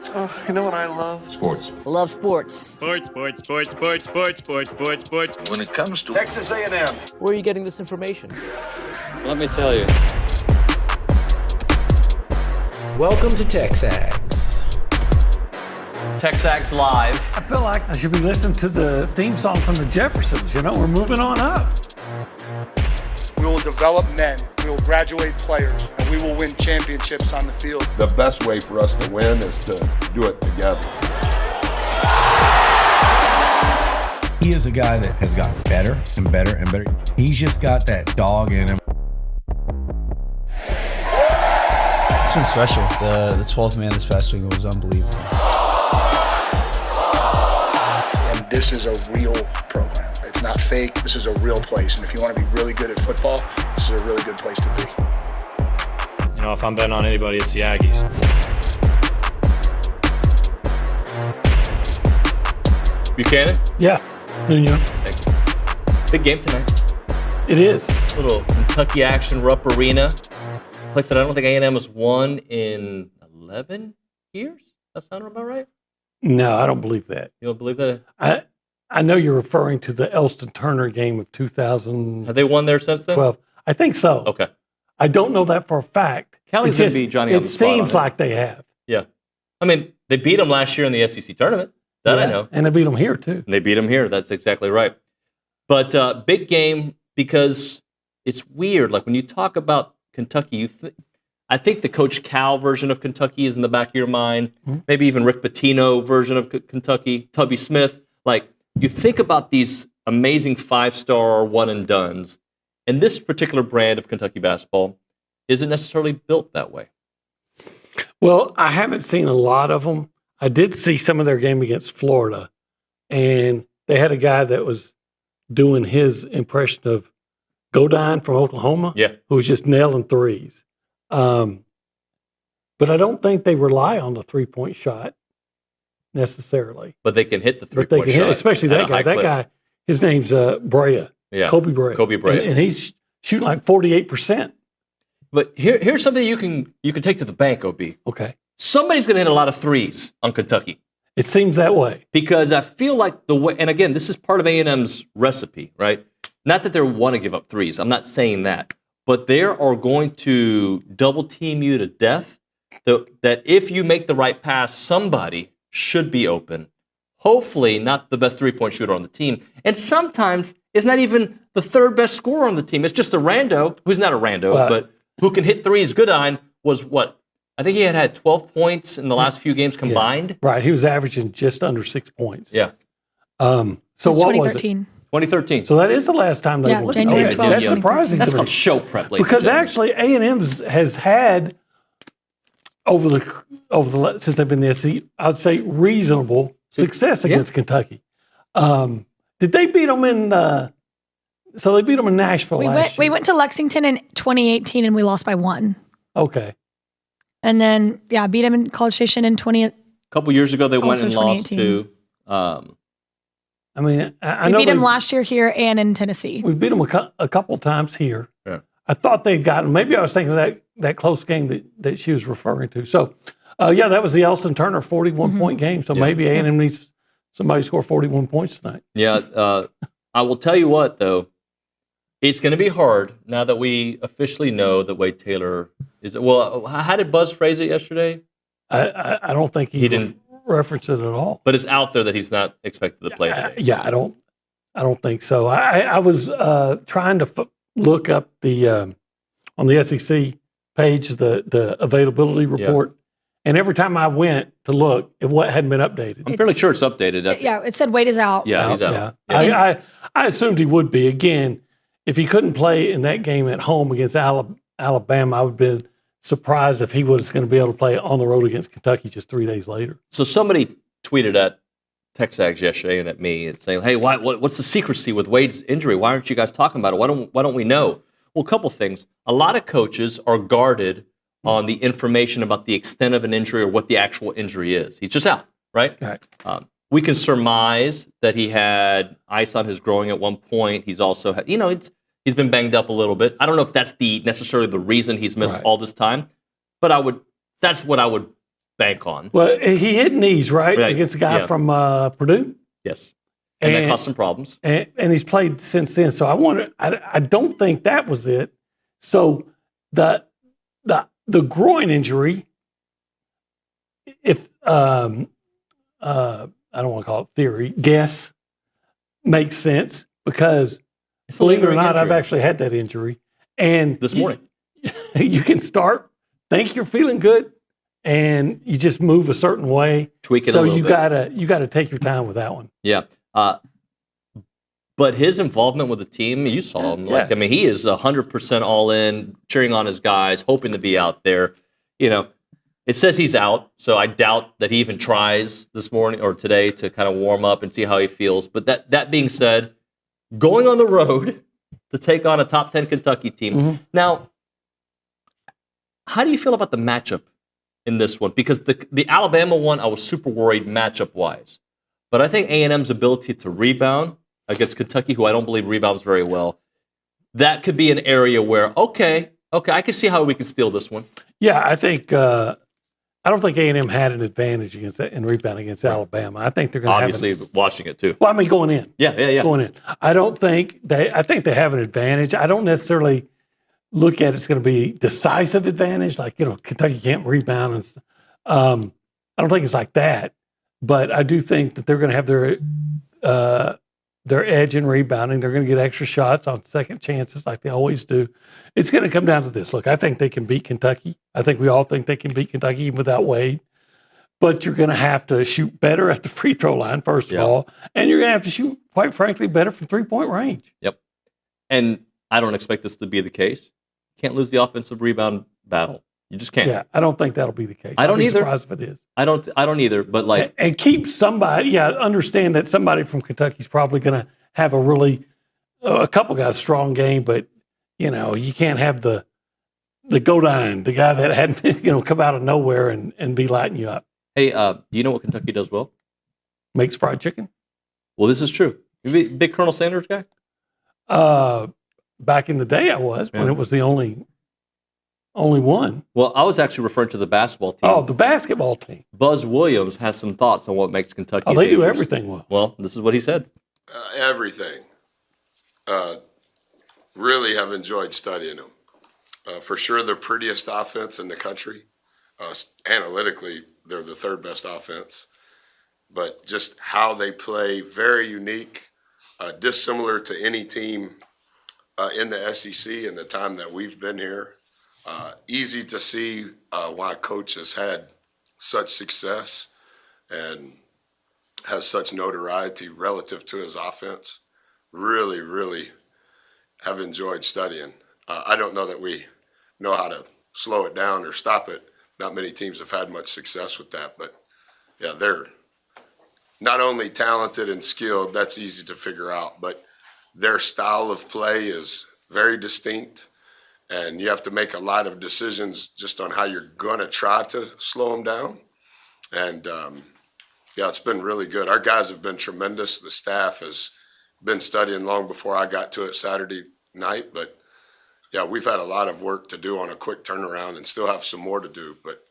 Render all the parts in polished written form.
Oh, you know what I love? Sports. Love sports. Sports. When It comes to Texas A&M. Where are you getting this information? Let me tell you. Welcome to TexAgs. TexAgs Live. I feel like I should be listening to the theme song from the Jeffersons. You know, we're moving on up. We will develop men, we will graduate players, and we will win championships on the field. The best way for us to win is to do it together. He is a guy that has gotten better and better and better. He's just got that dog in him. It's been special. The 12th man this past week was unbelievable. And this is a real program. It's not fake. This is a real place. And if you want to be really good at football, this is a really good place to be. You know, if I'm betting on anybody, it's the Aggies. Buchanan? Yeah, Nuño. Big game tonight. It is. A little Kentucky action, Rupp Arena. Place that I don't think A&M has won in 11 years? That sound about right? No, I don't believe that. You don't believe that? I know you're referring to the Elston Turner game of 2012. Have they won there since then? I think so. Okay. I don't know that for a fact. Kelly's going to be Johnny on the spot. It seems like they have. Yeah. I mean, they beat them last year in the SEC tournament. That I know. And they beat them here, too. And they beat them here. That's exactly right. But big game because it's weird. Like when you talk about Kentucky, I think the Coach Cal version of Kentucky is in the back of your mind. Mm-hmm. Maybe even Rick Pitino version of Kentucky, Tubby Smith. Like you think about these amazing 5-star one-and-dones, and this particular brand of Kentucky basketball isn't necessarily built that way. Well, I haven't seen a lot of them. I did see some of their game against Florida, and they had a guy that was doing his impression of Godin from Oklahoma, who was just nailing threes. But I don't think they rely on the three-point shot necessarily. But they can hit the three-point shot. Especially that guy. That guy, his name's Brea. Yeah. Kobe Brea. And he's shooting like 48%. But here's something you can take to the bank, OB. Okay. Somebody's going to hit a lot of threes on Kentucky. It seems that way. Because I feel like the way, and again, this is part of A&M's recipe, right? Not that they want to give up threes. I'm not saying that. But they are going to double team you to death. That if you make the right pass, somebody should be open. Hopefully not the best three-point shooter on the team. And sometimes it's not even the third best scorer on the team. It's just a rando, who's not a rando, but who can hit threes. Goodine was what? I think he had 12 points in the last few games combined. Yeah. Right. He was averaging just under 6 points. Yeah. So what 2013. was it? 2013. So that is the last time they won. January 12th, That's surprising. That's called show prep, ladies because and actually A&M has had over the since they've been in the SEC, I'd say reasonable success against Kentucky. Did they beat them in? So they beat them in Nashville last year. We went to Lexington in 2018 and we lost by 1. Okay. And then beat them in College Station in 20. A couple years ago, they went and lost to. I mean, I we know beat them last year here and in Tennessee. We beat them a couple times here. Yeah. I thought they'd gotten. Maybe I was thinking of that close game that she was referring to. So, that was the Elston Turner 41-point game. So maybe A&M needs somebody to score 41 points tonight. Yeah, I will tell you what though, it's going to be hard now that we officially know that Wade Taylor is. Well, how did Buzz phrase it yesterday? I don't think he didn't reference it at all. But it's out there that he's not expected to play today. I don't think so. I was trying to look up the on the SEC page the availability report, and every time I went to look, it hadn't been updated. I'm fairly sure it's updated. It said Wade is out. Yeah, he's out. Yeah. I assumed he would be. Again, if he couldn't play in that game at home against Alabama, I would have been surprised if he was going to be able to play on the road against Kentucky just 3 days later. So somebody tweeted at TexAgs yesterday and at me and saying, "Hey, what's the secrecy with Wade's injury? Why aren't you guys talking about it? Why don't we know?" Well, a couple things. A lot of coaches are guarded on the information about the extent of an injury or what the actual injury is. He's just out, right? Right. We can surmise that he had ice on his groin at one point. He's also had, he's been banged up a little bit. I don't know if that's necessarily the reason he's missed all this time, but that's what I would bank on. Well, he hit knees, right? Against the guy from Purdue. Yes. And that caused some problems. And he's played since then. So I don't think that was it. So the groin injury, if I don't want to call it theory, guess, makes sense because believe it or not, I've actually had that injury. And this morning. You can think you're feeling good, and you just move a certain way. Tweak it a little bit. So you gotta take your time with that one. Yeah. But his involvement with the team, you saw him. Like, I mean, he is 100% all in, cheering on his guys, hoping to be out there. You know, it says he's out, so I doubt that he even tries this morning or today to kind of warm up and see how he feels. But that being said, going on the road to take on a top 10 Kentucky team. Mm-hmm. Now, how do you feel about the matchup in this one? Because the Alabama one, I was super worried matchup-wise. But I think A&M's ability to rebound against Kentucky, who I don't believe rebounds very well, that could be an area where, okay, I can see how we can steal this one. Yeah, I think I don't think A&M had an advantage against that in rebound against Alabama. I think they're going to obviously watching it too. Well, I mean going in. Yeah. Going in. I think they have an advantage. I don't necessarily look at it's going to be decisive advantage, like Kentucky can't rebound and I don't think it's like that. But I do think that they're going to have their edge in rebounding. They're going to get extra shots on second chances like they always do. It's going to come down to this. Look, I think they can beat Kentucky. I think we all think they can beat Kentucky even without Wade. But you're going to have to shoot better at the free throw line, first of all. And you're going to have to shoot, quite frankly, better from three-point range. Yep. And I don't expect this to be the case. Can't lose the offensive rebound battle. You just can't. Yeah, I don't think that'll be the case. I don't either. Surprised if it is. I don't either. But like, and keep somebody. Yeah, understand that somebody from Kentucky's probably going to have a couple guys strong game, but you can't have the Godine, the guy that hadn't come out of nowhere and be lighting you up. Hey, do you know what Kentucky does well? Makes fried chicken. Well, this is true. You big Colonel Sanders guy? Back in the day, I was when it was the only one. Well, I was actually referring to the basketball team. Oh, the basketball team. Buzz Williams has some thoughts on what makes Kentucky. Oh, they dangerous. do everything well. Well, this is what he said. Everything. Really have enjoyed studying them. For sure, the prettiest offense in the country. Analytically, they're the third best offense. But just how they play, very unique, dissimilar to any team in the SEC in the time that we've been here. Easy to see why Coach has had such success and has such notoriety relative to his offense. Really, really have enjoyed studying. I don't know that we know how to slow it down or stop it. Not many teams have had much success with that, but yeah, they're not only talented and skilled, that's easy to figure out, but their style of play is very distinct, and you have to make a lot of decisions just on how you're going to try to slow them down. And it's been really good. Our guys have been tremendous. The staff has been studying long before I got to it Saturday night, but yeah, we've had a lot of work to do on a quick turnaround and still have some more to do, but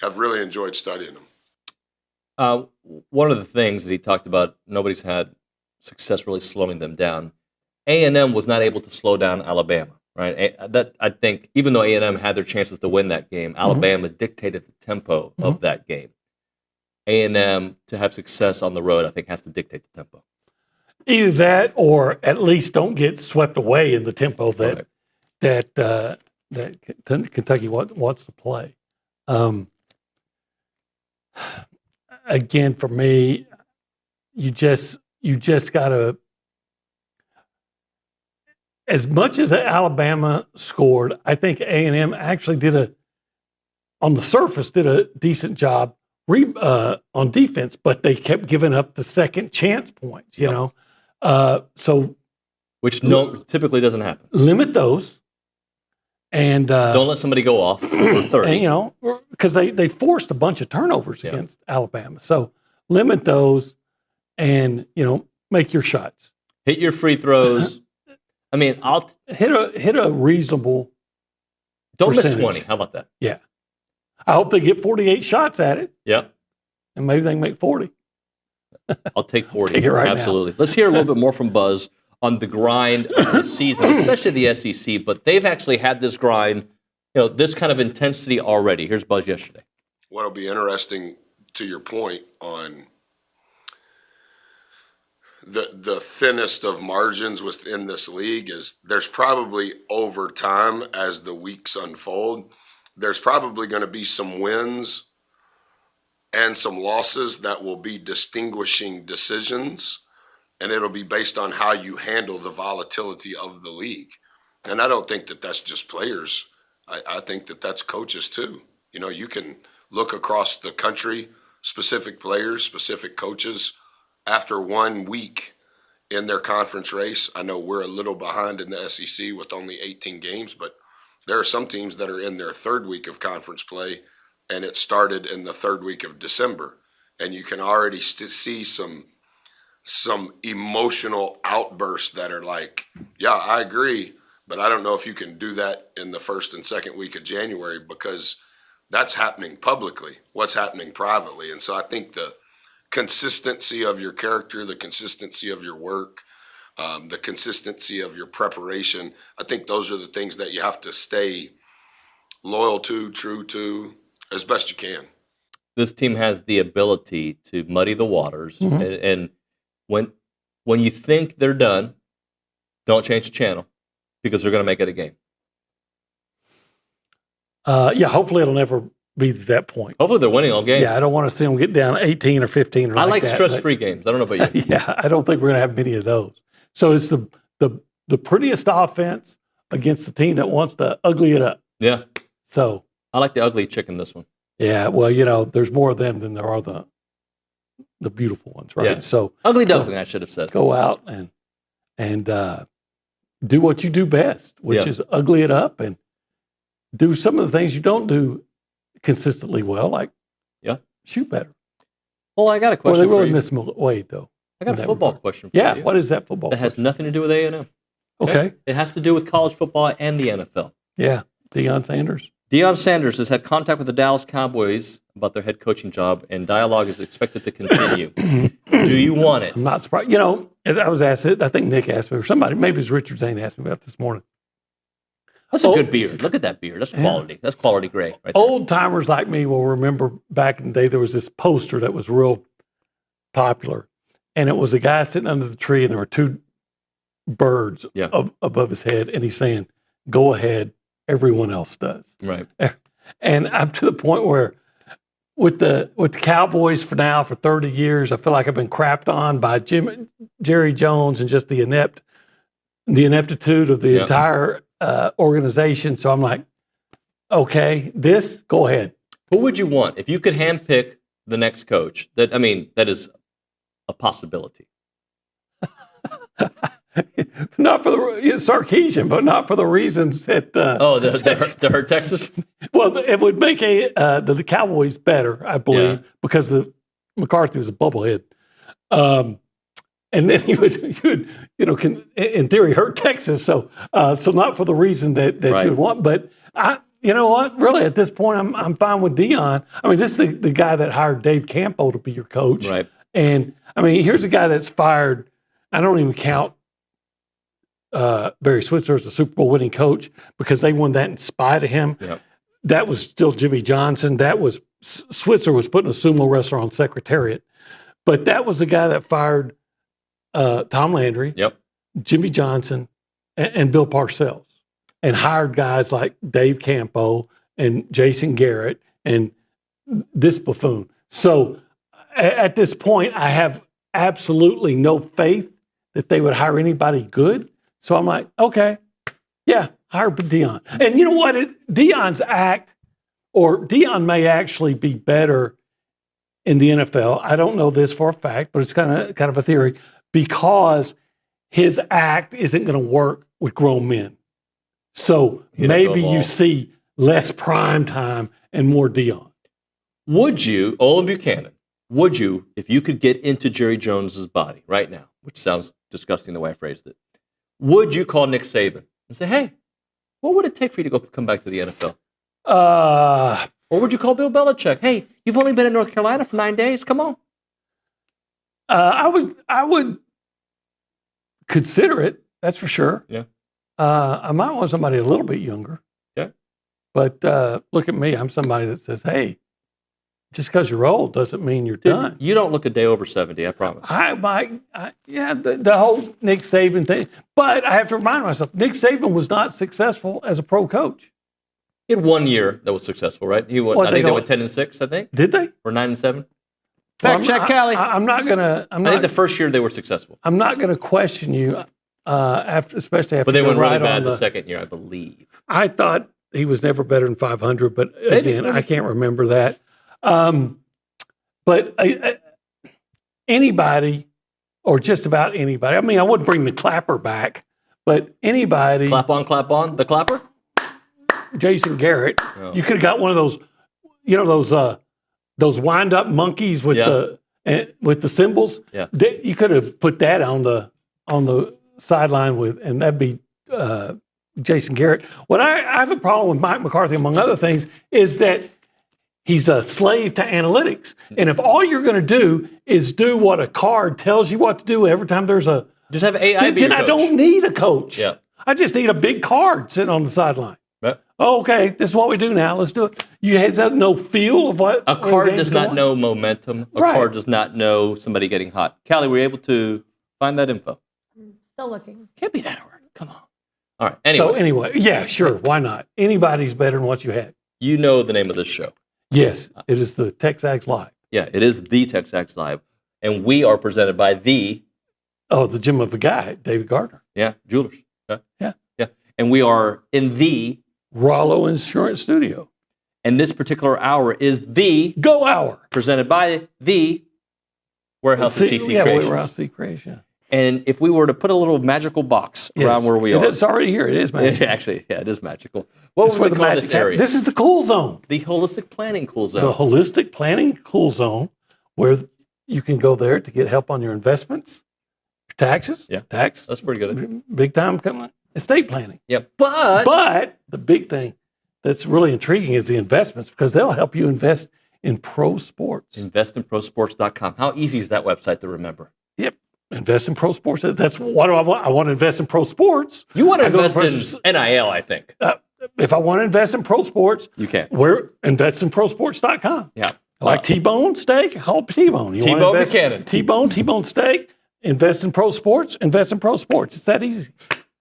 I've really enjoyed studying them. One of the things that he talked about, nobody's had success really slowing them down. A&M was not able to slow down Alabama, right? That I think, even though A&M had their chances to win that game, Alabama dictated the tempo of that game. A&M, to have success on the road, I think has to dictate the tempo. Either that, or at least don't get swept away in the tempo that Kentucky wants to play. Again, for me, you just got to. As much as Alabama scored, I think A&M actually on the surface, did a decent job on defense, but they kept giving up the second chance points, which typically doesn't happen. Limit those. And don't let somebody go off for 30. And, because they forced a bunch of turnovers against Alabama. So limit those and, make your shots. Hit your free throws. I mean, I'll hit a reasonable. Don't percentage. miss 20. How about that? Yeah, I hope they get 48 shots at it, Yep. and maybe they can make 40. I'll take 40. Take it right now. Absolutely. Let's hear a little bit more from Buzz on the grind of the season, especially the SEC. But they've actually had this grind, this kind of intensity already. Here's Buzz yesterday. What'll be interesting, to your point, on the thinnest of margins within this league is there's probably over time as the weeks unfold, there's probably going to be some wins and some losses that will be distinguishing decisions, and it'll be based on how you handle the volatility of the league. And I don't think that that's just players. I think that that's coaches too. You can look across the country, specific players, specific coaches, after 1 week in their conference race. I know we're a little behind in the SEC with only 18 games, but there are some teams that are in their third week of conference play, and it started in the third week of December. And you can already see some emotional outbursts that are like, yeah, I agree, but I don't know if you can do that in the first and second week of January, because that's happening publicly, what's happening privately. And so I think the consistency of your character, the consistency of your work, the consistency of your preparation, I think those are the things that you have to stay loyal to, true to, as best you can. This team has the ability to muddy the waters, and when you think they're done, don't change the channel, because they're going to make it a game. Hopefully it'll never be that point. Hopefully they're winning all game. Yeah, I don't want to see them get down 18 or 15 or I like that, stress-free games. I don't know about you. Yeah, I don't think we're going to have many of those. So it's the prettiest offense against the team that wants to ugly it up. Yeah. So I like the ugly chicken this one. yeah, well, there's more of them than there are the beautiful ones, right? Yeah. So Ugly duckling, I should have said. go out and do what you do best, which is ugly it up and do some of the things you don't do consistently well, like shoot better. Well, I got a Well, question they really for you. miss Wade, though. I got a football question for Yeah, you. what is that football? That has question? nothing to do with A&M. Okay. It has to do with college football and the NFL. Yeah, Deion Sanders. Deion Sanders has had contact with the Dallas Cowboys about their head coaching job, and dialogue is expected to continue. Do you want it? I'm not surprised. I was asked it. I think Nick asked me, or somebody, maybe it's Richard Zane asked me about this morning. That's a good beard. Look at that beard. That's quality. Yeah. That's quality gray right there. Old timers like me will remember back in the day there was this poster that was real popular, and it was a guy sitting under the tree, and there were two birds above his head, and he's saying, "Go ahead, everyone else does." Right. And I'm to the point where with the Cowboys for 30 years, I feel like I've been crapped on by Jerry Jones and just the ineptitude of the entire organization. So I'm like, okay, go ahead. Who would you want if you could handpick the next coach? That is a possibility. Not for the Sarkisian, but not for the reasons that. To hurt Texas. Well, it would make the Cowboys better, I believe, because McCarthy was a bubblehead, and then he would in theory hurt Texas. So not for the reason that you would want, but you know what? Really, at this point, I'm fine with Deion. I mean, this is the guy that hired Dave Campo to be your coach, right? And I mean, here's a guy that's fired. I don't even count Barry Switzer as a Super Bowl winning coach because they won that in spite of him. Yep. That was still Jimmy Johnson. That was Switzer was putting a sumo wrestler on Secretariat, but that was the guy that fired Tom Landry, Jimmy Johnson, and Bill Parcells, and hired guys like Dave Campo and Jason Garrett and this buffoon. So at this point, I have absolutely no faith that they would hire anybody good. So I'm like, okay, yeah, hire Deion. And you know what? Deion's act, or Deion may actually be better in the NFL. I don't know this for a fact, but it's kind of a theory, because his act isn't going to work with grown men. So maybe you see less prime time and more Deion. Would you, Olin Buchanan, if you could get into Jerry Jones's body right now, which sounds disgusting the way I phrased it, would you call Nick Saban and say, hey, what would it take for you to come back to the NFL? Or would you call Bill Belichick? Hey, you've only been in North Carolina for 9 days. Come on. I would consider it. That's for sure. Yeah. I might want somebody a little bit younger. Yeah. But look at me. I'm somebody that says, hey, just because you're old doesn't mean you're done. You don't look a day over 70, I promise. The whole Nick Saban thing. But I have to remind myself, Nick Saban was not successful as a pro coach. He had 1 year that was successful, right? He went, I think they went 10-6, I think. Did they? Or 9-7. Well, Fact check, Callie. I'm not gonna. I think the first year they were successful. I'm not gonna question you, especially after. But they went really right bad the second year, I believe. I thought he was never better than 500, but again, I can't remember that. But anybody, or just about anybody. I mean, I wouldn't bring the clapper back, but anybody. Clap on, the clapper. Jason Garrett. Oh. You could have got one of those, those wind-up monkeys with the cymbals. Yeah. You could have put that on the sideline and that'd be Jason Garrett. What I have a problem with Mike McCarthy, among other things, is that he's a slave to analytics. And if all you're going to do is do what a card tells you what to do every time there's a just have AI be then your I coach. don't need a coach. Yeah. I just need a big card sitting on the sideline. Right. Oh, okay, this is what we do now. Let's do it. You have no feel of what a card does not know momentum. A card does not know somebody getting hot. Callie, were you able to find that info? Still looking. Can't be that hard. Come on. All right. Anyway, yeah, sure. Why not? Anybody's better than what you had. You know the name of this show. Yes, it is the TexAgs Live. Yeah, it is the TexAgs Live, and we are presented by the Gem of a Guy, David Gardner. Yeah, Jewelers. Yeah, and we are in the Rollo Insurance Studio. And this particular hour is the Go Hour, presented by the Warehouse of CC Creations. Warehouse C Creation. And if we were to put a little magical box around where we are. It's already here. It is magical. Actually, it is magical. What would we call this area? This is the cool zone. The Holistic Planning Cool Zone. The Holistic Planning Cool Zone, where you can go there to get help on your investments, taxes. Yeah. Tax. That's pretty good. Big time estate planning. Yeah. But the big thing that's really intriguing is the investments, because they'll help you invest in pro sports. Investinprosports.com. How easy is that website to remember? Yep. Invest in pro sports. That's what do I want? I want to invest in pro sports. You want to invest in NIL, I think. If I want to invest in pro sports, you can. We're investinprosports.com. Yeah. Like T-bone steak, I call it T-bone. T-bone Buchanan. T-bone steak, invest in pro sports, invest in pro sports. It's that easy.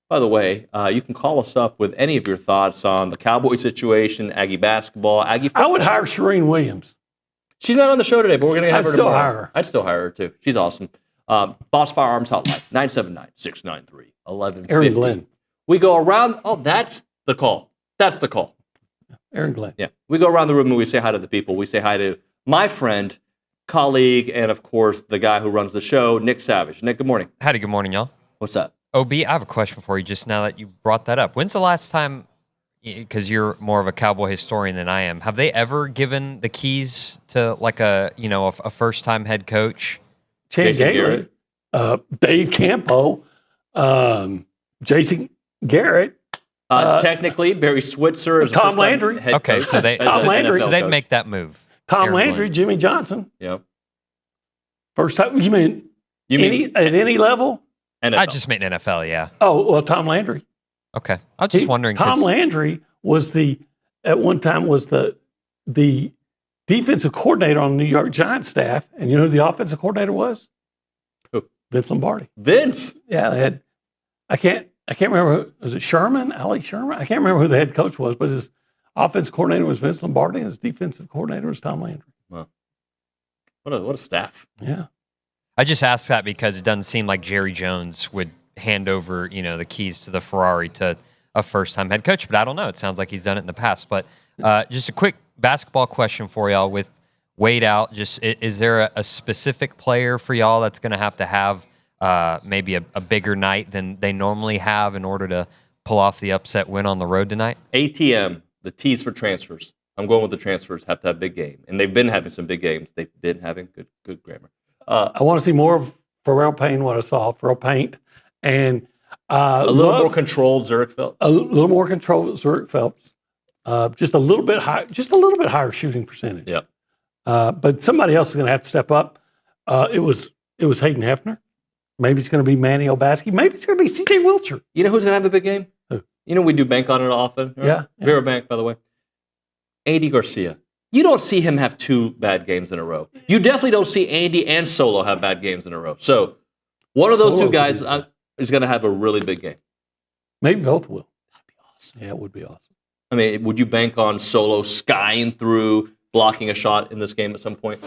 By the way, you can call us up with any of your thoughts on the Cowboy situation, Aggie basketball, Aggie football. I would hire Shireen Williams. She's not on the show today, but we're going to have her tomorrow. Hire her. I'd still hire her, too. She's awesome. Boss Firearms Hotline, 979-693-1150. Aaron Glenn. We go around. Oh, that's the call. That's the call. Aaron Glenn. Yeah. We go around the room and we say hi to the people. We say hi to my friend, colleague, and of course, the guy who runs the show, Nick Savage. Nick, good morning. Howdy, good morning, y'all. What's up? OB, I have a question for you just now that you brought that up. When's the last time, because you're more of a Cowboy historian than I am, have they ever given the keys to like a first-time head coach? Jason Garrett, Dave Campo, Jason Garrett. Technically, Barry Switzer is Tom Landry. Head okay, coach. so they Tom Landry. So they'd make that move. Tom Aaron Landry, Glenn. Jimmy Johnson. Yep. First time. You mean at any level? NFL. I just meant NFL, yeah. Oh, well, Tom Landry. Okay. I was just wondering. Tom Landry was at one time was the defensive coordinator on the New York Giants staff. And you know who the offensive coordinator was? Who? Vince Lombardi. Vince? Yeah, they had, I can't remember, was it Sherman? Ali Sherman? I can't remember who the head coach was, but his offensive coordinator was Vince Lombardi and his defensive coordinator was Tom Landry. Wow. What a staff. Yeah. I just asked that because it doesn't seem like Jerry Jones would hand over, the keys to the Ferrari to a first-time head coach, but I don't know. It sounds like he's done it in the past. But just a quick basketball question for y'all with Wade out. Just is there a specific player for y'all that's going to have maybe a bigger night than they normally have in order to pull off the upset win on the road tonight? ATM, the T's for transfers. I'm going with the transfers have to have big game, and they've been having some big games. They've been having good grammar. I want to see more of Pharrell Payne, what I saw, Pharrell Paint, and a little more controlled Zurich Phelps. A little more controlled Zurich Phelps. just a little bit higher shooting percentage. Yep. But somebody else is going to have to step up. It was Hayden Hefner. Maybe it's going to be Manny Obaski. Maybe it's going to be C.J. Wilcher. You know who's going to have a big game? Who? You know we do bank on it often. Right? Yeah. Vera Bank, by the way. Andy Garcia. You don't see him have 2 bad games in a row. You definitely don't see Andy and Solo have bad games in a row. So one of those Solo two guys is going to have a really big game. Maybe both will. That'd be awesome. Yeah, it would be awesome. I mean, would you bank on Solo skying through, blocking a shot in this game at some point?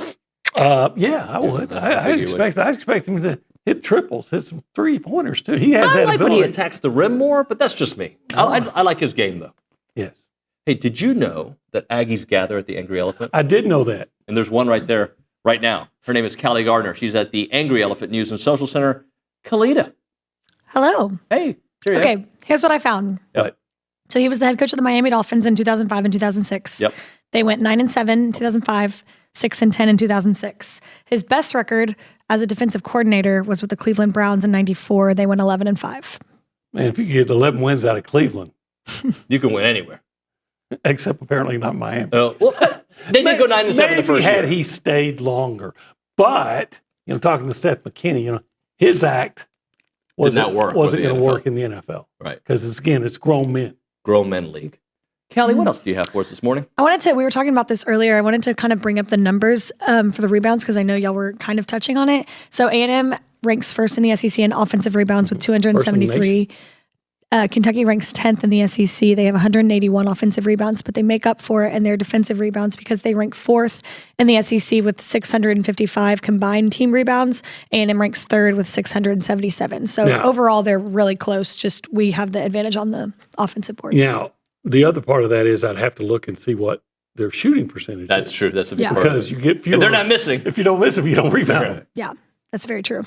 Yeah, I would. I expect him to hit triples, hit some 3-pointers too. He has I that like ability. when he attacks the rim more, but that's just me. I like his game, though. Yes. Hey, did you know that Aggies gather at the Angry Elephant? I did know that. And there's one right there, right now. Her name is Callie Gardner. She's at the Angry Elephant News and Social Center. Kalita. Hello. Hey. Okay, here's what I found. Yep. So he was the head coach of the Miami Dolphins in 2005 and 2006. Yep. They went 9-7 in 2005, 6-10 in 2006. His best record as a defensive coordinator was with the Cleveland Browns in 94. They went 11-5. Man, if you could get 11 wins out of Cleveland, You can win anywhere. except apparently not Miami. Well, they did go 9-7 the first year. Had he stayed longer, but talking to Seth McKinney, his act wasn't going to work in the NFL, right? Because it's grown men. Grown men league. Callie, what else do you have for us this morning? We were talking about this earlier. I wanted to kind of bring up the numbers for the rebounds because I know y'all were kind of touching on it. So A&M ranks first in the SEC in offensive rebounds with 273. Kentucky ranks 10th in the SEC. They have 181 offensive rebounds, but they make up for it in their defensive rebounds because they rank 4th in the SEC with 655 combined team rebounds. A&M ranks 3rd with 677. So overall, they're really close. Just we have the advantage on the offensive boards. Now, the other part of that is I'd have to look and see what their shooting percentage That's is. true. That's a big part. Because you get fewer. If they're not missing. If you don't miss them, you don't rebound. Yeah, that's very true.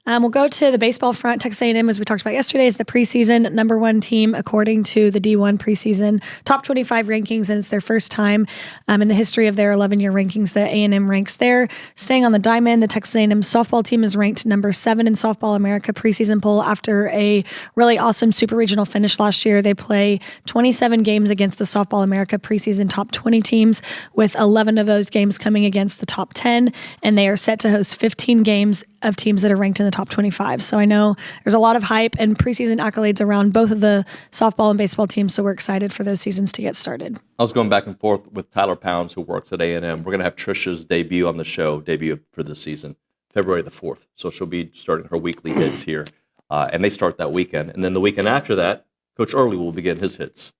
We'll go to the baseball front. Texas A&M, as we talked about yesterday, is the preseason #1 team according to the D1 preseason top 25 rankings, and it's their first time in the history of their 11-year rankings that A&M ranks there. Staying on the diamond, the Texas A&M softball team is ranked #7 in Softball America preseason poll after a really awesome super regional finish last year. They play 27 games against the Softball America preseason top 20 teams, with 11 of those games coming against the top 10, and they are set to host 15 games of teams that are ranked in the top 25. So I know there's a lot of hype and preseason accolades around both of the softball and baseball teams, so we're excited for those seasons to get started. I was going back and forth with Tyler Pounds, who works at A&M. We're going to have Trisha's debut on the show, for the season, February the 4th. So she'll be starting her weekly hits here, and they start that weekend. And then the weekend after that, Coach Early will begin his hits.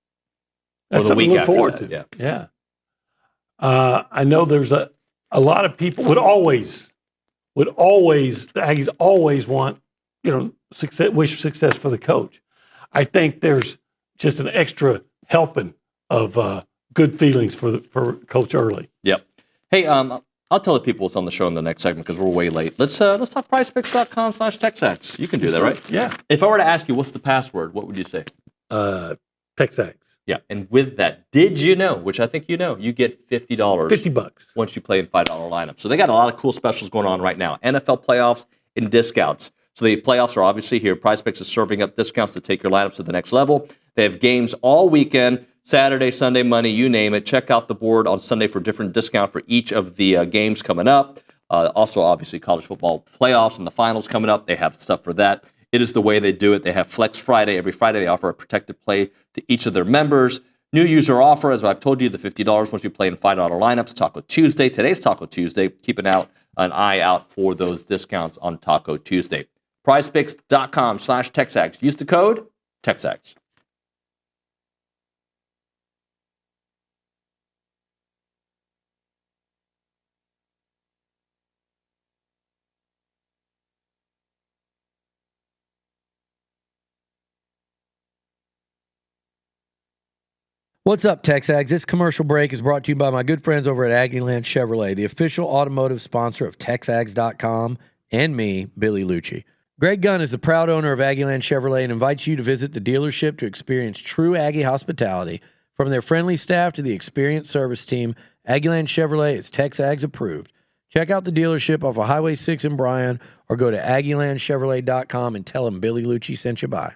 That's the week to look after forward that. to. Yeah. I know there's a lot of people the Aggies always want, success, wish success for the coach. I think there's just an extra helping of good feelings for Coach Early. Yep. Hey, I'll tell the people what's on the show in the next segment because we're way late. Let's talk PrizePicks.com/TexAgs. You can do that, right? Yeah. If I were to ask you what's the password, what would you say? TexAgs. Yeah, and with that, did you know, which I think you know, you get $50. $50 once you play in $5 lineup. So they got a lot of cool specials going on right now. NFL playoffs and discounts. So the playoffs are obviously here. PrizePicks is serving up discounts to take your lineups to the next level. They have games all weekend, Saturday, Sunday, Monday, you name it. Check out the board on Sunday for different discount for each of the games coming up. Also, obviously, college football playoffs and the finals coming up. They have stuff for that. It is the way they do it. They have Flex Friday. Every Friday, they offer a protected play to each of their members. New user offer, as I've told you, the $50 once you play in $5 lineups. Taco Tuesday. Today's Taco Tuesday. Keep an eye out for those discounts on Taco Tuesday. PrizePicks.com/TexAgs. Use the code TexAgs. What's up, TexAgs? This commercial break is brought to you by my good friends over at Aggieland Chevrolet, the official automotive sponsor of TexAgs.com and me, Billy Lucci. Greg Gunn is the proud owner of Aggieland Chevrolet and invites you to visit the dealership to experience true Aggie hospitality. From their friendly staff to the experienced service team, Aggieland Chevrolet is TexAgs approved. Check out the dealership off of Highway 6 in Bryan or go to AggielandChevrolet.com and tell them Billy Lucci sent you by.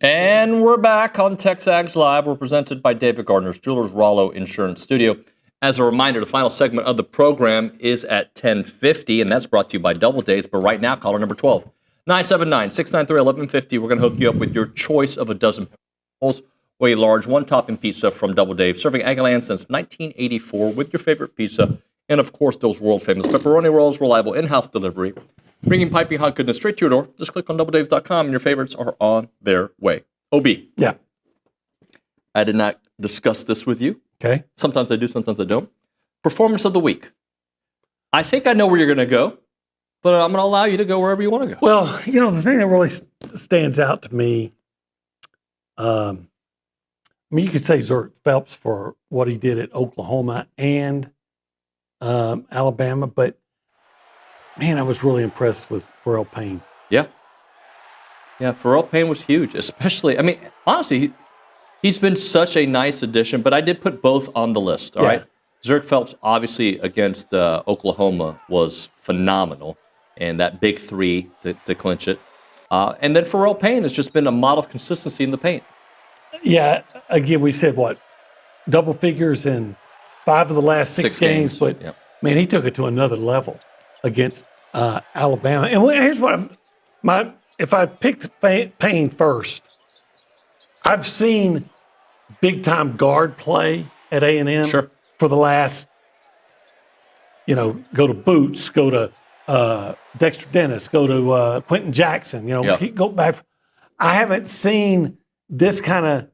And we're back on TexAgs Live. We're presented by David Gardner's Jewelers Rollo Insurance Studio. As a reminder, the final segment of the program is at 10:50, and that's brought to you by Double Days. But right now, caller number 12, 979-693-1150. We're going to hook you up with your choice of a dozen rolls or a large one-topping pizza from Double Dave, serving Aggieland since 1984 with your favorite pizza. And, of course, those world-famous pepperoni rolls, reliable in-house delivery, bringing piping hot goodness straight to your door. Just click on doubledaves.com, and your favorites are on their way. OB. Yeah. I did not discuss this with you. Okay. Sometimes I do, sometimes I don't. Performance of the week. I think I know where you're going to go, but I'm going to allow you to go wherever you want to go. Well, the thing that really stands out to me, you could say Zurich Phelps for what he did at Oklahoma and Alabama, but man, I was really impressed with Pharrell Payne. Yeah. Yeah, Pharrell Payne was huge, especially, honestly, he's been such a nice addition, but I did put both on the list, all right? Zurich Phelps, obviously, against Oklahoma was phenomenal, and that big three to clinch it. And then Pharrell Payne has just been a model of consistency in the paint. Yeah, again, we said, double figures in 5 of the last 6 games, but, man, he took it to another level against Alabama. And here's what if I picked Payne first, I've seen big-time guard play at A&M for the last, go to Boots, go to Dexter Dennis, go to Quentin Jackson, go back. I haven't seen this kind of,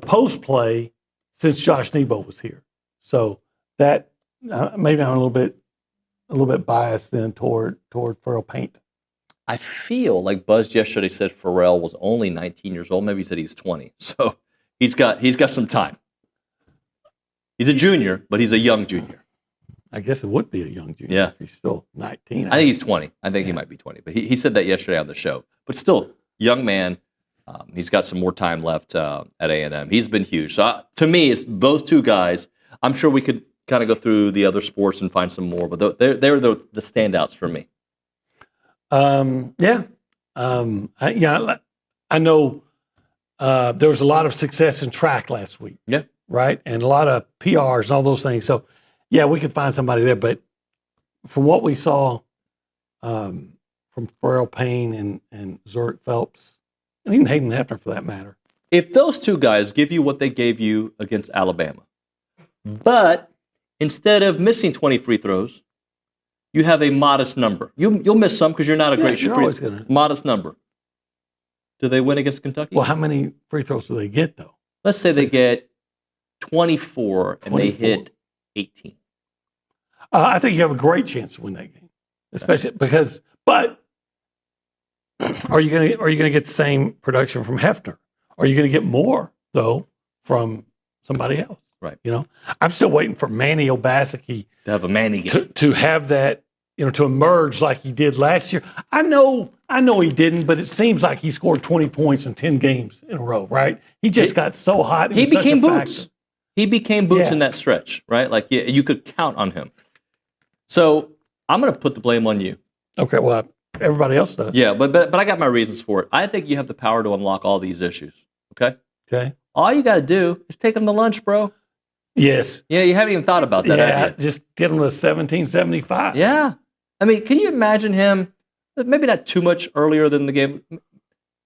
post play since Josh Nebo was here. So that maybe I'm a little bit biased then toward Pharrell Payne. I feel like Buzz yesterday said Pharrell was only 19 years old. Maybe he said he's 20. So he's got some time. He's a junior, but he's a young junior. I guess it would be a young junior. Yeah. If he's still 19. I think he's 20. I think he might be 20. But he said that yesterday on the show. But still, young man. He's got some more time left at A&M. He's been huge. So to me, it's those two guys. I'm sure we could kind of go through the other sports and find some more, but they're the standouts for me. I know there was a lot of success in track last week. Yeah. Right? And a lot of PRs and all those things. So, yeah, we could find somebody there. But from what we saw from Pharrell Payne and Zurich Phelps, and even Hayden Hefner for that matter. If those two guys give you what they gave you against Alabama, but instead of missing 20 free throws, you have a modest number. You'll miss some because you're not a great shooter. Modest number. Do they win against Kentucky? Well, how many free throws do they get, though? Let's say they get 24 and they hit 18. I think you have a great chance to win that game, especially because. But are you gonna get the same production from Hefner? Are you gonna get more though from somebody else? Right. I'm still waiting for Manny Obaseki to have a Manny game. To have that, to emerge like he did last year. I know he didn't, but it seems like he scored 20 points in 10 games in a row, right? He just got so hot. He became Boots. He became Boots in that stretch, right? Like you could count on him. So I'm going to put the blame on you. Okay, well, everybody else does. Yeah, but I got my reasons for it. I think you have the power to unlock all these issues, okay? Okay. All you got to do is take them to lunch, bro. Yes. Yeah, you haven't even thought about that, have you? Just get him to 1775. Yeah. Can you imagine him, maybe not too much earlier than the game,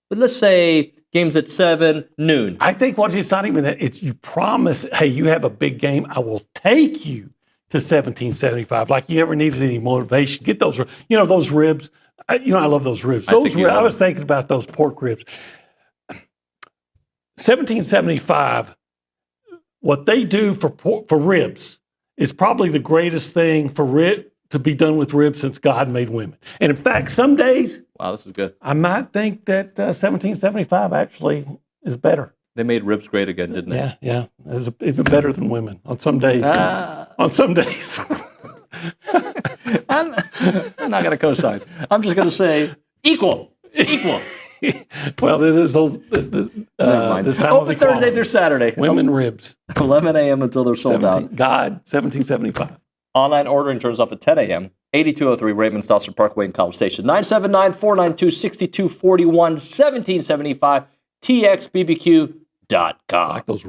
but let's say game's at 7, noon. I think it's not even that. It's you promise, hey, you have a big game, I will take you to 1775. Like you ever needed any motivation. Get those, those ribs. I love those ribs. I was thinking about those pork ribs. 1775, what they do for ribs is probably the greatest thing to be done with ribs since God made women. And in fact, some days, wow, this is good. I might think that 1775 actually is better. They made ribs great again, didn't they? Yeah. It was even better than women on some days. On some days. I'm not going to co-sign. I'm just going to say equal. Well, this time open Thursday through Saturday. Women ribs. 11 a.m. until they're sold out. God, 1775. Online ordering turns off at 10 a.m. 8203 Raymond Stosser Parkway in College Station. 979-492-6241, 1775 TXBBQ.com. Like those.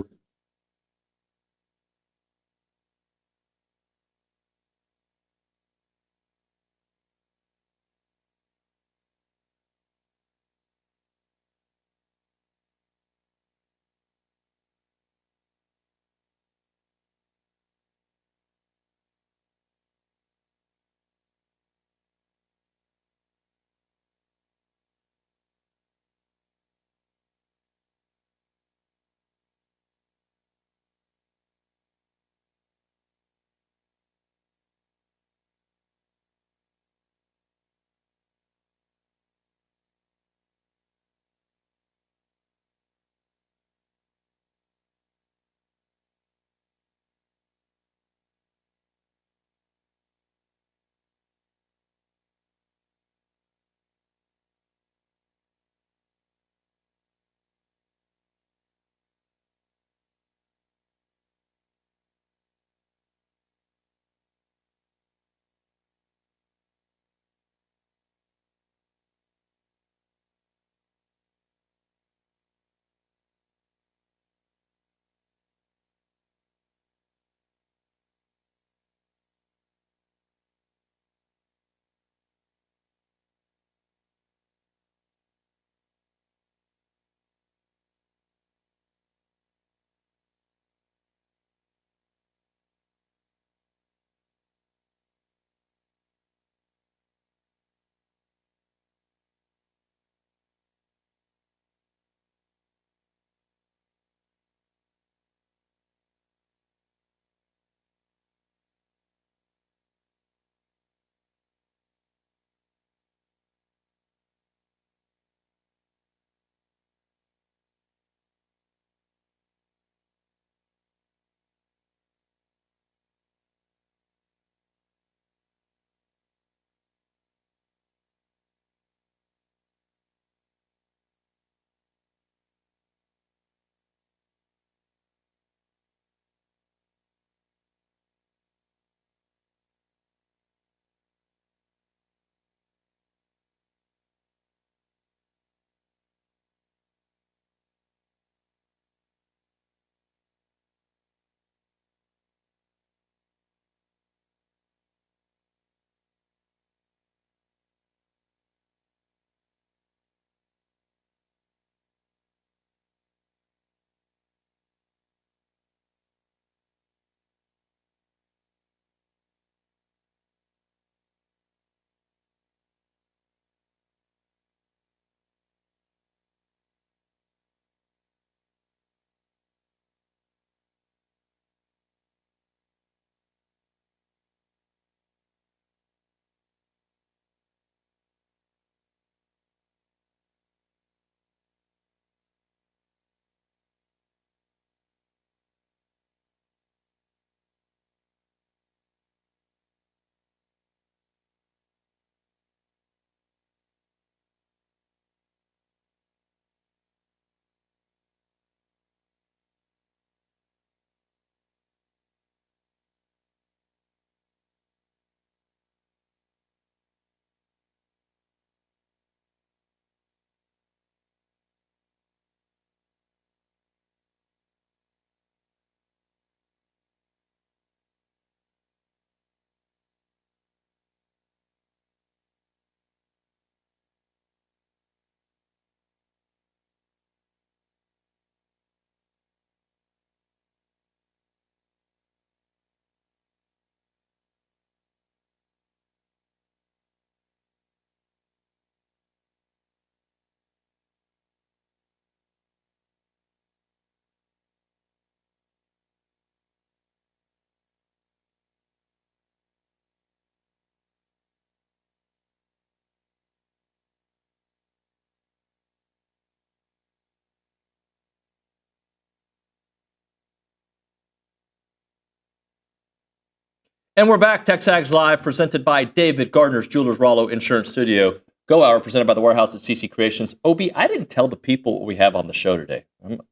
And we're back. TexAgs Live, presented by David Gardner's Jewelers Rollo Insurance Studio. Go Hour, presented by the Warehouse at CC Creations. Obi, I didn't tell the people what we have on the show today.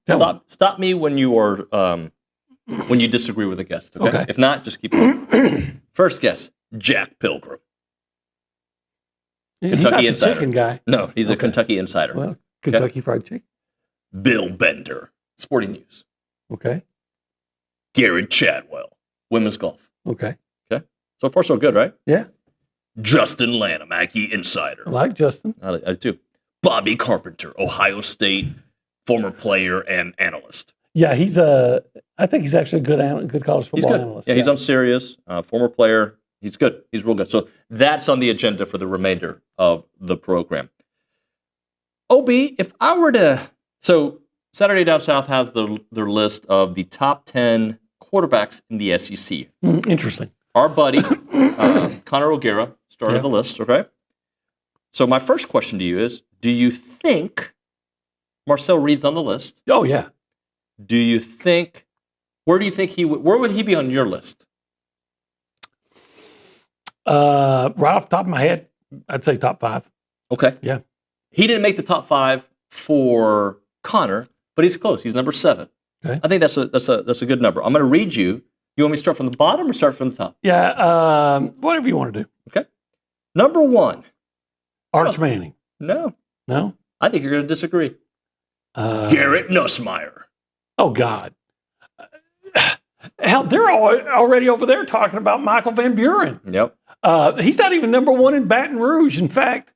Stop me when you are when you disagree with a guest. Okay. Okay. If not, just keep going. First guess: Jack Pilgrim. He's Kentucky not the insider. chicken guy. No, he's a Okay. Kentucky insider. Well, Kentucky Fried Chicken. Bill Bender, Sporting News. Okay. Gerrod Chadwell, women's golf. Okay. Okay. So far, so good, right? Yeah. Justin Lanham, Aggie insider. I like Justin. I do. Bobby Carpenter, Ohio State, former player and analyst. Yeah, I think he's actually a good college He's football good. analyst. Yeah, he's on Sirius, former player. He's good. He's real good. So that's on the agenda for the remainder of the program. OB, if I were to, so Saturday Down South has their list of the top 10 quarterbacks in the SEC. Interesting. Our buddy, Connor O'Gara, started the list, okay? So my first question to you is, do you think Marcel Reed's on the list? Oh, yeah. Do you think, where do you think where would he be on your list? Right off the top of my head, I'd say top 5. Okay. Yeah. He didn't make the top 5 for Connor, but he's close. He's number 7. Okay. I think that's a good number. I'm going to read you. You want me to start from the bottom or start from the top? Yeah, whatever you want to do. Okay. Number 1. Arch Manning. No. No? I think you're going to disagree. Garrett Nussmeier. Oh, God. Hell, they're already over there talking about Michael Van Buren. Yep. He's not even number 1 in Baton Rouge. In fact,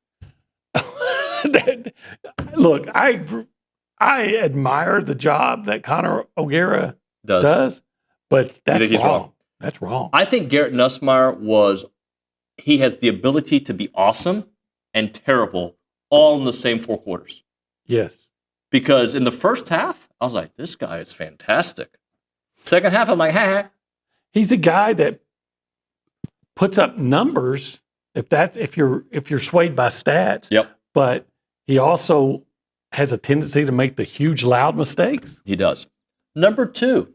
look, I admire the job that Connor O'Gara does, but that's wrong. That's wrong. I think Garrett Nussmeier he has the ability to be awesome and terrible all in the same 4 quarters. Yes. Because in the first half, I was like, this guy is fantastic. Second half, I'm like, ha. He's a guy that puts up numbers if you're swayed by stats. Yep. But he also has a tendency to make the huge loud mistakes. He does. Number 2,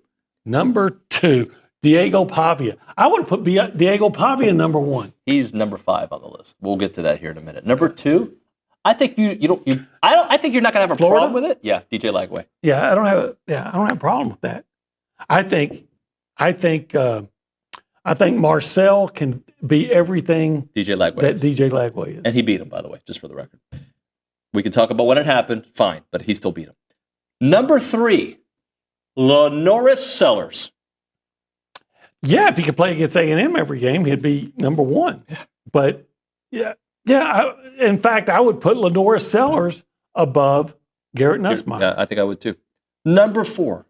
Diego Pavia. I would put Diego Pavia number 1. He's number 5 on the list. We'll get to that here in a minute. Number 2, I think I think you're not gonna have a problem with it. Yeah, DJ Lagway. Yeah, I don't have a problem with that. I think Marcel can be everything DJ Lagway that DJ Lagway is. And he beat him, by the way, just for the record. We can talk about when it happened, fine, but he still beat him. Number 3, Lenoris Sellers. Yeah, if he could play against A&M every game, he'd be number 1. Yeah. But in fact, I would put Lenoris Sellers above Garrett Nussmeier. Yeah, I think I would too. Number 4,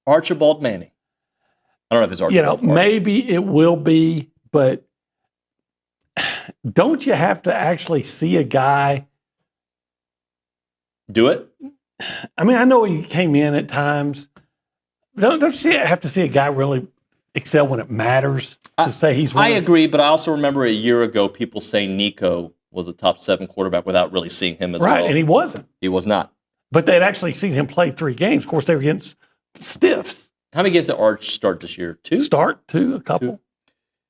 Archibald Manning. I don't know if it's Archibald. Maybe it will be, but don't you have to actually see a guy do it? I mean, I know he came in at times. Don't you have to see a guy really excel when it matters to say he's one? I agree, but I also remember a year ago people saying Nico was a top 7 quarterback without really seeing him as well. Right, and he wasn't. He was not. But they'd actually seen him play 3 games. Of course, they were against stiffs. How many games did Arch start this year? 2? A couple. 2.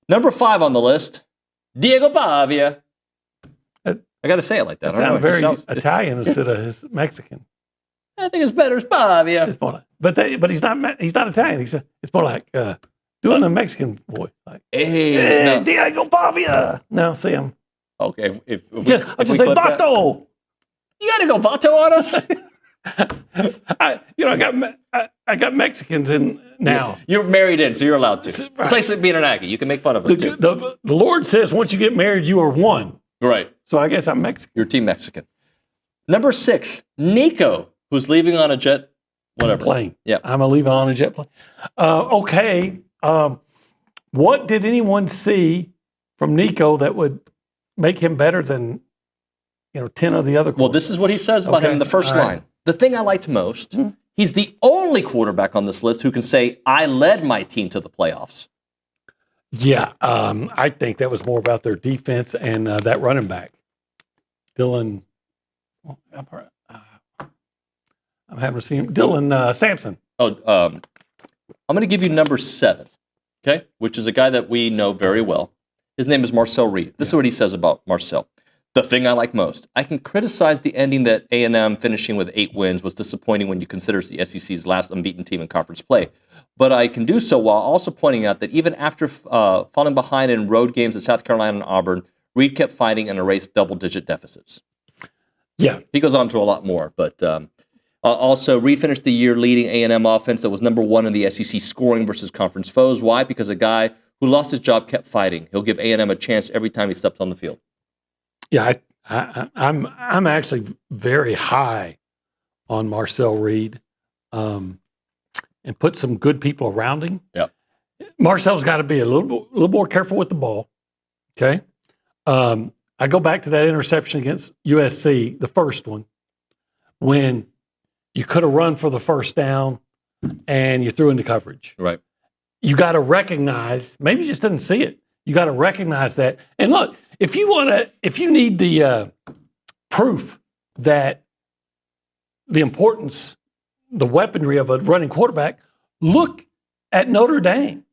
Number 5 on the list, Diego Pavia. I got to say it like that. That sounds very Italian instead of Mexican. I think it's better as Pavia. It's more like, but he's not Italian. It's more like doing a Mexican voice. Like, hey, no. Diego Pavia. No, see him. Okay, if I'll just say Vato. You got to go Vato on us. I got Mexicans in now. You're married in, so you're allowed to. Right. It's like being an Aggie. You can make fun of us too. The Lord says once you get married, you are one. Right. So I guess I'm Mexican. You're Team Mexican. Number 6, Nico, who's leaving on a jet, whatever. Plane. Yeah. I'm going to leave on a jet plane. Okay. What did anyone see from Nico that would make him better than 10 of the other quarterbacks? Well, this is what he says about him in the first line. Right. The thing I liked most, he's the only quarterback on this list who can say, I led my team to the playoffs. Yeah, I think that was more about their defense and that running back, Dylan. I'm having to see him. Dylan Sampson. I'm going to give you number 7, okay, which is a guy that we know very well. His name is Marcel Reed. This is what he says about Marcel. The thing I like most. I can criticize the ending that A&M finishing with 8 wins was disappointing when you consider it's the SEC's last unbeaten team in conference play. But I can do so while also pointing out that even after falling behind in road games at South Carolina and Auburn, Reed kept fighting and erased double-digit deficits. Yeah. He goes on to a lot more, but also Reed finished the year leading A&M offense that was number 1 in the SEC scoring versus conference foes. Why? Because a guy who lost his job kept fighting. He'll give A&M a chance every time he steps on the field. Yeah, I'm actually very high on Marcel Reed, and put some good people around him. Yep. Marcel's got to be a little more careful with the ball. Okay. I go back to that interception against USC, the first one, when you could have run for the first down and you threw into coverage. Right. You got to recognize, maybe you just didn't see it. You got to recognize that. And look, if you need the proof that the importance, the weaponry of a running quarterback, look at Notre Dame.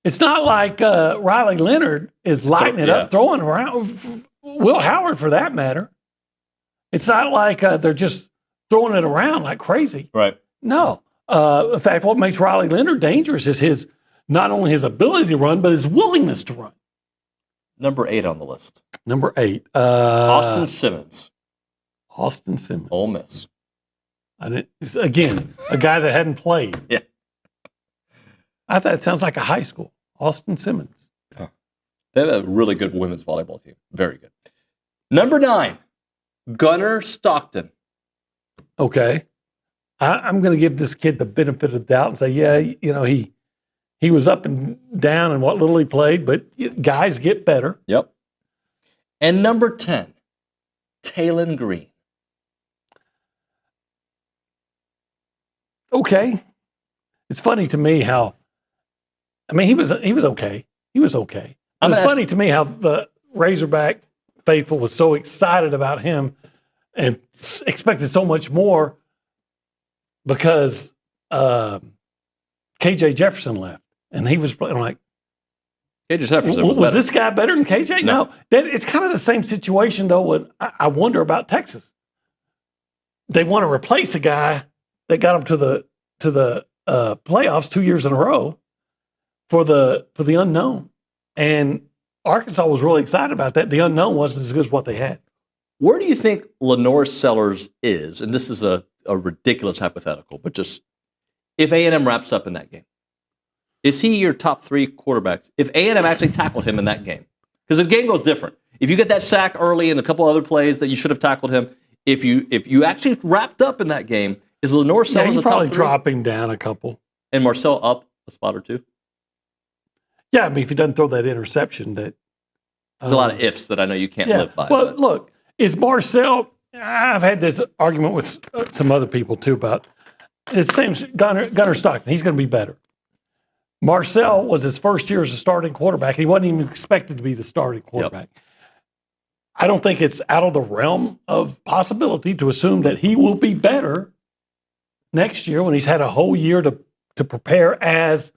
It's not like Riley Leonard is lighting it up, throwing around. Will Howard, for that matter. It's not like they're just throwing it around like crazy. Right. No. In fact, what makes Riley Leonard dangerous is not only his ability to run, but his willingness to run. Number 8 on the list. Number 8. Austin Simmons. Austin Simmons. Ole Miss. Again, a guy that hadn't played. Yeah. I thought it sounds like a high school. Austin Simmons. Huh. They have a really good women's volleyball team. Very good. Number 9, Gunnar Stockton. Okay. I'm going to give this kid the benefit of the doubt and say, yeah, he was up and down in what little he played, but guys get better. Yep. And number 10, Talon Green. Okay. It's funny to me how, he was okay. He was okay. It's funny to me how the Razorback faithful was so excited about him and expected so much more because KJ Jefferson left. And he was playing like, KJ Jefferson was this guy better than KJ? No. It's kind of the same situation, though, when I wonder about Texas. They want to replace a guy that got them to the playoffs 2 years in a row for the unknown. And Arkansas was really excited about that. The unknown wasn't as good as what they had. Where do you think Lenore Sellers is? And this is a ridiculous hypothetical, but just if A&M wraps up in that game, is he your top 3 quarterbacks? If A&M actually tackled him in that game, because the game goes different. If you get that sack early and a couple other plays that you should have tackled him, if you actually wrapped up in that game, is Lenore Sellers you a top 3? probably drop him down a couple. And Marcel up a spot or 2? Yeah, if he doesn't throw that interception, that there's a lot of ifs that I know you can't live by. Well, look, is Marcel? I've had this argument with some other people too about it. Seems Gunnar Stockton. He's going to be better. Marcel was his first year as a starting quarterback. He wasn't even expected to be the starting quarterback. Yep. I don't think it's out of the realm of possibility to assume that he will be better next year when he's had a whole year to prepare as,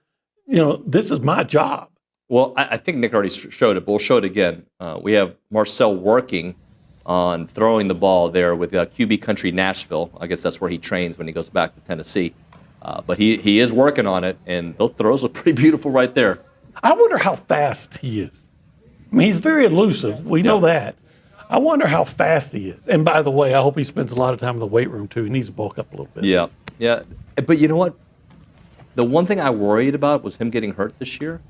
this is my job. Well, I think Nick already showed it, but we'll show it again. We have Marcel working on throwing the ball there with QB Country Nashville. I guess that's where he trains when he goes back to Tennessee. But he is working on it, and those throws are pretty beautiful right there. I wonder how fast he is. He's very elusive. We know that. I wonder how fast he is. And by the way, I hope he spends a lot of time in the weight room, too. He needs to bulk up a little bit. Yeah. But you know what? The one thing I worried about was him getting hurt this year.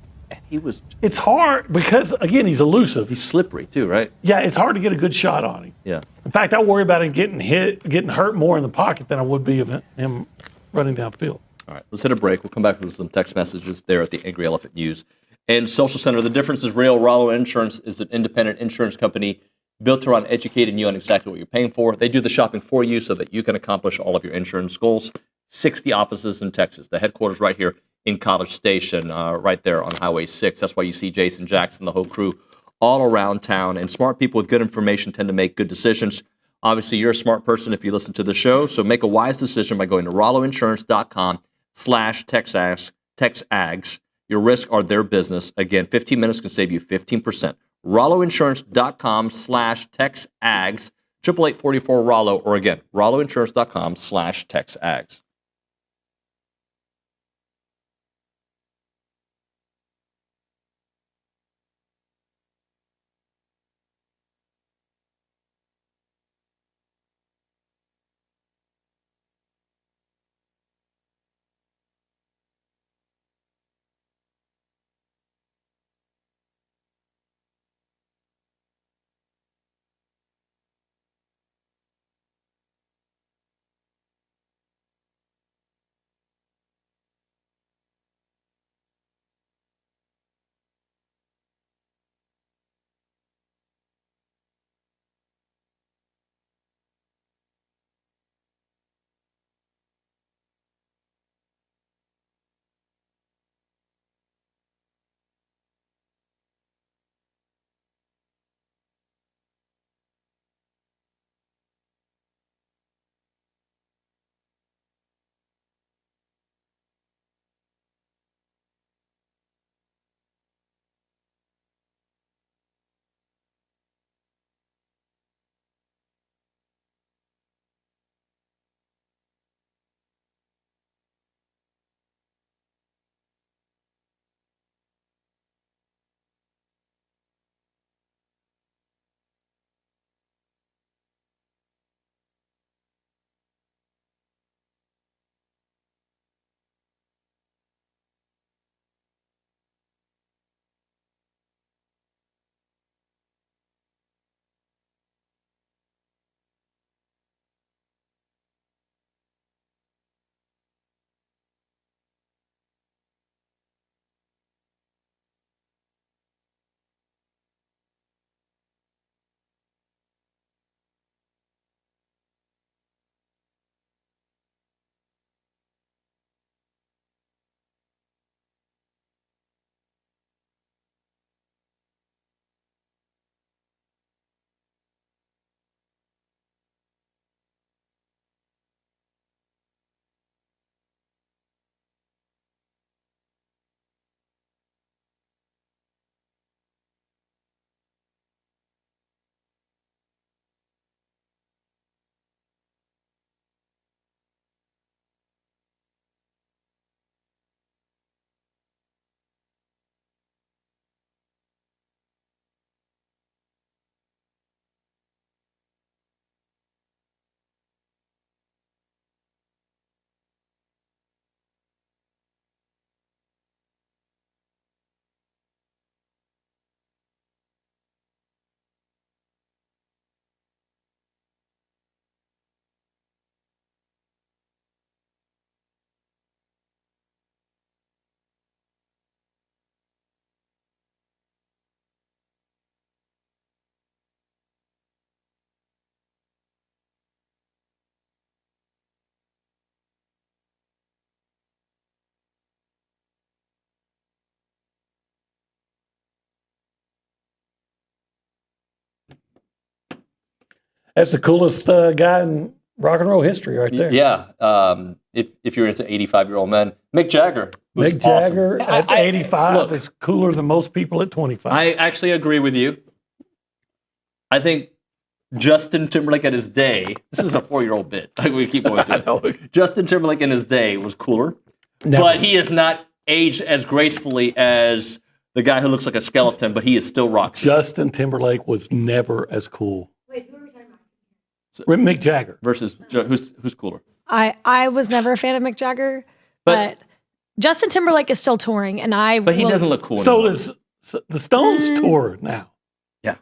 And it's hard because, again, he's elusive. He's slippery, too, right? Yeah, it's hard to get a good shot on him. Yeah. In fact, I worry about him getting hurt more in the pocket than I would be of him running downfield. All right, let's hit a break. We'll come back with some text messages there at the Angry Elephant News and Social Center. The difference is real. Rollo Insurance is an independent insurance company built around educating you on exactly what you're paying for. They do the shopping for you so that you can accomplish all of your insurance goals. 60 offices in Texas. The headquarters right here in College Station, right there on Highway 6. That's why you see Jason Jackson, the whole crew, all around town. And smart people with good information tend to make good decisions. Obviously, you're a smart person if you listen to the show, so make a wise decision by going to rolloinsurance.com/TexAgs. Your risks are their business. Again, 15 minutes can save you 15%. RolloInsurance.com/TexAgs, 888-44-ROLLO, or again, RolloInsurance.com/TexAgs. That's the coolest guy in rock and roll history right there. Yeah. If you're into 85-year-old men, Mick Jagger. Mick Jagger at 85 is cooler than most people at 25. I actually agree with you. I think Justin Timberlake at his day, this is a 4-year-old bit. We keep going to it. Justin Timberlake in his day was cooler, but he is not aged as gracefully as the guy who looks like a skeleton, but he is still rock. Justin Timberlake was never as cool. Wait, who are we talking about? Mick Jagger. Versus, who's cooler? I was never a fan of Mick Jagger, but Justin Timberlake is still touring, and But he doesn't look cool So anymore. does the Stones tour now. Yeah.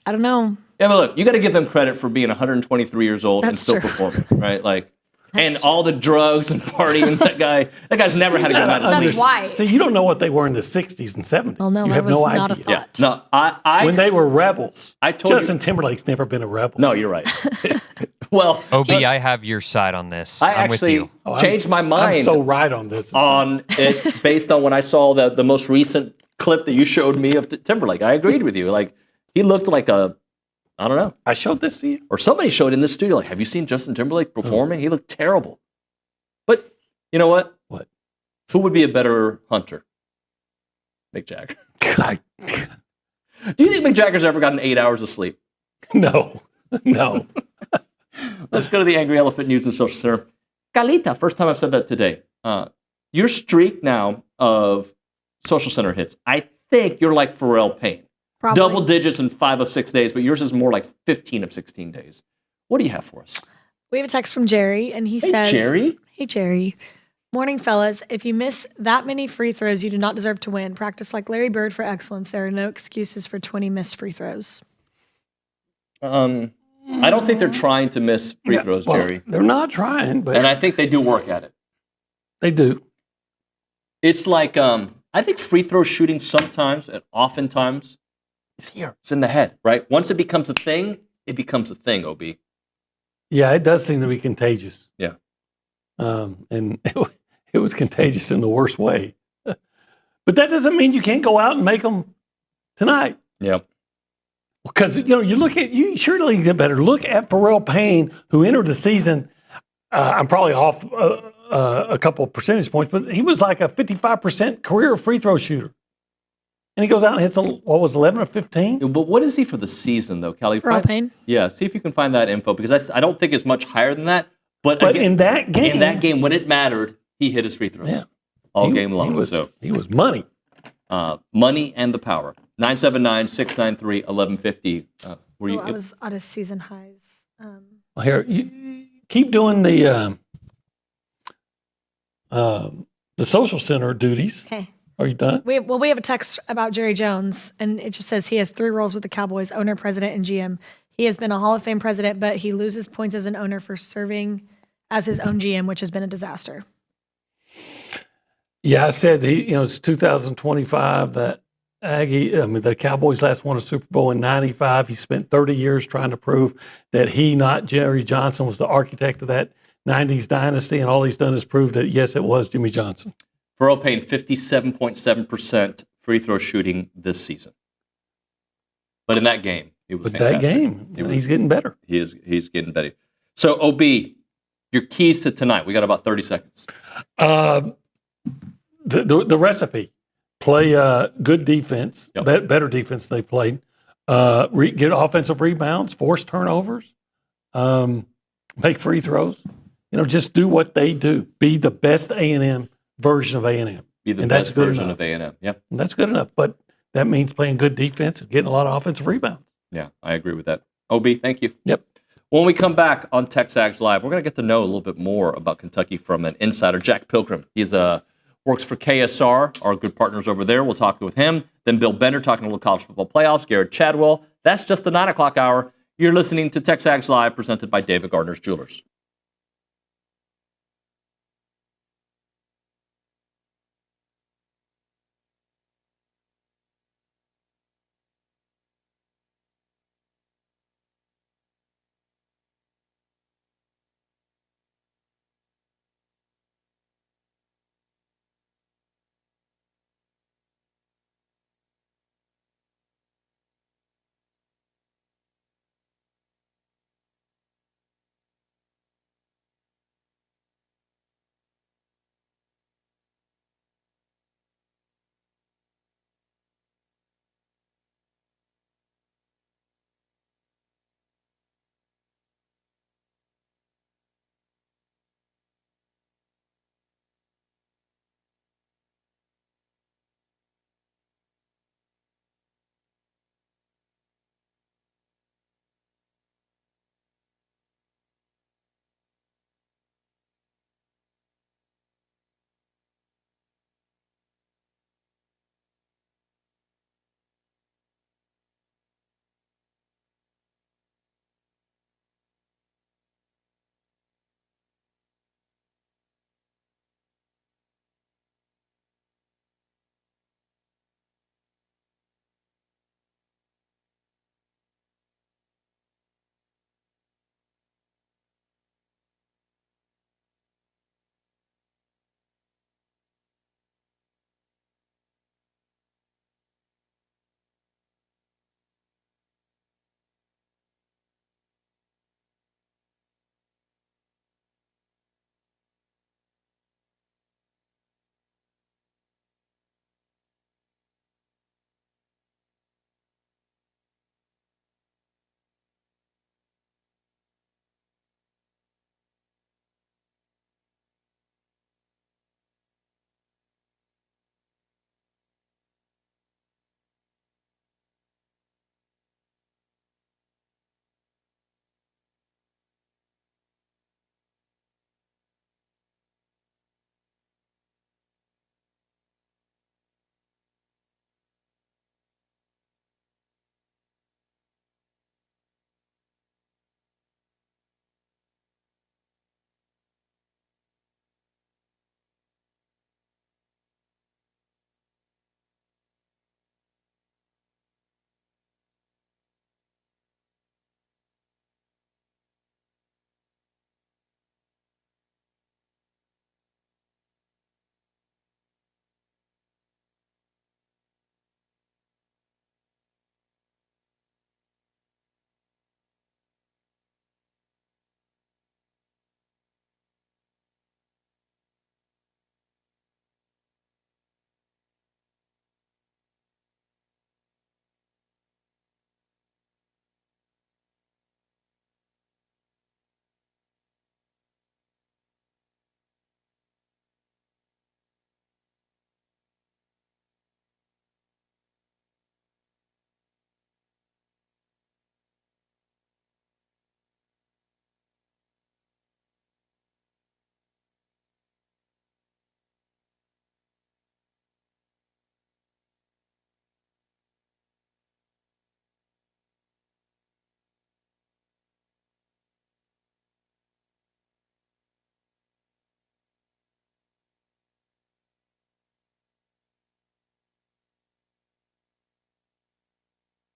I don't know. Yeah, but look, you got to give them credit for being 123 years old and That's still true. performing, right? Like, and all the drugs and partying. That guy's never had a good night of sleep. That's why. See, you don't know what they were in the 60s and 70s. Well, no, you I have was no not idea. a thought. No, I when they were rebels. I told Justin Timberlake's never been a rebel. No, you're right. Well, OB, I have your side on this. I I'm with actually you. changed my mind. I'm so right on this. On it based on when I saw the most recent clip that you showed me of Timberlake. I agreed with you. Like, he looked like I don't know. I showed this to you. Or somebody showed in this studio, like, have you seen Justin Timberlake performing? He looked terrible. But you know what? What? Who would be a better hunter? Mick Jagger. Do you think Mick Jagger's ever gotten 8 hours of sleep? No. Let's go to the Angry Elephant News and Social Center. Calita, first time I've said that today. Your streak now of Social Center hits, I think you're like Pharrell Payne. Probably. Double digits in 5 of 6 days, but yours is more like 15 of 16 days. What do you have for us? We have a text from Jerry, and he says, Jerry? Hey, Jerry. Morning, fellas. If you miss that many free throws, you do not deserve to win. Practice like Larry Bird for excellence. There are no excuses for 20 missed free throws. I don't think they're trying to miss free throws, Jerry. They're not trying, but And I think they do work at it. they do. It's like, I think free throw shooting sometimes and oftentimes is here. It's in the head, right? Once it becomes a thing, it becomes a thing, OB. Yeah, it does seem to be contagious. Yeah. And it was contagious in the worst way. But that doesn't mean you can't go out and make them tonight. Yeah. Because, you surely get better. Look at Pharrell Payne, who entered the season. I'm probably off a couple of percentage points, but he was like a 55% career free throw shooter. And he goes out and hits, 11 or 15? But what is he for the season, though, Kelly? Pharrell Payne? Yeah, see if you can find that info, because I don't think it's much higher than that. But again, in that game, when it mattered, he hit his free throws. Yeah. All game long. He was money. Money and the power. 979-693-1150. I was at his season highs. Well, here, you keep doing the social center duties. Okay. Are you done? We have a text about Jerry Jones, and it just says he has 3 roles with the Cowboys: owner, president, and GM. He has been a Hall of Fame president, but he loses points as an owner for serving as his own GM, which has been a disaster. Yeah, I said it's 2025 that the Cowboys last won a Super Bowl in '95. He spent 30 years trying to prove that he, not Jerry Johnson, was the architect of that '90s dynasty, and all he's done is prove that yes, it was Jimmy Johnson. Pharrell Payne, 57.7% free throw shooting this season. But in that game, it was fantastic. That game, he's getting better. He's getting better. So, OB, your keys to tonight. We got about 30 seconds. The recipe: play good defense, better defense they've played. Get offensive rebounds, force turnovers, make free throws. Just do what they do. Be the best A&M version of A&M. Be the best version of A&M. Yeah, and that's good enough. But that means playing good defense and getting a lot of offensive rebounds. Yeah, I agree with that. OB, thank you. Yep. When we come back on TexAgs Live, we're going to get to know a little bit more about Kentucky from an insider, Jack Pilgrim. He's works for KSR, our good partners over there. We'll talk with him. Then Bill Bender talking a little college football playoffs. Gerrod Chadwell. That's just the 9 o'clock hour. You're listening to TexAgs Live, presented by David Gardner's Jewelers.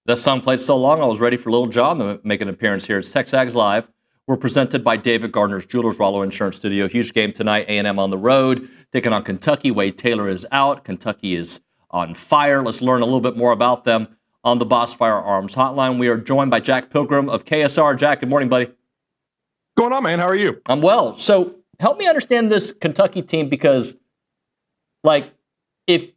That song played so long, I was ready for Little John to make an appearance here. It's TexAgs Live. We're presented by David Gardner's Jewelers Rollo Insurance Studio. Huge game tonight, A&M on the road, taking on Kentucky. Wade Taylor is out. Kentucky is on fire. Let's learn a little bit more about them on the Boss Firearms Hotline. We are joined by Jack Pilgrim of KSR. Jack, good morning, buddy. Going on, man? How are you? I'm well. So help me understand this Kentucky team, because, like, if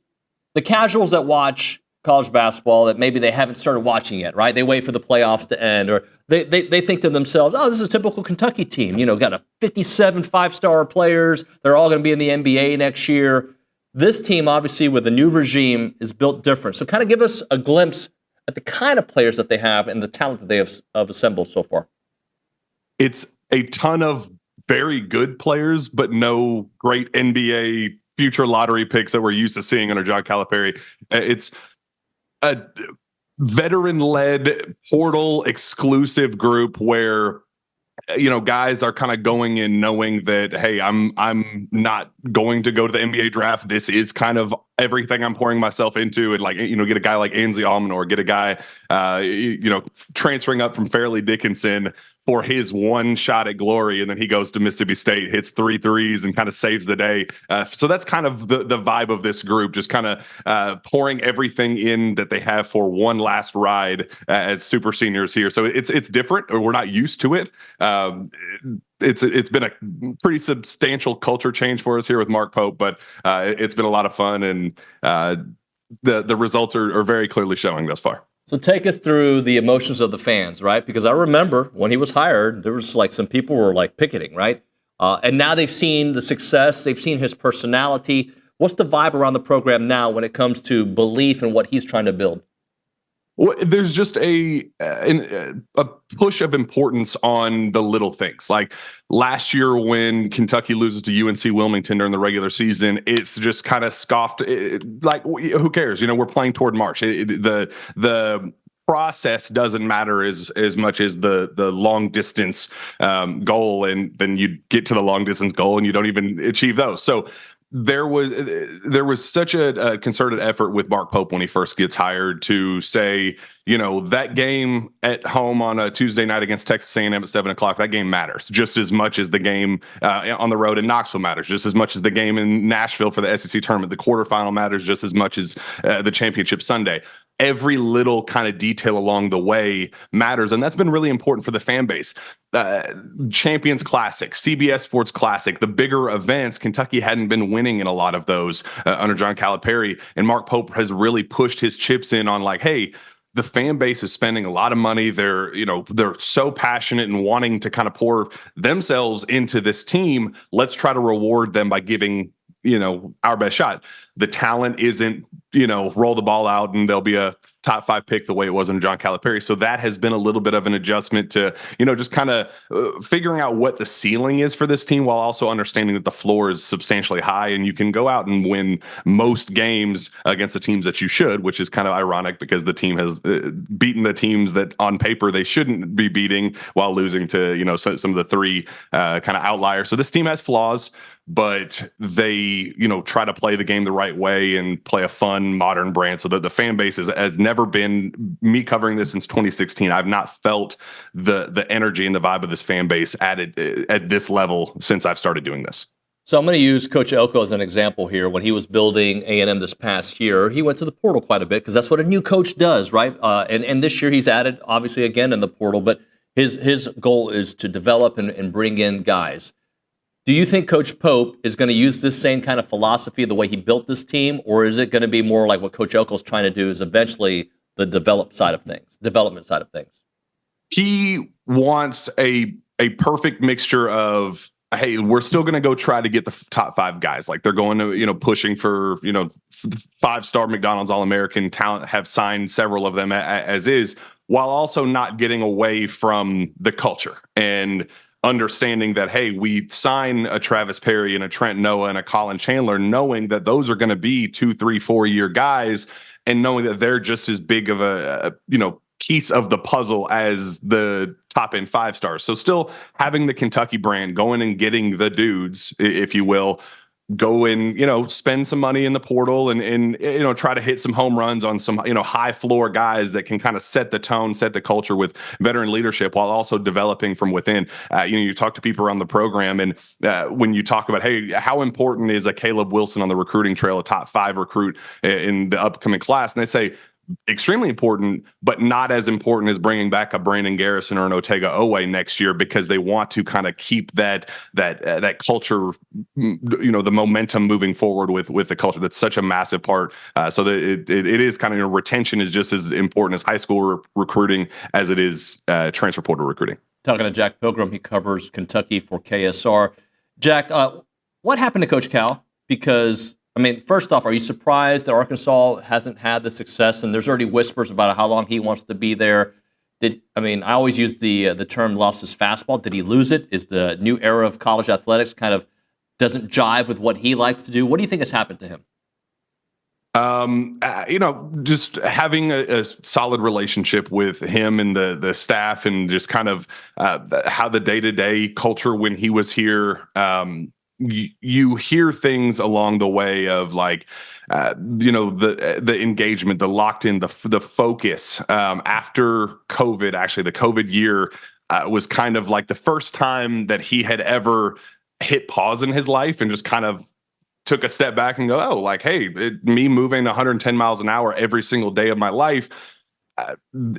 the casuals that watch college basketball that maybe they haven't started watching yet, right? They wait for the playoffs to end, or they think to themselves, oh, this is a typical Kentucky team. You know, got a 57 five-star players. They're all going to be in the NBA next year. This team, obviously, with the new regime, is built different. So kind of give us a glimpse at the kind of players that they have and the talent that they have assembled so far. It's a ton of very good players, but no great NBA future lottery picks that we're used to seeing under John Calipari. It's a veteran-led portal exclusive group where, you know, guys are kind of going in knowing that, hey, I'm not going to go to the NBA draft. This is kind of everything I'm pouring myself into. And, like, you know, get a guy like Ainsley Alman, or get a guy, transferring up from Fairleigh Dickinson for his one shot at glory, and then he goes to Mississippi State, hits 3 threes, and kind of saves the day. So that's kind of the vibe of this group, just kind of pouring everything in that they have for one last ride as super seniors here. So it's different, or we're not used to it. It's been a pretty substantial culture change for us here with Mark Pope, but it's been a lot of fun, and the results are very clearly showing thus far. So take us through the emotions of the fans, right? Because I remember when he was hired, there was like some people were like picketing, right? And now they've seen the success, they've seen his personality. What's the vibe around the program now when it comes to belief in what he's trying to build? Well, there's just a push of importance on the little things. Like last year when Kentucky loses to UNC Wilmington during the regular season, it's just kind of scoffed. Like, who cares? You know, we're playing toward March. The process doesn't matter as much as the long distance goal, and then you get to the long distance goal and you don't even achieve those. So there was such a concerted effort with Mark Pope when he first gets hired to say, you know, that game at home on a Tuesday night against Texas A&M at 7:00, that game matters just as much as the game on the road in Knoxville matters, just as much as the game in Nashville for the SEC tournament. The quarterfinal matters just as much as the championship Sunday. Every little kind of detail along the way matters, and that's been really important for the fan base. Champions Classic, CBS Sports Classic, the bigger events, Kentucky hadn't been winning in a lot of those under John Calipari, and Mark Pope has really pushed his chips in on, like, hey, the fan base is spending a lot of money. They're so passionate and wanting to kind of pour themselves into this team. Let's try to reward them by giving, our best shot. The talent isn't, roll the ball out and there'll be a top 5 pick the way it was under John Calipari. So that has been a little bit of an adjustment to, just kind of figuring out what the ceiling is for this team, while also understanding that the floor is substantially high and you can go out and win most games against the teams that you should, which is kind of ironic because the team has beaten the teams that on paper they shouldn't be beating, while losing to, some of the 3 kind of outliers. So this team has flaws, but they, try to play the game the right way and play a fun, modern brand, so that the fan base has never been, me covering this since 2016, I've not felt the energy and the vibe of this fan base at this level since I've started doing this. So I'm going to use Coach Elko as an example here. When he was building A&M this past year, he went to the portal quite a bit because that's what a new coach does, right? And this year he's added, obviously, again in the portal, but his goal is to develop and bring in guys. Do you think Coach Pope is going to use this same kind of philosophy, the way he built this team, or is it going to be more like what Coach Elko is trying to do, is eventually the development side of things? He wants a perfect mixture of, hey, we're still going to go try to get the top 5 guys. Like they're going to, pushing for, 5-star McDonald's All-American talent, have signed several of them as is, while also not getting away from the culture and understanding that, hey, we sign a Travis Perry and a Trent Noah and a Colin Chandler, knowing that those are going to be 2, 3, 4-year guys, and knowing that they're just as big of a piece of the puzzle as the top end 5 stars. So still having the Kentucky brand, going and getting the dudes, if you will, go and, spend some money in the portal and try to hit some home runs on some, high floor guys that can kind of set the tone, set the culture with veteran leadership while also developing from within. You talk to people around the program, and when you talk about, hey, how important is a Caleb Wilson on the recruiting trail, a top 5 recruit in the upcoming class? And they say, extremely important, but not as important as bringing back a Brandon Garrison or an Otega Owe next year, because they want to kind of keep that culture, the momentum moving forward with the culture. That's such a massive part. So that it is kind of, retention is just as important as high school recruiting as it is transfer portal recruiting. Talking to Jack Pilgrim, he covers Kentucky for KSR. Jack, what happened to Coach Cal? Because first off, are you surprised that Arkansas hasn't had the success? And there's already whispers about how long he wants to be there. I always use the term lost his fastball. Did he lose it? Is the new era of college athletics kind of doesn't jive with what he likes to do? What do you think has happened to him? Just having a solid relationship with him and the staff, and just kind of how the day-to-day culture when he was here. You hear things along the way of like, the engagement, the locked in, the focus. After COVID, actually, the COVID year was kind of like the first time that he had ever hit pause in his life and just kind of took a step back and go, oh, like, hey, me moving 110 miles an hour every single day of my life,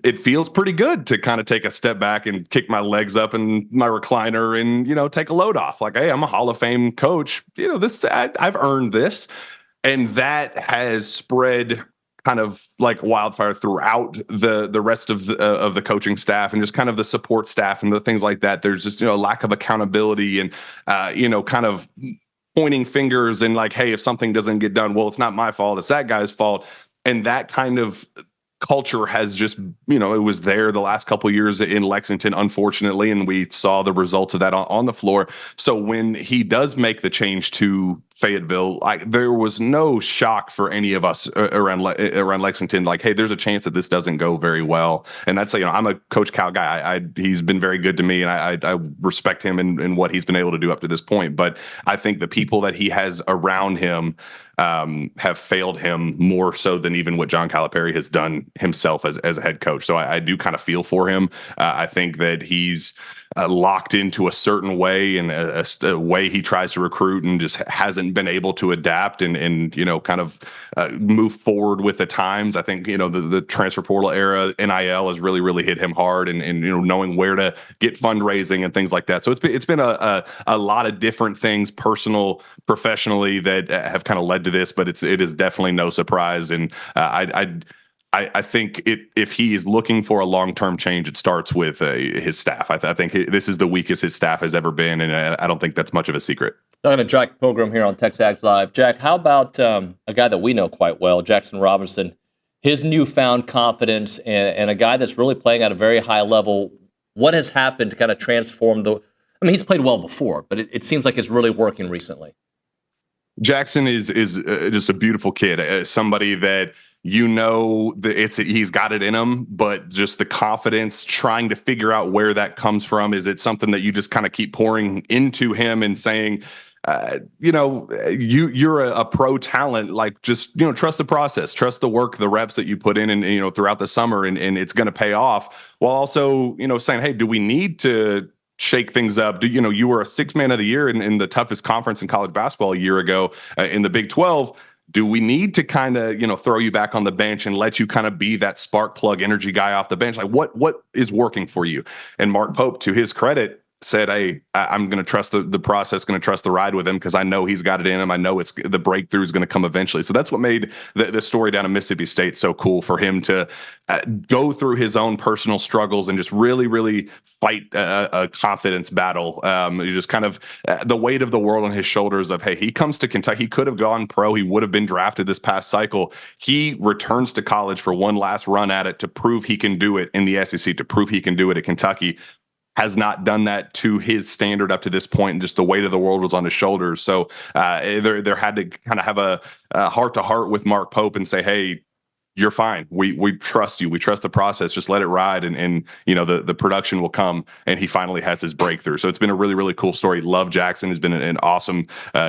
it feels pretty good to kind of take a step back and kick my legs up in my recliner and, take a load off. Like, hey, I'm a Hall of Fame coach. I've earned this. And that has spread kind of like wildfire throughout the rest of the coaching staff and just kind of the support staff and the things like that. There's just, a lack of accountability and, kind of pointing fingers and like, hey, if something doesn't get done, well, it's not my fault, it's that guy's fault. And that kind of culture has just, it was there the last couple of years in Lexington, unfortunately, and we saw the results of that on the floor. So when he does make the change to Fayetteville, there was no shock for any of us around Lexington. Like, hey, there's a chance that this doesn't go very well. And that's, I'm a Coach Cal guy. He's been very good to me, and I respect him and what he's been able to do up to this point. But I think the people that he has around him have failed him more so than even what John Calipari has done himself as a head coach. So I do kind of feel for him. I think that he's locked into a certain way and a way he tries to recruit and just hasn't been able to adapt and kind of move forward with the times. I think, the transfer portal era, NIL has really, really hit him hard and knowing where to get fundraising and things like that. So it's been a lot of different things, personal, professionally, that have kind of led to this, but it is definitely no surprise. And I think if he is looking for a long-term change, it starts with his staff. I think this is the weakest his staff has ever been, and I don't think that's much of a secret. Talking to Jack Pilgrim here on TexAgs Live. Jack, how about a guy that we know quite well, Jackson Robinson, his newfound confidence, and a guy that's really playing at a very high level? What has happened to kind of transform he's played well before, but it seems like it's really working recently. Jackson is just a beautiful kid, somebody that he's got it in him, but just the confidence, trying to figure out where that comes from. Is it something that you just kind of keep pouring into him and saying, you're a pro talent, like just, trust the process, trust the work, the reps that you put in and, throughout the summer and it's going to pay off, while also, saying, hey, do we need to shake things up? You were a 6th man of the year in the toughest conference in college basketball a year ago in the Big 12. Do we need to kind of, throw you back on the bench and let you kind of be that spark plug energy guy off the bench? Like what is working for you? And Mark Pope, to his credit, said, hey, I'm going to trust the process, going to trust the ride with him because I know he's got it in him. I know the breakthrough is going to come eventually. So that's what made the story down in Mississippi State so cool, for him to go through his own personal struggles and just really, really fight a confidence battle. Just kind of the weight of the world on his shoulders of, hey, he comes to Kentucky. He could have gone pro. He would have been drafted this past cycle. He returns to college for one last run at it to prove he can do it in the SEC, to prove he can do it at Kentucky. Has not done that to his standard up to this point, and just the weight of the world was on his shoulders. So there had to kind of have a heart-to-heart with Mark Pope and say, hey, you're fine. We trust you. We trust the process. Just let it ride, and the production will come. And he finally has his breakthrough. So it's been a really, really cool story. Love Jackson. Has been an awesome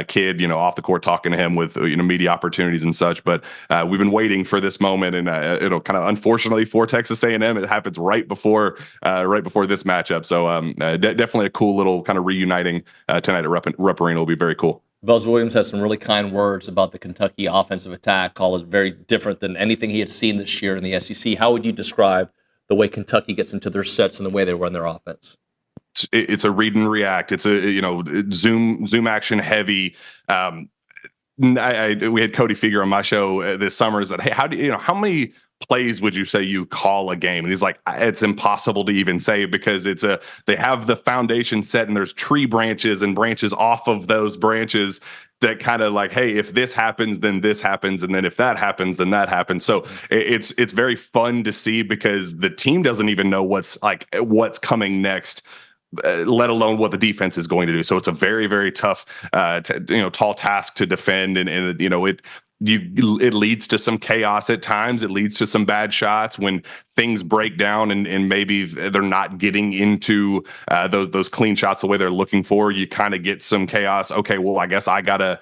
kid. Off the court, talking to him with media opportunities and such. But we've been waiting for this moment, and kind of unfortunately for Texas A&M, it happens right before this matchup. So definitely a cool little kind of reuniting tonight at Rupp Arena will be very cool. Buzz Williams has some really kind words about the Kentucky offensive attack, call it very different than anything he had seen this year in the SEC. How would you describe the way Kentucky gets into their sets and the way they run their offense? It's a read and react. It's a zoom action heavy. We had Cody Figure on my show this summer. Is that, hey, how many plays would you say you call a game? And he's like, it's impossible to even say, because they have the foundation set, and there's tree branches and branches off of those branches that kind of like, hey, if this happens, then this happens, and then if that happens, then that happens. So it's very fun to see, because the team doesn't even know what's coming next, let alone what the defense is going to do. So it's a very, very tough, tall task to defend, and it leads to some chaos at times. It leads to some bad shots when things break down, and maybe they're not getting into those clean shots the way they're looking for. You kind of get some chaos. Okay, well, I guess I gotta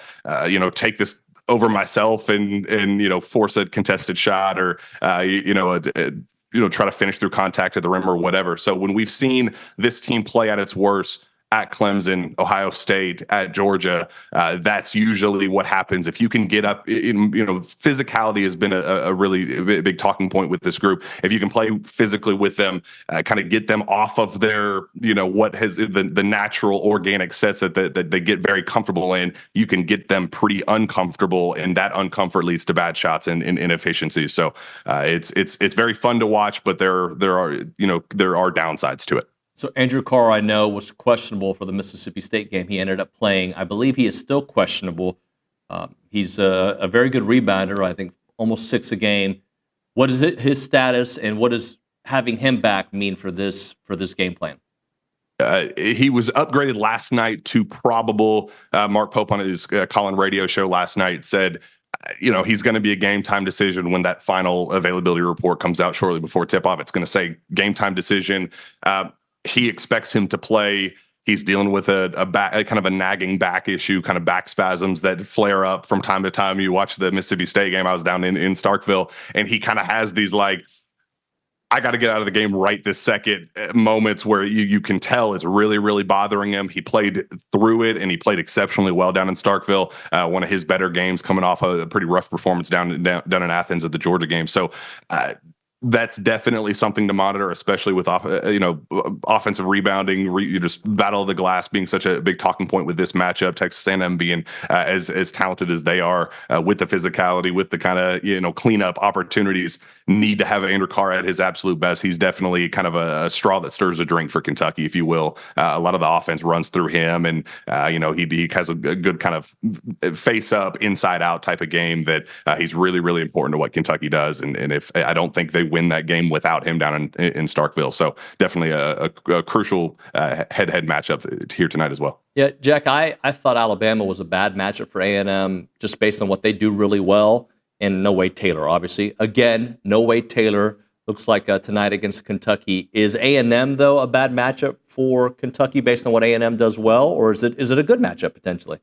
take this over myself and force a contested shot, or try to finish through contact at the rim or whatever. So when we've seen this team play at its worst at Clemson, Ohio State, at Georgia, that's usually what happens. If you can get up, physicality has been a really big talking point with this group. If you can play physically with them, kind of get them off of their, what has the natural organic sets that they get very comfortable in, you can get them pretty uncomfortable, and that uncomfort leads to bad shots and inefficiencies. So it's very fun to watch, but there are downsides to it. So Andrew Carr, I know, was questionable for the Mississippi State game. He ended up playing. I believe he is still questionable. He's a very good rebounder, I think almost 6 a game. What is his status, and what does having him back mean for this game plan? He was upgraded last night to probable. Mark Pope on his Colin radio show last night said, he's going to be a game time decision when that final availability report comes out shortly before tip off. It's going to say game time decision. He expects him to play. He's dealing with a kind of a nagging back issue, kind of back spasms that flare up from time to time. You watch the Mississippi State game. I was down in Starkville, and he kind of has these like, I got to get out of the game right this second moments where you can tell it's really, really bothering him. He played through it, and he played exceptionally well down in Starkville. One of his better games, coming off a pretty rough performance down in Athens at the Georgia game. So that's definitely something to monitor, especially with offensive rebounding. You just battle of the glass being such a big talking point with this matchup. Texas A&M being as talented as they are, with the physicality, with the kind of cleanup opportunities, need to have Andrew Carr at his absolute best. He's definitely kind of a straw that stirs a drink for Kentucky, if you will. A lot of the offense runs through him, and he has a good kind of face up, inside out type of game that he's really, really important to what Kentucky does. And if I don't think they win that game without him down in Starkville. So definitely a crucial head-to-head matchup here tonight as well. Yeah, Jack, I thought Alabama was a bad matchup for A&M just based on what they do really well, and no Wade Taylor, obviously. Again, no Wade Taylor. Looks like tonight against Kentucky. Is A&M, though, a bad matchup for Kentucky based on what A&M does well, or is it a good matchup potentially?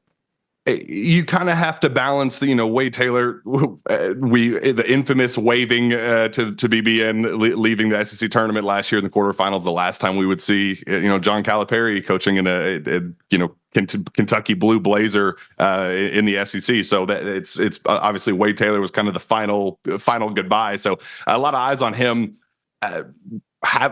You kind of have to balance the, Wade Taylor, the infamous waving to BBN, leaving the SEC tournament last year in the quarterfinals. The last time we would see, John Calipari coaching in a Kentucky Blue Blazer in the SEC. So that it's obviously Wade Taylor was kind of the final goodbye. So a lot of eyes on him.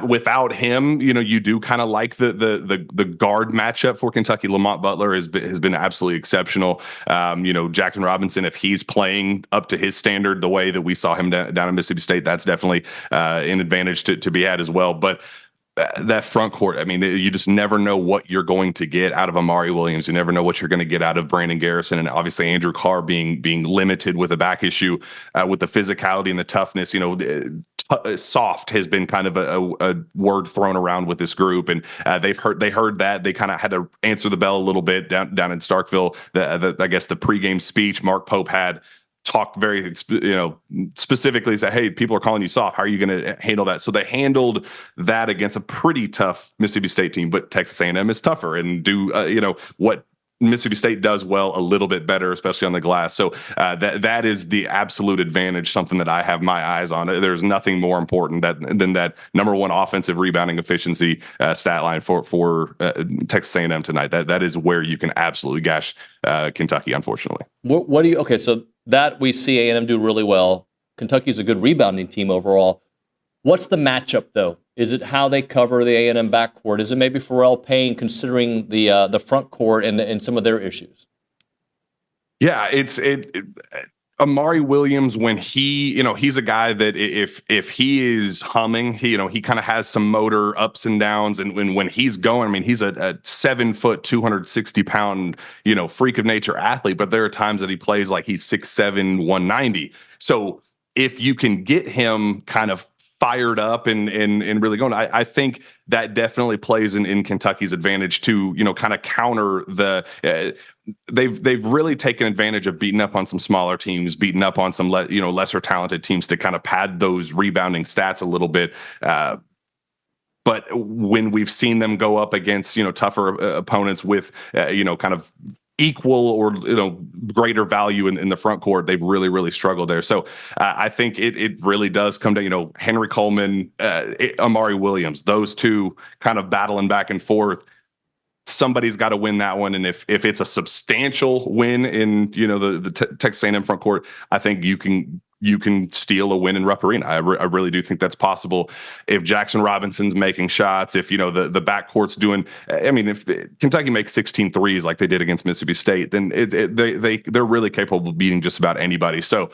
Without him, you do kind of like the guard matchup for Kentucky. Lamont Butler has been absolutely exceptional. Jackson Robinson, if he's playing up to his standard the way that we saw him down in Mississippi State, that's definitely an advantage to be had as well. But that front court, I mean, you just never know what you're going to get out of Amari Williams. You never know what you're going to get out of Brandon Garrison, and obviously Andrew Carr being limited with a back issue, with the physicality and the toughness. Soft has been kind of a word thrown around with this group, and they heard that they kind of had to answer the bell a little bit down in Starkville. I guess the pregame speech Mark Pope had talked very, specifically said, hey, people are calling you soft. How are you going to handle that? So they handled that against a pretty tough Mississippi State team, but Texas A&M is tougher and do, what Mississippi State does well a little bit better, especially on the glass. So that is the absolute advantage, something that I have my eyes on. There's nothing more important than that number one offensive rebounding efficiency stat line for Texas A&M tonight. That is where you can absolutely gash Kentucky, unfortunately. What do you? Okay, so that we see A&M do really well. Kentucky's a good rebounding team overall. What's the matchup though? Is it how they cover the A&M backcourt? Is it maybe Pharrell Payne considering the front court and some of their issues? Yeah, it's Amari Williams, when he's a guy that if he is humming, he kind of has some motor ups and downs, and when he's going, I mean, he's a 7 foot, 260 pound, freak of nature athlete, but there are times that he plays like he's 6'7", 190. So if you can get him kind of fired up and really going, I think that definitely plays in Kentucky's advantage to kind of counter the. They've really taken advantage of beating up on some smaller teams, beating up on some lesser talented teams to kind of pad those rebounding stats a little bit. But when we've seen them go up against tougher opponents with kind of equal or greater value in the front court, they've really struggled there. So I think it really does come to Henry Coleman, Amari Williams, those two kind of battling back and forth. Somebody's got to win that one, and if it's a substantial win in the Texas A&M front court, I think you can steal a win in Rupp Arena. I really do think that's possible. If Jackson Robinson's making shots, if the backcourt's doing, I mean, if Kentucky makes 16 threes like they did against Mississippi State, then they're really capable of beating just about anybody. So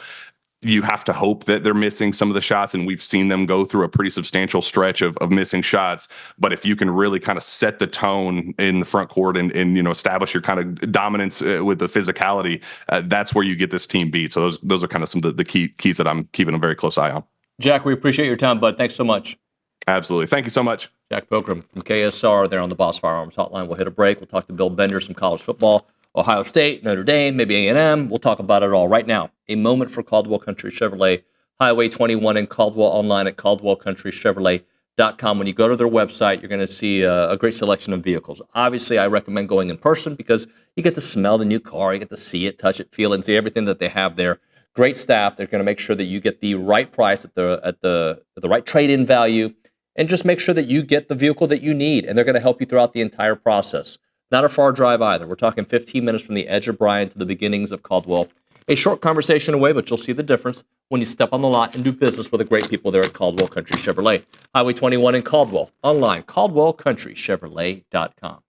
you have to hope that they're missing some of the shots, and we've seen them go through a pretty substantial stretch of missing shots. But if you can really kind of set the tone in the front court and establish your kind of dominance with the physicality, that's where you get this team beat. So those are kind of some of the keys that I'm keeping a very close eye on. Jack, we appreciate your time, bud. Thanks so much. Absolutely. Thank you so much. Jack Pilgrim from KSR there on the Boss Firearms Hotline. We'll hit a break. We'll talk to Bill Bender, some college football, Ohio State, Notre Dame, maybe A&M. We'll talk about it all right now. A moment for Caldwell Country Chevrolet, Highway 21 in Caldwell, online at caldwellcountrychevrolet.com. When you go to their website, you're going to see a great selection of vehicles. Obviously, I recommend going in person because you get to smell the new car, you get to see it, touch it, feel it, and see everything that they have there. Great staff. They're going to make sure that you get the right price at the right trade-in value, and just make sure that you get the vehicle that you need, and they're going to help you throughout the entire process. Not a far drive either. We're talking 15 minutes from the edge of Bryan to the beginnings of Caldwell. A short conversation away, but you'll see the difference when you step on the lot and do business with the great people there at Caldwell Country Chevrolet. Highway 21 in Caldwell. Online, caldwellcountrychevrolet.com.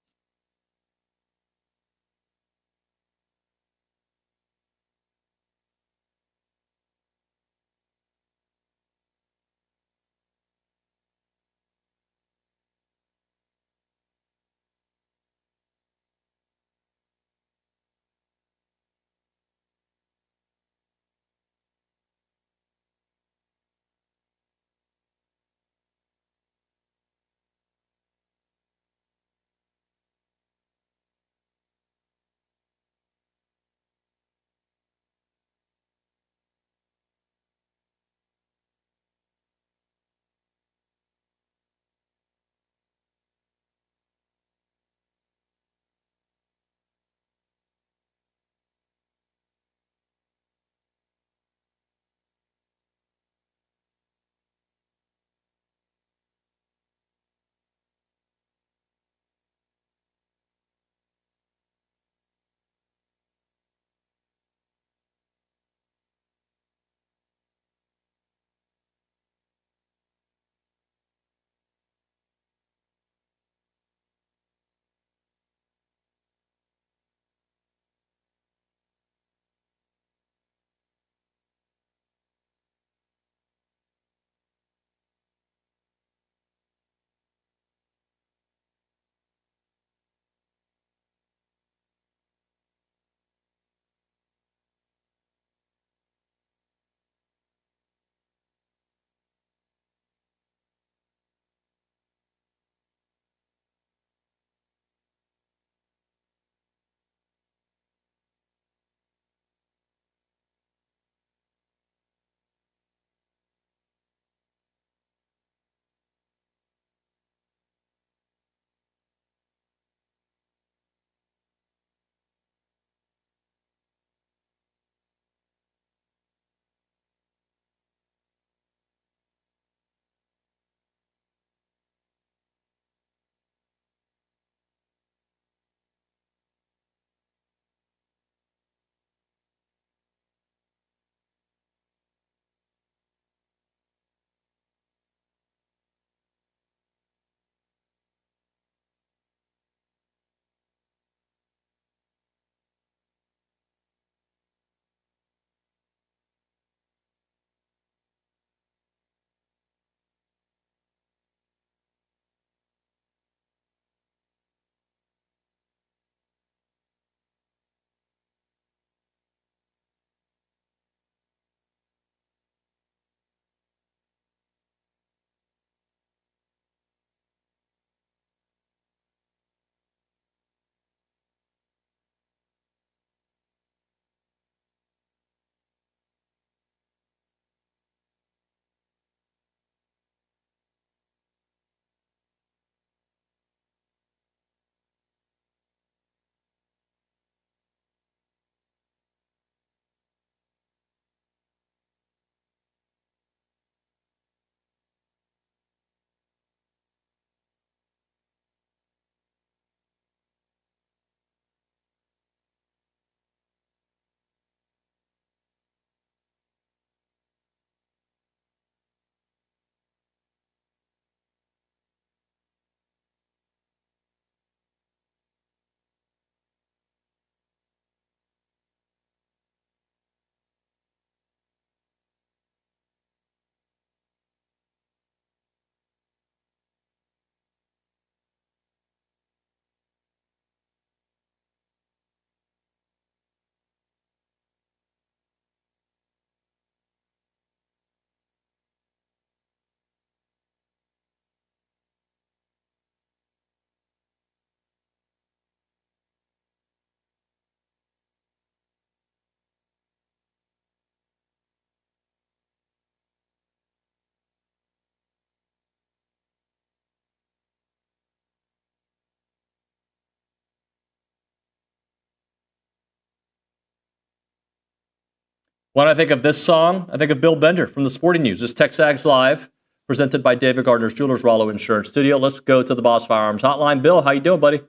When I think of this song, I think of Bill Bender from the Sporting News. This TexAgs Live, presented by David Gardner's Jewelers Rollo Insurance Studio. Let's go to the Boss Firearms Hotline. Bill, how you doing, buddy?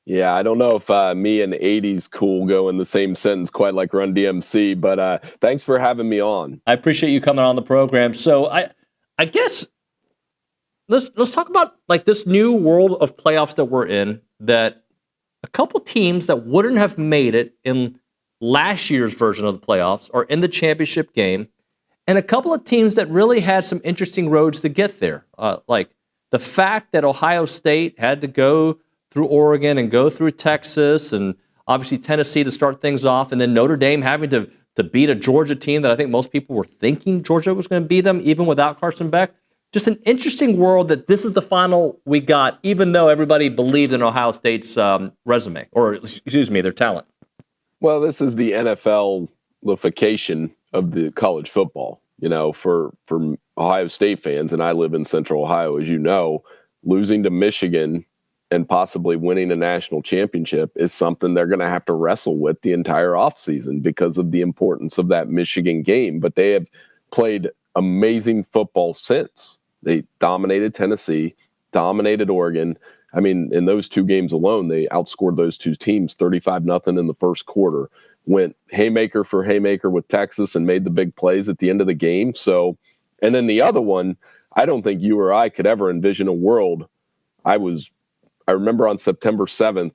Yeah, I don't know if me and 80s cool go in the same sentence quite like Run DMC, but thanks for having me on. I appreciate you coming on the program. So I guess let's talk about like this new world of playoffs that we're in, that a couple teams that wouldn't have made it in last year's version of the playoffs are in the championship game, and a couple of teams that really had some interesting roads to get there. Like the fact that Ohio State had to go through Oregon and go through Texas and obviously Tennessee to start things off, and then Notre Dame having to beat a Georgia team that I think most people were thinking Georgia was going to beat them even without Carson Beck. Just an interesting world that this is the final we got, even though everybody believed in Ohio State's resume, or excuse me, their talent. Well, this is the NFL-ification of the college football. You know, for Ohio State fans, and I live in Central Ohio, as you know, losing to Michigan and possibly winning a national championship is something they're going to have to wrestle with the entire offseason because of the importance of that Michigan game. But they have played amazing football since. They dominated Tennessee, dominated Oregon. I mean, in those two games alone, they outscored those two teams 35-0 in the first quarter. Went haymaker for haymaker with Texas and made the big plays at the end of the game. So, and then the other one, I don't think you or I could ever envision a world. I remember on September 7th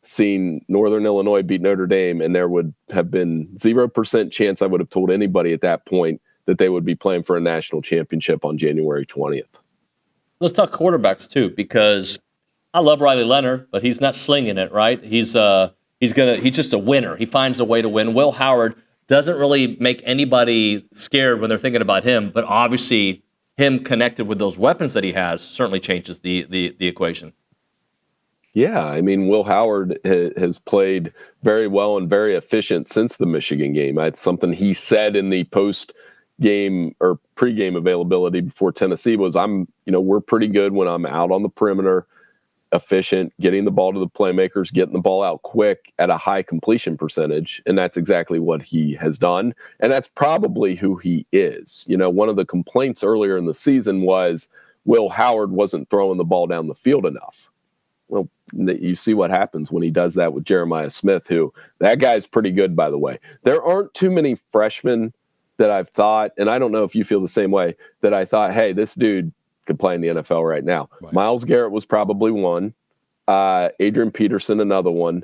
seeing Northern Illinois beat Notre Dame, and there would have been 0% chance I would have told anybody at that point that they would be playing for a national championship on January 20th. Let's talk quarterbacks too, because I love Riley Leonard, but he's not slinging it, right? He's just a winner. He finds a way to win. Will Howard doesn't really make anybody scared when they're thinking about him, but obviously him connected with those weapons that he has certainly changes the equation. Yeah, I mean, Will Howard has played very well and very efficient since the Michigan game. It's something he said in the post-game or pre-game availability before Tennessee was, we're pretty good when I'm out on the perimeter, efficient, getting the ball to the playmakers, getting the ball out quick at a high completion percentage. And that's exactly what he has done. And that's probably who he is. You know, one of the complaints earlier in the season was Will Howard wasn't throwing the ball down the field enough. Well, you see what happens when he does that with Jeremiah Smith, who that guy's pretty good, by the way. There aren't too many freshmen that I've thought, and I don't know if you feel the same way, that I thought, hey, this dude could play in the NFL right now. Right. Myles Garrett was probably one. Adrian Peterson, another one.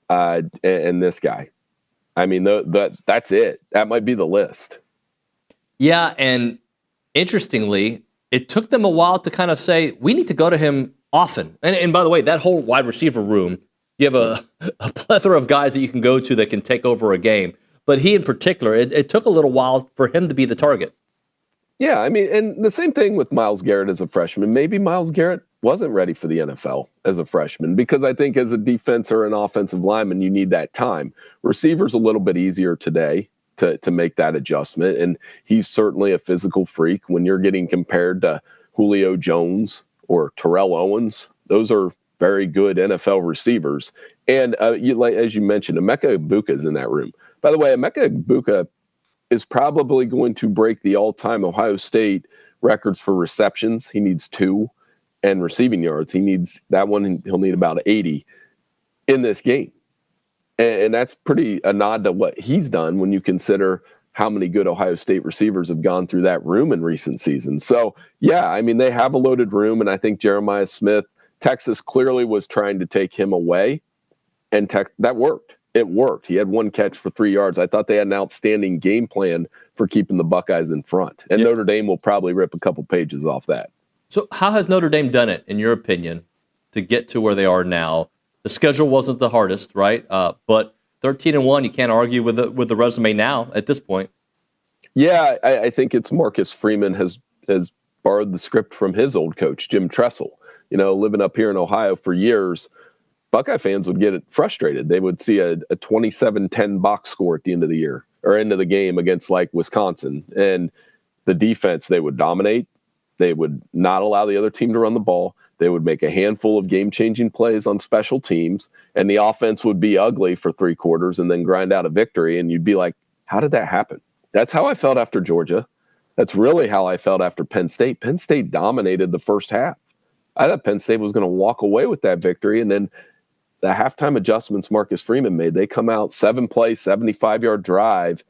And this guy. I mean, that's it. That might be the list. Yeah, and interestingly, it took them a while to kind of say, we need to go to him often. And by the way, that whole wide receiver room, you have a plethora of guys that you can go to that can take over a game. But he in particular, it took a little while for him to be the target. Yeah, I mean, and the same thing with Myles Garrett as a freshman. Maybe Myles Garrett wasn't ready for the NFL as a freshman, because I think as a defense or an offensive lineman, you need that time. Receivers a little bit easier today to make that adjustment. And he's certainly a physical freak. When you're getting compared to Julio Jones or Terrell Owens, those are very good NFL receivers. And as you mentioned, Emeka Egbuka is in that room. By the way, Emeka Egbuka is probably going to break the all-time Ohio State records for receptions. He needs 2, and receiving yards. He needs that one. He'll need about 80 in this game. And that's pretty a nod to what he's done when you consider how many good Ohio State receivers have gone through that room in recent seasons. So, yeah, I mean, they have a loaded room, and I think Jeremiah Smith, Texas clearly was trying to take him away, and that worked. It worked. He had 1 catch for 3 yards. I thought they had an outstanding game plan for keeping the Buckeyes in front. And Notre Dame will probably rip a couple pages off that. So how has Notre Dame done it, in your opinion, to get to where they are now? The schedule wasn't the hardest, right? But 13-1, you can't argue with the resume now at this point. Yeah, I think it's Marcus Freeman has borrowed the script from his old coach, Jim Tressel. You know, living up here in Ohio for years, Buckeye fans would get frustrated. They would see a 27-10 box score at the end of the year or end of the game against like Wisconsin. And the defense, they would dominate. They would not allow the other team to run the ball. They would make a handful of game-changing plays on special teams, and the offense would be ugly for 3 quarters and then grind out a victory. And you'd be like, how did that happen? That's how I felt after Georgia. That's really how I felt after Penn State. Penn State dominated the first half. I thought Penn State was going to walk away with that victory. And then the halftime adjustments Marcus Freeman made, they come out 7-play, 75-yard drive,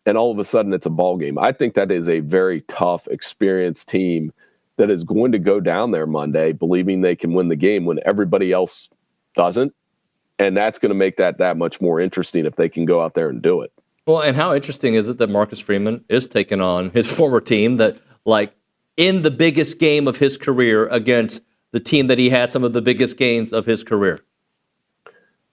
and all of a sudden it's a ball game. I think that is a very tough, experienced team that is going to go down there Monday believing they can win the game when everybody else doesn't. And that's going to make that much more interesting if they can go out there and do it. Well, and how interesting is it that Marcus Freeman is taking on his former team that, like, in the biggest game of his career against the team that he had some of the biggest games of his career?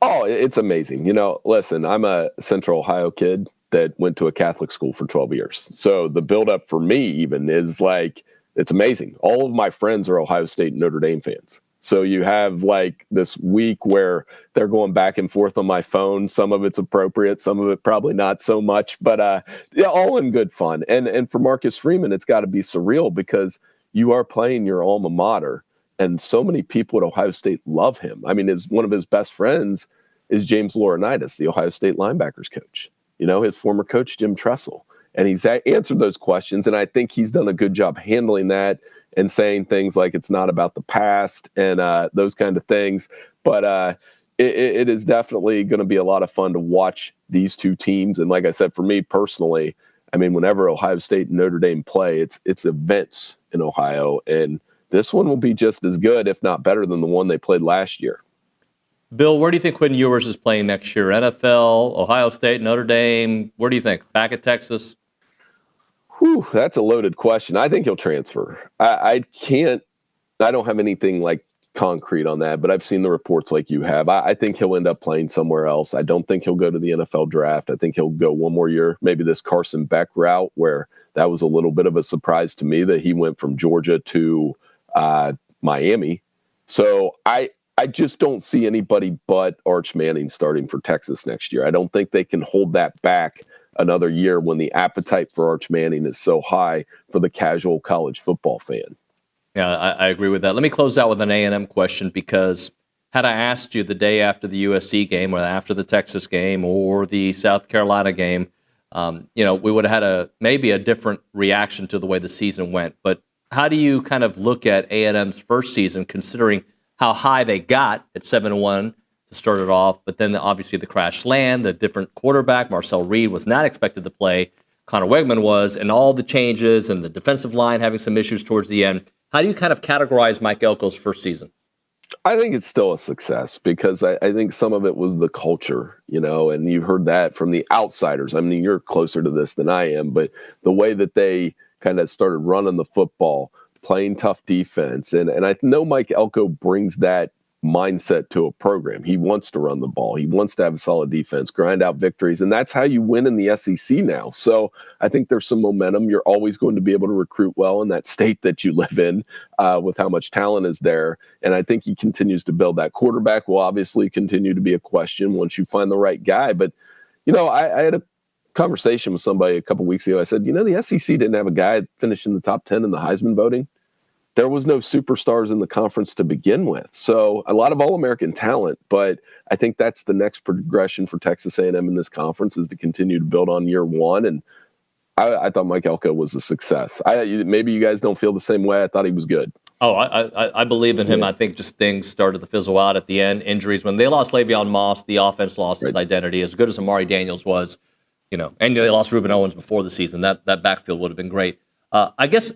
Oh, it's amazing. Listen, I'm a Central Ohio kid that went to a Catholic school for 12 years. So the buildup for me even is like, it's amazing. All of my friends are Ohio State and Notre Dame fans. So you have like this week where they're going back and forth on my phone. Some of it's appropriate, some of it probably not so much, but yeah, all in good fun. And for Marcus Freeman, it's got to be surreal because you are playing your alma mater, and so many people at Ohio State love him. I mean, one of his best friends is James Laurinaitis, the Ohio State linebackers coach. His former coach, Jim Tressel. And he's answered those questions, and I think he's done a good job handling that and saying things like it's not about the past and those kind of things. But it is definitely going to be a lot of fun to watch these two teams. And like I said, for me personally, I mean, whenever Ohio State and Notre Dame play, it's events in Ohio. And this one will be just as good, if not better, than the one they played last year. Bill, where do you think Quinn Ewers is playing next year? NFL, Ohio State, Notre Dame? Where do you think? Back at Texas? Whew, that's a loaded question. I think he'll transfer. I don't have anything like concrete on that, but I've seen the reports like you have. I think he'll end up playing somewhere else. I don't think he'll go to the NFL draft. I think he'll go one more year, maybe this Carson Beck route, where that was a little bit of a surprise to me that he went from Georgia to Miami. So I just don't see anybody but Arch Manning starting for Texas next year. I don't think they can hold that back another year when the appetite for Arch Manning is so high for the casual college football fan. Yeah, I agree with that. Let me close out with an A&M question, because had I asked you the day after the USC game or after the Texas game or the South Carolina game, we would have had maybe a different reaction to the way the season went. But how do you kind of look at A&M's first season, considering how high they got at 7-1 to start it off, but then obviously the crash land, the different quarterback, Marcel Reed was not expected to play, Connor Wegman was, and all the changes and the defensive line having some issues towards the end. How do you kind of categorize Mike Elko's first season? I think it's still a success because I think some of it was the culture, and you heard that from the outsiders. I mean, you're closer to this than I am, but the way that they kind of started running the football, playing tough defense. And I know Mike Elko brings that mindset to a program. He wants to run the ball. He wants to have a solid defense, grind out victories. And that's how you win in the SEC now. So I think there's some momentum. You're always going to be able to recruit well in that state that you live in with how much talent is there. And I think he continues to build that. Quarterback will obviously continue to be a question once you find the right guy. But, I had a conversation with somebody a couple weeks ago. I said, the SEC didn't have a guy finish in the top 10 in the Heisman voting. There was no superstars in the conference to begin with. So a lot of All-American talent, but I think that's the next progression for Texas A&M in this conference is to continue to build on year one. And I thought Mike Elko was a success. Maybe you guys don't feel the same way. I thought he was good. Oh, I believe in him. Yeah. I think just things started to fizzle out at the end. Injuries. When they lost Le'Veon Moss, the offense lost its identity. As good as Amari Daniels was, and they lost Reuben Owens before the season, that backfield would have been great. I guess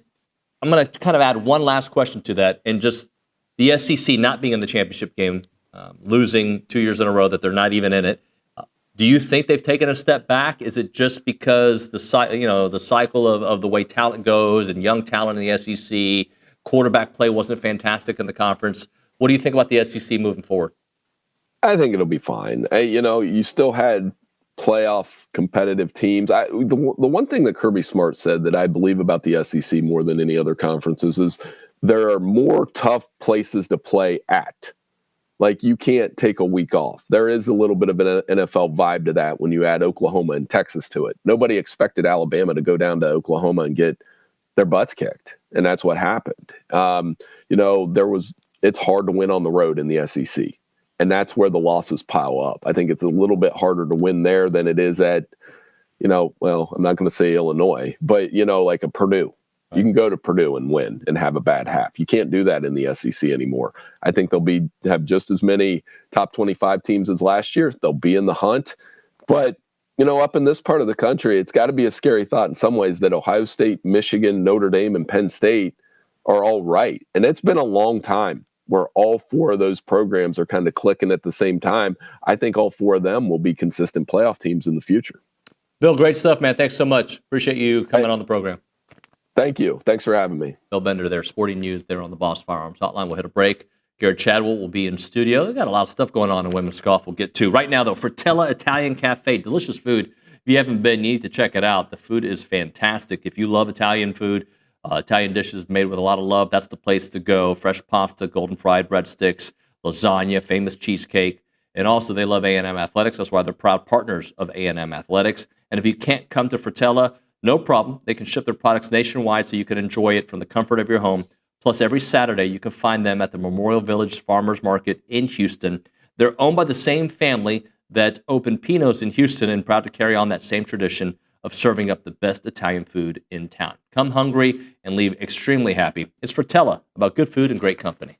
I'm going to kind of add one last question to that, and just the SEC not being in the championship game, losing 2 years in a row that they're not even in it. Do you think they've taken a step back? Is it just because the cycle of the way talent goes and young talent in the SEC, quarterback play wasn't fantastic in the conference? What do you think about the SEC moving forward? I think it'll be fine. You still had playoff competitive teams. The one thing that Kirby Smart said that I believe about the SEC more than any other conferences is there are more tough places to play at. Like, you can't take a week off. There is a little bit of an NFL vibe to that when you add Oklahoma and Texas to it. Nobody expected Alabama to go down to Oklahoma and get their butts kicked, and that's what happened. It's hard to win on the road in the SEC. And that's where the losses pile up. I think it's a little bit harder to win there than it is at well, I'm not going to say Illinois, but, like a Purdue. You can go to Purdue and win and have a bad half. You can't do that in the SEC anymore. I think they'll have just as many top 25 teams as last year. They'll be in the hunt. But, up in this part of the country, it's got to be a scary thought in some ways that Ohio State, Michigan, Notre Dame, and Penn State are all right. And it's been a long time where all four of those programs are kind of clicking at the same time. I think all four of them will be consistent playoff teams in the future. Bill, great stuff, man. Thanks so much. Appreciate you coming on the program. Thank you. Thanks for having me. Bill Bender there, Sporting News there on the Boss Firearms Hotline. We'll hit a break. Gerrod Chadwell will be in studio. They've got a lot of stuff going on in women's golf we'll get to. Right now, though, Fratello Italian Cafe. Delicious food. If you haven't been, you need to check it out. The food is fantastic. If you love Italian food, Italian dishes made with a lot of love, that's the place to go. Fresh pasta, golden fried breadsticks, lasagna, famous cheesecake. And also, they love A&M Athletics. That's why they're proud partners of A&M Athletics. And if you can't come to Fratello, no problem. They can ship their products nationwide so you can enjoy it from the comfort of your home. Plus, every Saturday, you can find them at the Memorial Village Farmers Market in Houston. They're owned by the same family that opened Pino's in Houston and proud to carry on that same tradition of serving up the best Italian food in town. Come hungry and leave extremely happy. It's Fratello, about good food and great company.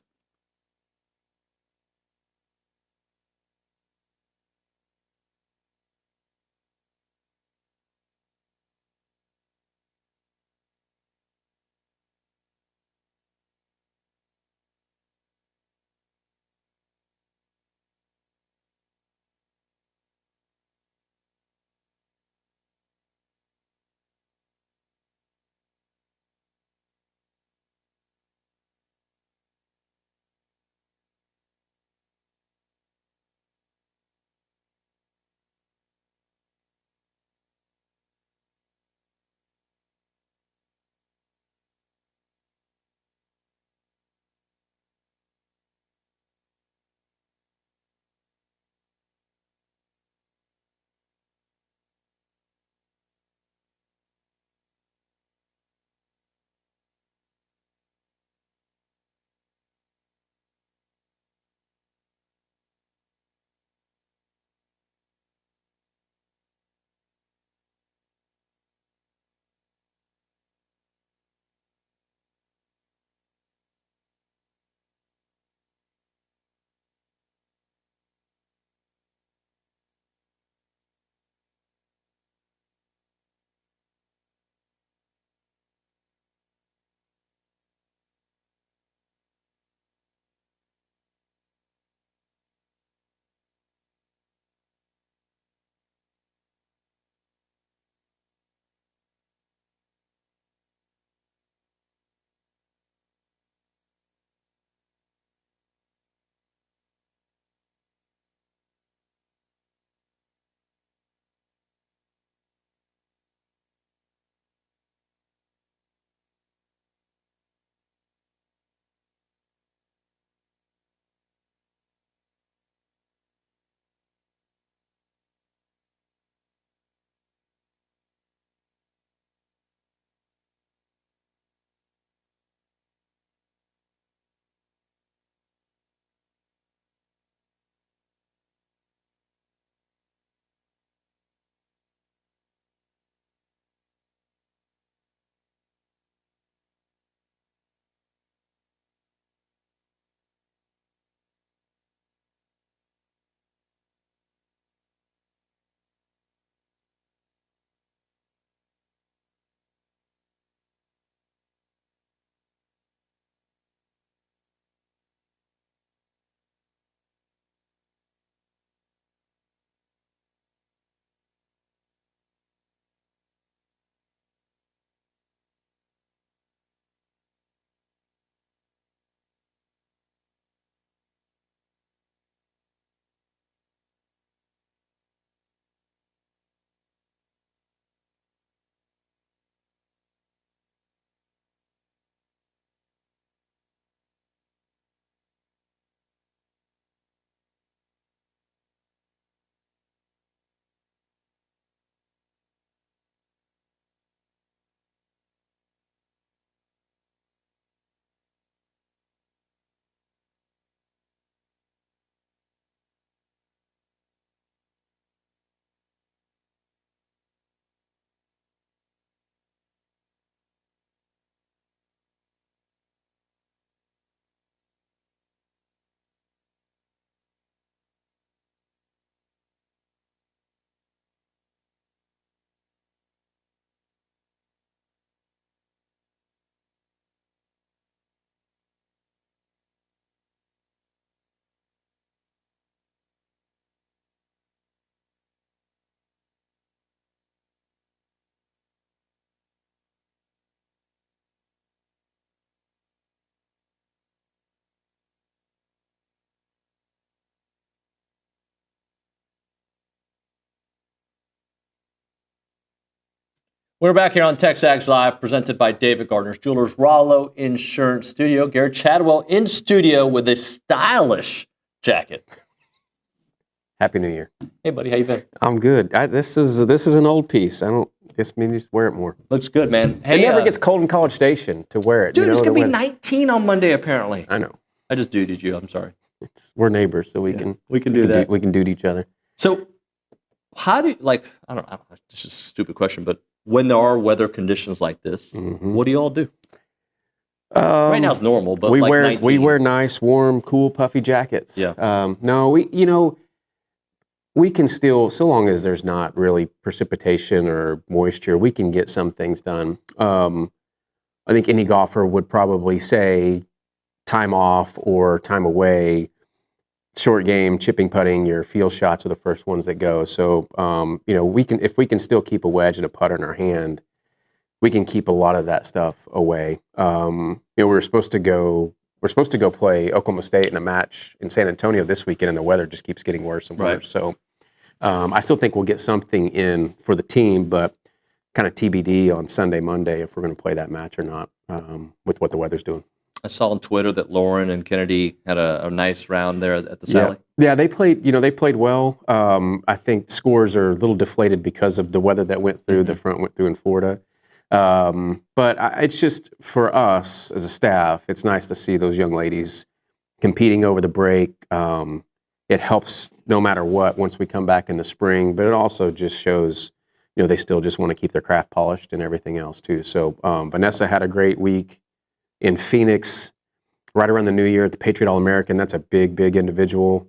We're back here on TexAgs Live, presented by David Gardner's Jewelers, Rollo Insurance Studio. Gerrod Chadwell in studio with a stylish jacket. Happy New Year. Hey, buddy, how you been? I'm good. This is an old piece. I guess maybe just wear it more. Looks good, man. Hey, it never gets cold in College Station to wear it. Dude, it's going to be 19 on Monday, apparently. I know. I just duded you. I'm sorry. We're neighbors, so we can do that. We can dude each other. So how do you, I don't know, this is a stupid question, but when there are weather conditions like this, what do you all do? Right now it's normal, but we like wear 19. we wear nice, warm, cool, puffy jackets. Yeah. No, we can still, so long as there's not really precipitation or moisture, we can get some things done. I think any golfer would probably say time off or time away, short game, chipping, putting, your field shots are the first ones that go. So, if we can still keep a wedge and a putter in our hand, we can keep a lot of that stuff away. We're supposed to go play Oklahoma State in a match in San Antonio this weekend, and the weather just keeps getting worse and worse. Right. So, I still think we'll get something in for the team, but kind of TBD on Sunday, Monday if we're going to play that match or not, with what the weather's doing. I saw on Twitter that Lauren and Kennedy had a nice round there at the Sally. Yeah, they played. They played well. I think scores are a little deflated because of the weather that went through. The front went through in Florida, but it's just for us as a staff. It's nice to see those young ladies competing over the break. It helps no matter what once we come back in the spring, but it also just shows they still just want to keep their craft polished and everything else too. So Vanessa had a great week in Phoenix right around the New Year at the Patriot All-American. That's a big individual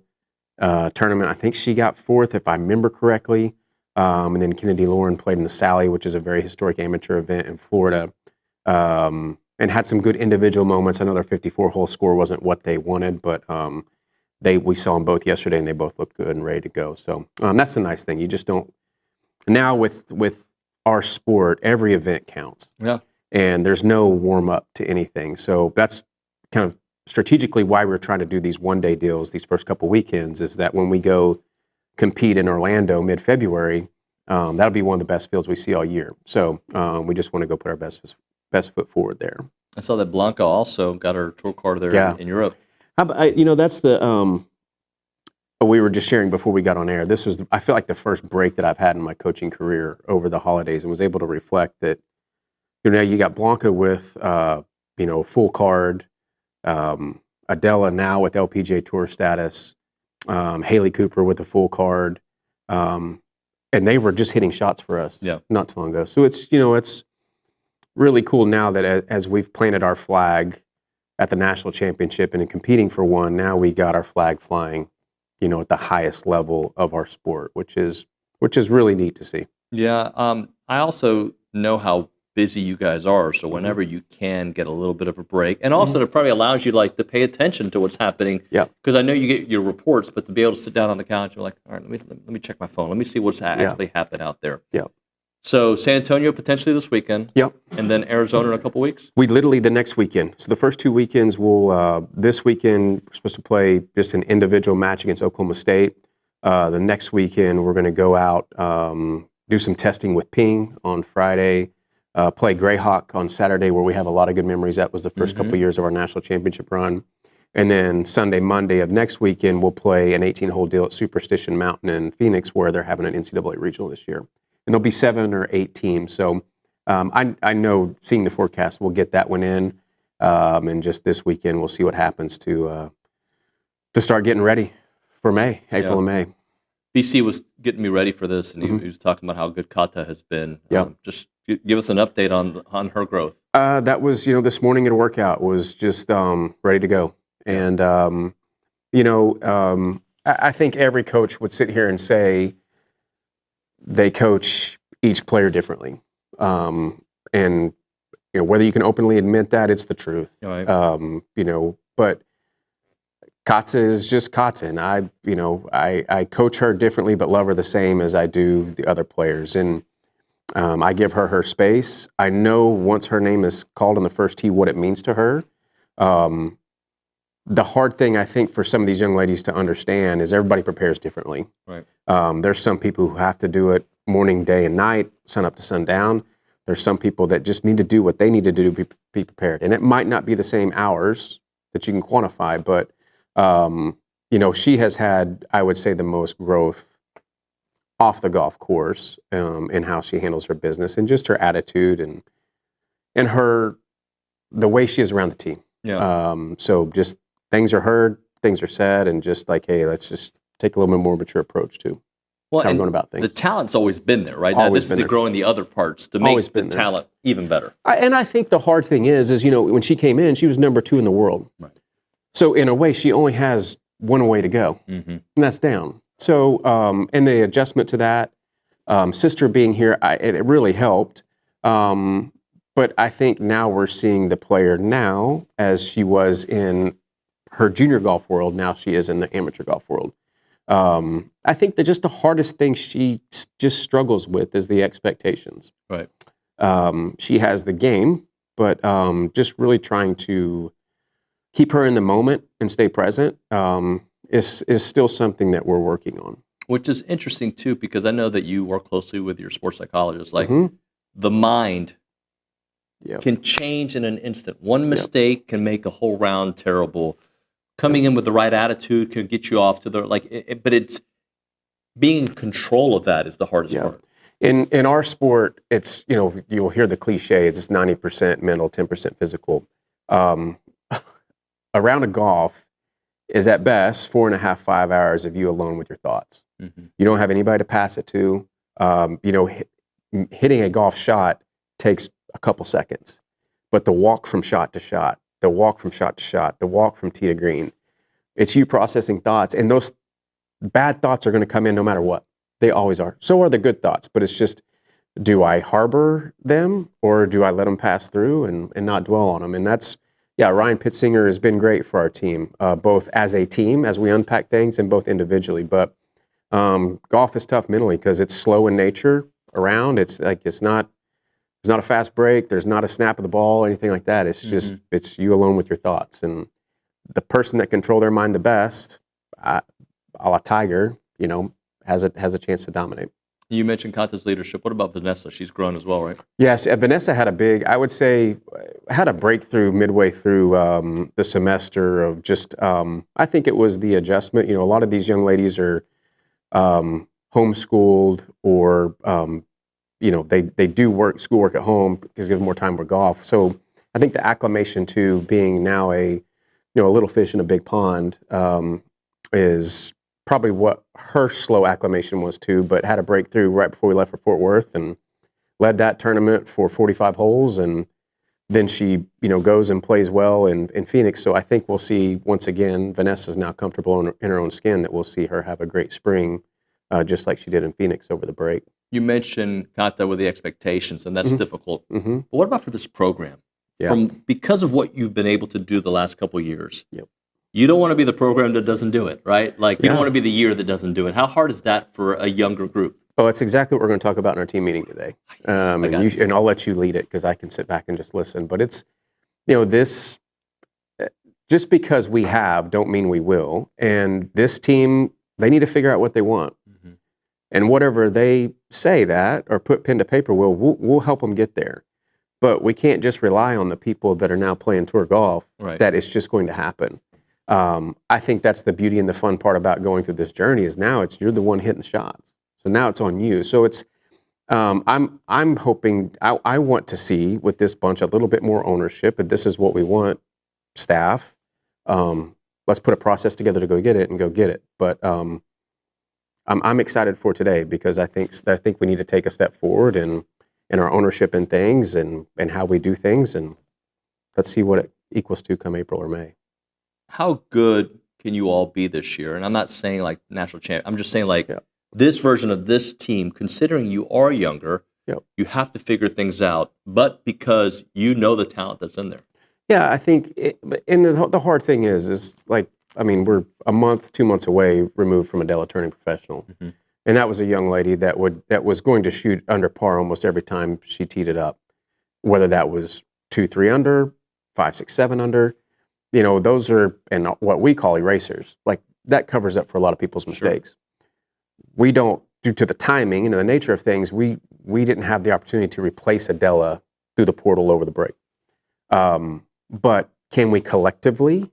tournament. I think she got fourth, if I remember correctly. And then Kennedy Lauren played in the Sally, which is a very historic amateur event in Florida, and had some good individual moments. I know their 54-hole score wasn't what they wanted, but we saw them both yesterday, and they both looked good and ready to go. So that's the nice thing. You just don't – now with our sport, every event counts. Yeah. And there's no warm-up to anything. So that's kind of strategically why we're trying to do these one-day deals these first couple weekends, is that when we go compete in Orlando mid-February, that'll be one of the best fields we see all year. So we just want to go put our best foot forward there. I saw that Blanca also got her tour card there in Europe. That's the we were just sharing before we got on air. This was, I feel like, the first break that I've had in my coaching career over the holidays, and was able to reflect that you got Blanca with full card, Adela now with LPGA Tour status, Haley Cooper with a full card, and they were just hitting shots for us not too long ago. So it's really cool now that as we've planted our flag at the national championship and in competing for one, now we got our flag flying, at the highest level of our sport, which is really neat to see. Yeah, I also know how busy you guys are, so whenever you can get a little bit of a break, and also it probably allows you to pay attention to what's happening. Yeah. Because I know you get your reports, but to be able to sit down on the couch, you're like, all right, let me check my phone. Let me see what's actually happened out there. Yeah. So San Antonio potentially this weekend. Yep. And then Arizona in a couple weeks. We literally the next weekend. So the first 2 weekends, this weekend we're supposed to play just an individual match against Oklahoma State. The next weekend we're going to go out, do some testing with Ping on Friday. Play Greyhawk on Saturday, where we have a lot of good memories. That was the first couple of years of our national championship run. And then Sunday, Monday of next weekend, we'll play an 18-hole deal at Superstition Mountain in Phoenix, where they're having an NCAA regional this year. And there'll be 7 or 8 teams. So I know, seeing the forecast, we'll get that one in. And just this weekend, we'll see what happens to start getting ready for April and May. BC was getting me ready for this, and he was talking about how good Kata has been. Yeah. Just give us an update on her growth. That was, this morning at a workout was just ready to go. And, I think every coach would sit here and say they coach each player differently. And, whether you can openly admit that, it's the truth. Right. But Katza is just Katza, and I coach her differently, but love her the same as I do the other players. And I give her space. I know once her name is called on the first tee what it means to her. The hard thing, I think, for some of these young ladies to understand is everybody prepares differently. Right. There's some people who have to do it morning, day, and night, sun up to sundown. There's some people that just need to do what they need to do to be prepared. And it might not be the same hours that you can quantify, but, she has had, I would say, the most growth off the golf course in how she handles her business and just her attitude and the way she is around the team. Yeah. So just things are heard, things are said, and just like, hey, let's just take a little bit more mature approach to how we're going about things. The talent's always been there, right? Now this is to grow in the other parts to make the talent even better. And I think the hard thing is when she came in, she was number 2 in the world. Right. So in a way, she only has one way to go, and that's down. So and the adjustment to that, sister being here, it really helped. But I think now we're seeing the player now as she was in her junior golf world. Now she is in the amateur golf world. I think that just the hardest thing she just struggles with is the expectations. Right. She has the game, but just really trying to keep her in the moment and stay present is still something that we're working on. Which is interesting too, because I know that you work closely with your sports psychologist. Like the mind can change in an instant. One mistake can make a whole round terrible. Coming in with the right attitude can get you off to the but it's being in control of that is the hardest part. In our sport, it's you'll hear the cliches. It's 90% mental, 10% physical. A round of golf is at best 4.5, 5 hours of you alone with your thoughts. You don't have anybody to pass it to. Hitting a golf shot takes a couple seconds, but the walk from shot to shot, the walk from shot to shot, the walk from tee to green, it's you processing thoughts, and those bad thoughts are going to come in no matter what. They always are. So are the good thoughts, but it's just, do I harbor them or do I let them pass through and not dwell on them? And that's, Ryan Pittsinger has been great for our team, both as a team, as we unpack things, and both individually. But golf is tough mentally because it's slow in nature around. It's not a fast break. There's not a snap of the ball, anything like that. It's just, it's you alone with your thoughts. And the person that control their mind the best, a la Tiger, has a chance to dominate. You mentioned Kanta's leadership. What about Vanessa? She's grown as well, right? Yes, Vanessa had a breakthrough midway through the semester of just, I think it was the adjustment. A lot of these young ladies are homeschooled or, they do schoolwork at home because it gives them more time with golf. So I think the acclimation to being now a little fish in a big pond is probably what her slow acclimation was too, but had a breakthrough right before we left for Fort Worth and led that tournament for 45 holes. And then she, goes and plays well in Phoenix. So I think we'll see, once again, Vanessa's now comfortable in her own skin, that we'll see her have a great spring, just like she did in Phoenix over the break. You mentioned Kanta with the expectations, and that's difficult. But what about for this program? Because of what you've been able to do the last couple of years, you don't want to be the program that doesn't do it, right? Like, you don't want to be the year that doesn't do it. How hard is that for a younger group? Oh, it's exactly what we're going to talk about in our team meeting today. And I'll let you lead it because I can sit back and just listen. But it's, this, just because we have, don't mean we will. And this team, they need to figure out what they want. And whatever they say that or put pen to paper, we'll help them get there. But we can't just rely on the people that are now playing tour golf, that it's just going to happen. I think that's the beauty and the fun part about going through this journey is now you're the one hitting the shots. So now it's on you. So it's, I'm hoping, I want to see with this bunch a little bit more ownership, and this is what we want, staff. Let's put a process together to go get it. But I'm excited for today because I think we need to take a step forward in our ownership in things and how we do things, and let's see what it equals to come April or May. How good can you all be this year? And I'm not saying like national champ. I'm just saying this version of this team, considering you are younger, you have to figure things out, but because the talent that's in there. Yeah, I think, and the hard thing is we're a month, 2 months away removed from a Della turning professional. And that was a young lady that was going to shoot under par almost every time she teed it up, whether that was 2-3 under, 5-6-7 under. Those are and what we call erasers. Like that covers up for a lot of people's mistakes. We don't, due to the timing and the nature of things, we we didn't have the opportunity to replace Adela through the portal over the break. But can we collectively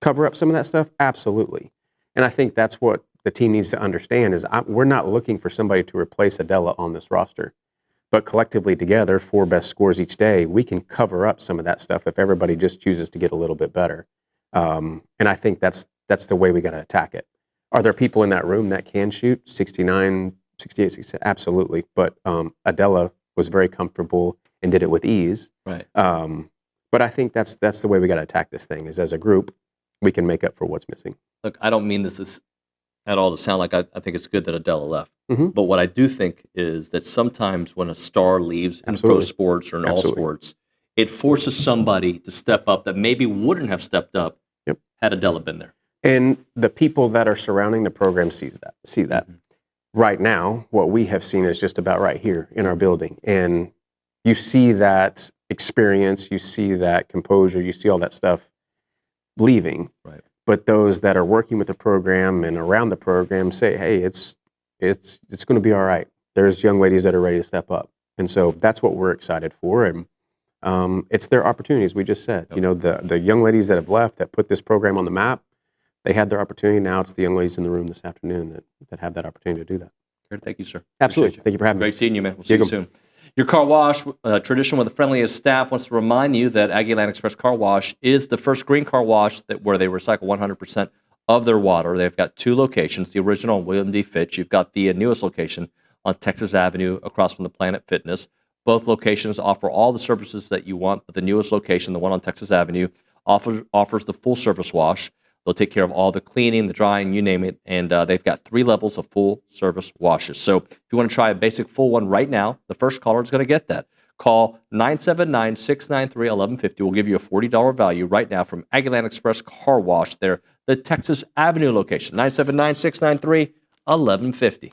cover up some of that stuff? Absolutely. And I think that's what the team needs to understand is we're not looking for somebody to replace Adela on this roster. But collectively together, 4 best scores each day, we can cover up some of that stuff if everybody just chooses to get a little bit better. And I think that's the way we got to attack it. Are there people in that room that can shoot 69, 68, 67? Absolutely. But Adela was very comfortable and did it with ease. Right. But I think that's the way we got to attack this thing is as a group, we can make up for what's missing. Look, I don't mean this is at all to sound like I think it's good that Adela left. Mm-hmm. But what I do think is that sometimes when a star leaves in pro sports or in all sports, it forces somebody to step up that maybe wouldn't have stepped up had Adela been there. And the people that are surrounding the program see that. Mm-hmm. Right now, what we have seen is just about right here in our building. And you see that experience, you see that composure, you see all that stuff leaving. Right. But those that are working with the program and around the program say, hey, it's going to be all right. There's young ladies that are ready to step up. And so that's what we're excited for. And it's their opportunities, we just said. Yep. You know, the young ladies that have left that put this program on the map, they had their opportunity. Now it's the young ladies in the room this afternoon that have that opportunity to do that. Gerrod, thank you, sir. Absolutely. Thank you for having me. Great seeing you, man. We'll see you soon. Your car wash, tradition with the friendliest staff, wants to remind you that Aggie Land Express Car Wash is the first green car wash where they recycle 100% of their water. They've got 2 locations, the original on William D. Fitch. You've got the newest location on Texas Avenue across from the Planet Fitness. Both locations offer all the services that you want, but the newest location, the one on Texas Avenue, offers the full service wash. They'll take care of all the cleaning, the drying, you name it, and they've got 3 levels of full service washes. So if you want to try a basic full one right now, the first caller is going to get that. Call 979-693-1150. We'll give you a $40 value right now from Aggieland Express Car Wash there, the Texas Avenue location, 979-693-1150.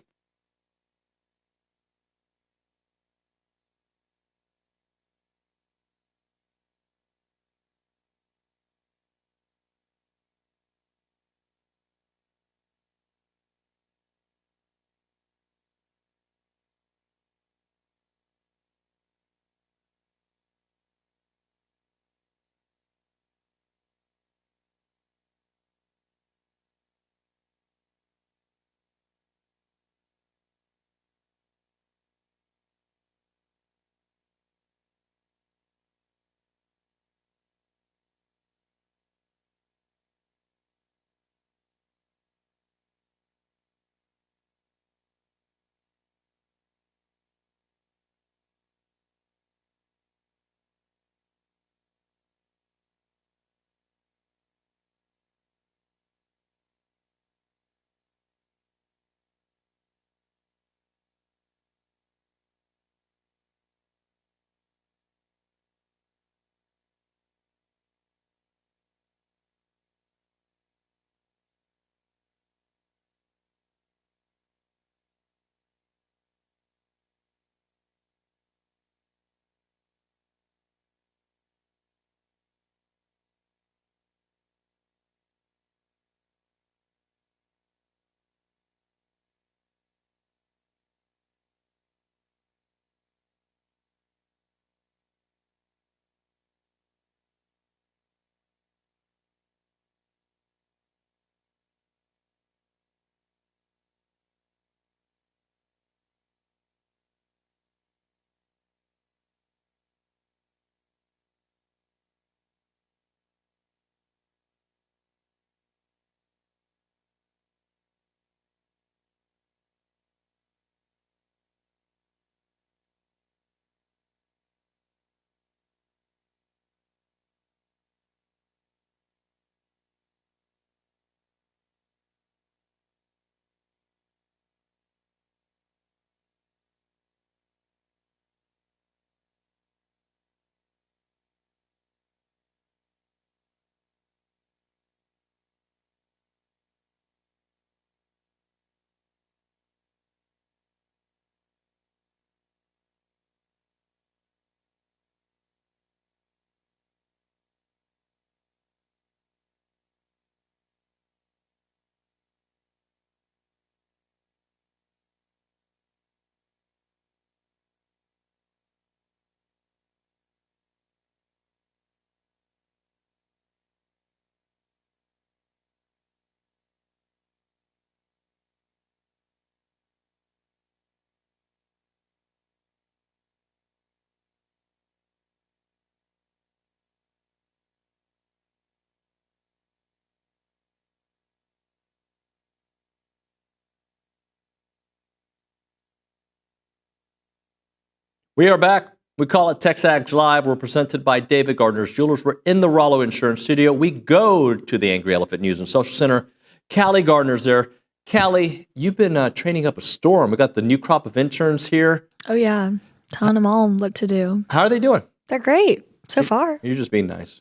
We are back. We call it TexAgs Live. We're presented by David Gardner's Jewelers. We're in the Rollo Insurance Studio. We go to the Angry Elephant News and Social Center. Callie Gardner's there. Callie, you've been training up a storm. We got the new crop of interns here. Oh, yeah. Telling them all what to do. How are they doing? They're great so far. You're just being nice.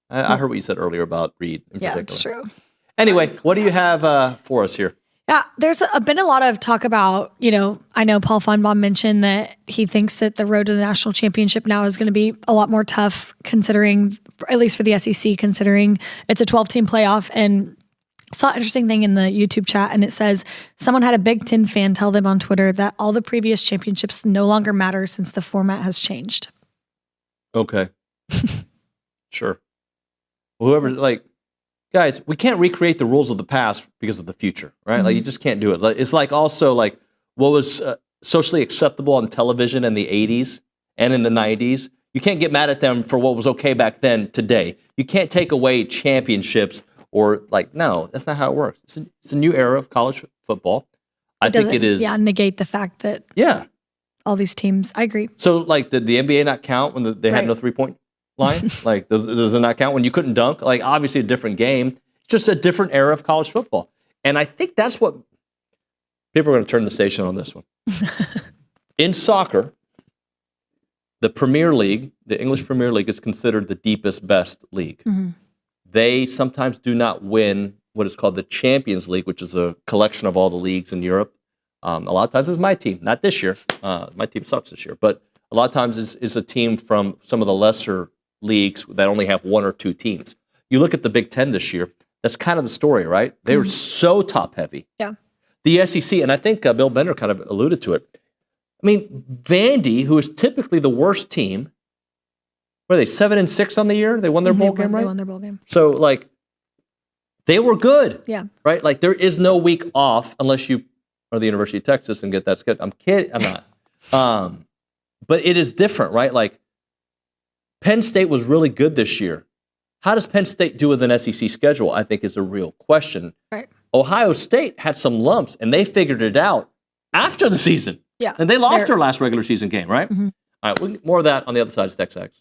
I heard what you said earlier about Reed in particular. Yeah, it's true. Anyway, what do you have for us here? Yeah, there's been a lot of talk about, I know Paul Feinbaum mentioned that he thinks that the road to the national championship now is going to be a lot more tough considering, at least for the SEC, considering it's a 12-team playoff. And saw an interesting thing in the YouTube chat, and it says someone had a Big Ten fan tell them on Twitter that all the previous championships no longer matter since the format has changed. Okay. Sure. Whoever, guys, we can't recreate the rules of the past because of the future, right? Like, you just can't do it. It's like also like what was socially acceptable on television in the 80s and in the 90s. You can't get mad at them for what was okay back then today. You can't take away championships or no, that's not how it works. It's a new era of college football. I think it is. Yeah, negate the fact that all these teams, I agree. So did the NBA not count when they had no 3-point line? Does it not count when you couldn't dunk? Obviously a different game. It's just a different era of college football. And I think that's what people are going to turn the station on this one. In soccer, the Premier League, the English Premier League, is considered the deepest, best league. Mm-hmm. They sometimes do not win what is called the Champions League, which is a collection of all the leagues in Europe. A lot of times it's my team, not this year. My team sucks this year. But a lot of times it's a team from some of the lesser leagues that only have one or two teams. You look at the Big Ten this year, that's kind of the story, right? They were so top heavy. Yeah. The SEC, and I think Bill Bender kind of alluded to it. I mean, Vandy, who is typically the worst team, were they 7-6 on the year? They won their bowl game, right? They won their bowl game. So, they were good. Yeah. Right? There is no week off unless you are the University of Texas and get that schedule. I'm kidding. I'm not. But it is different, right? Penn State was really good this year. How does Penn State do with an SEC schedule, I think, is a real question. Right. Ohio State had some lumps, and they figured it out after the season. Yeah. And they lost their last regular season game, right? Mm-hmm. All right, more of that on the other side of TexAgs.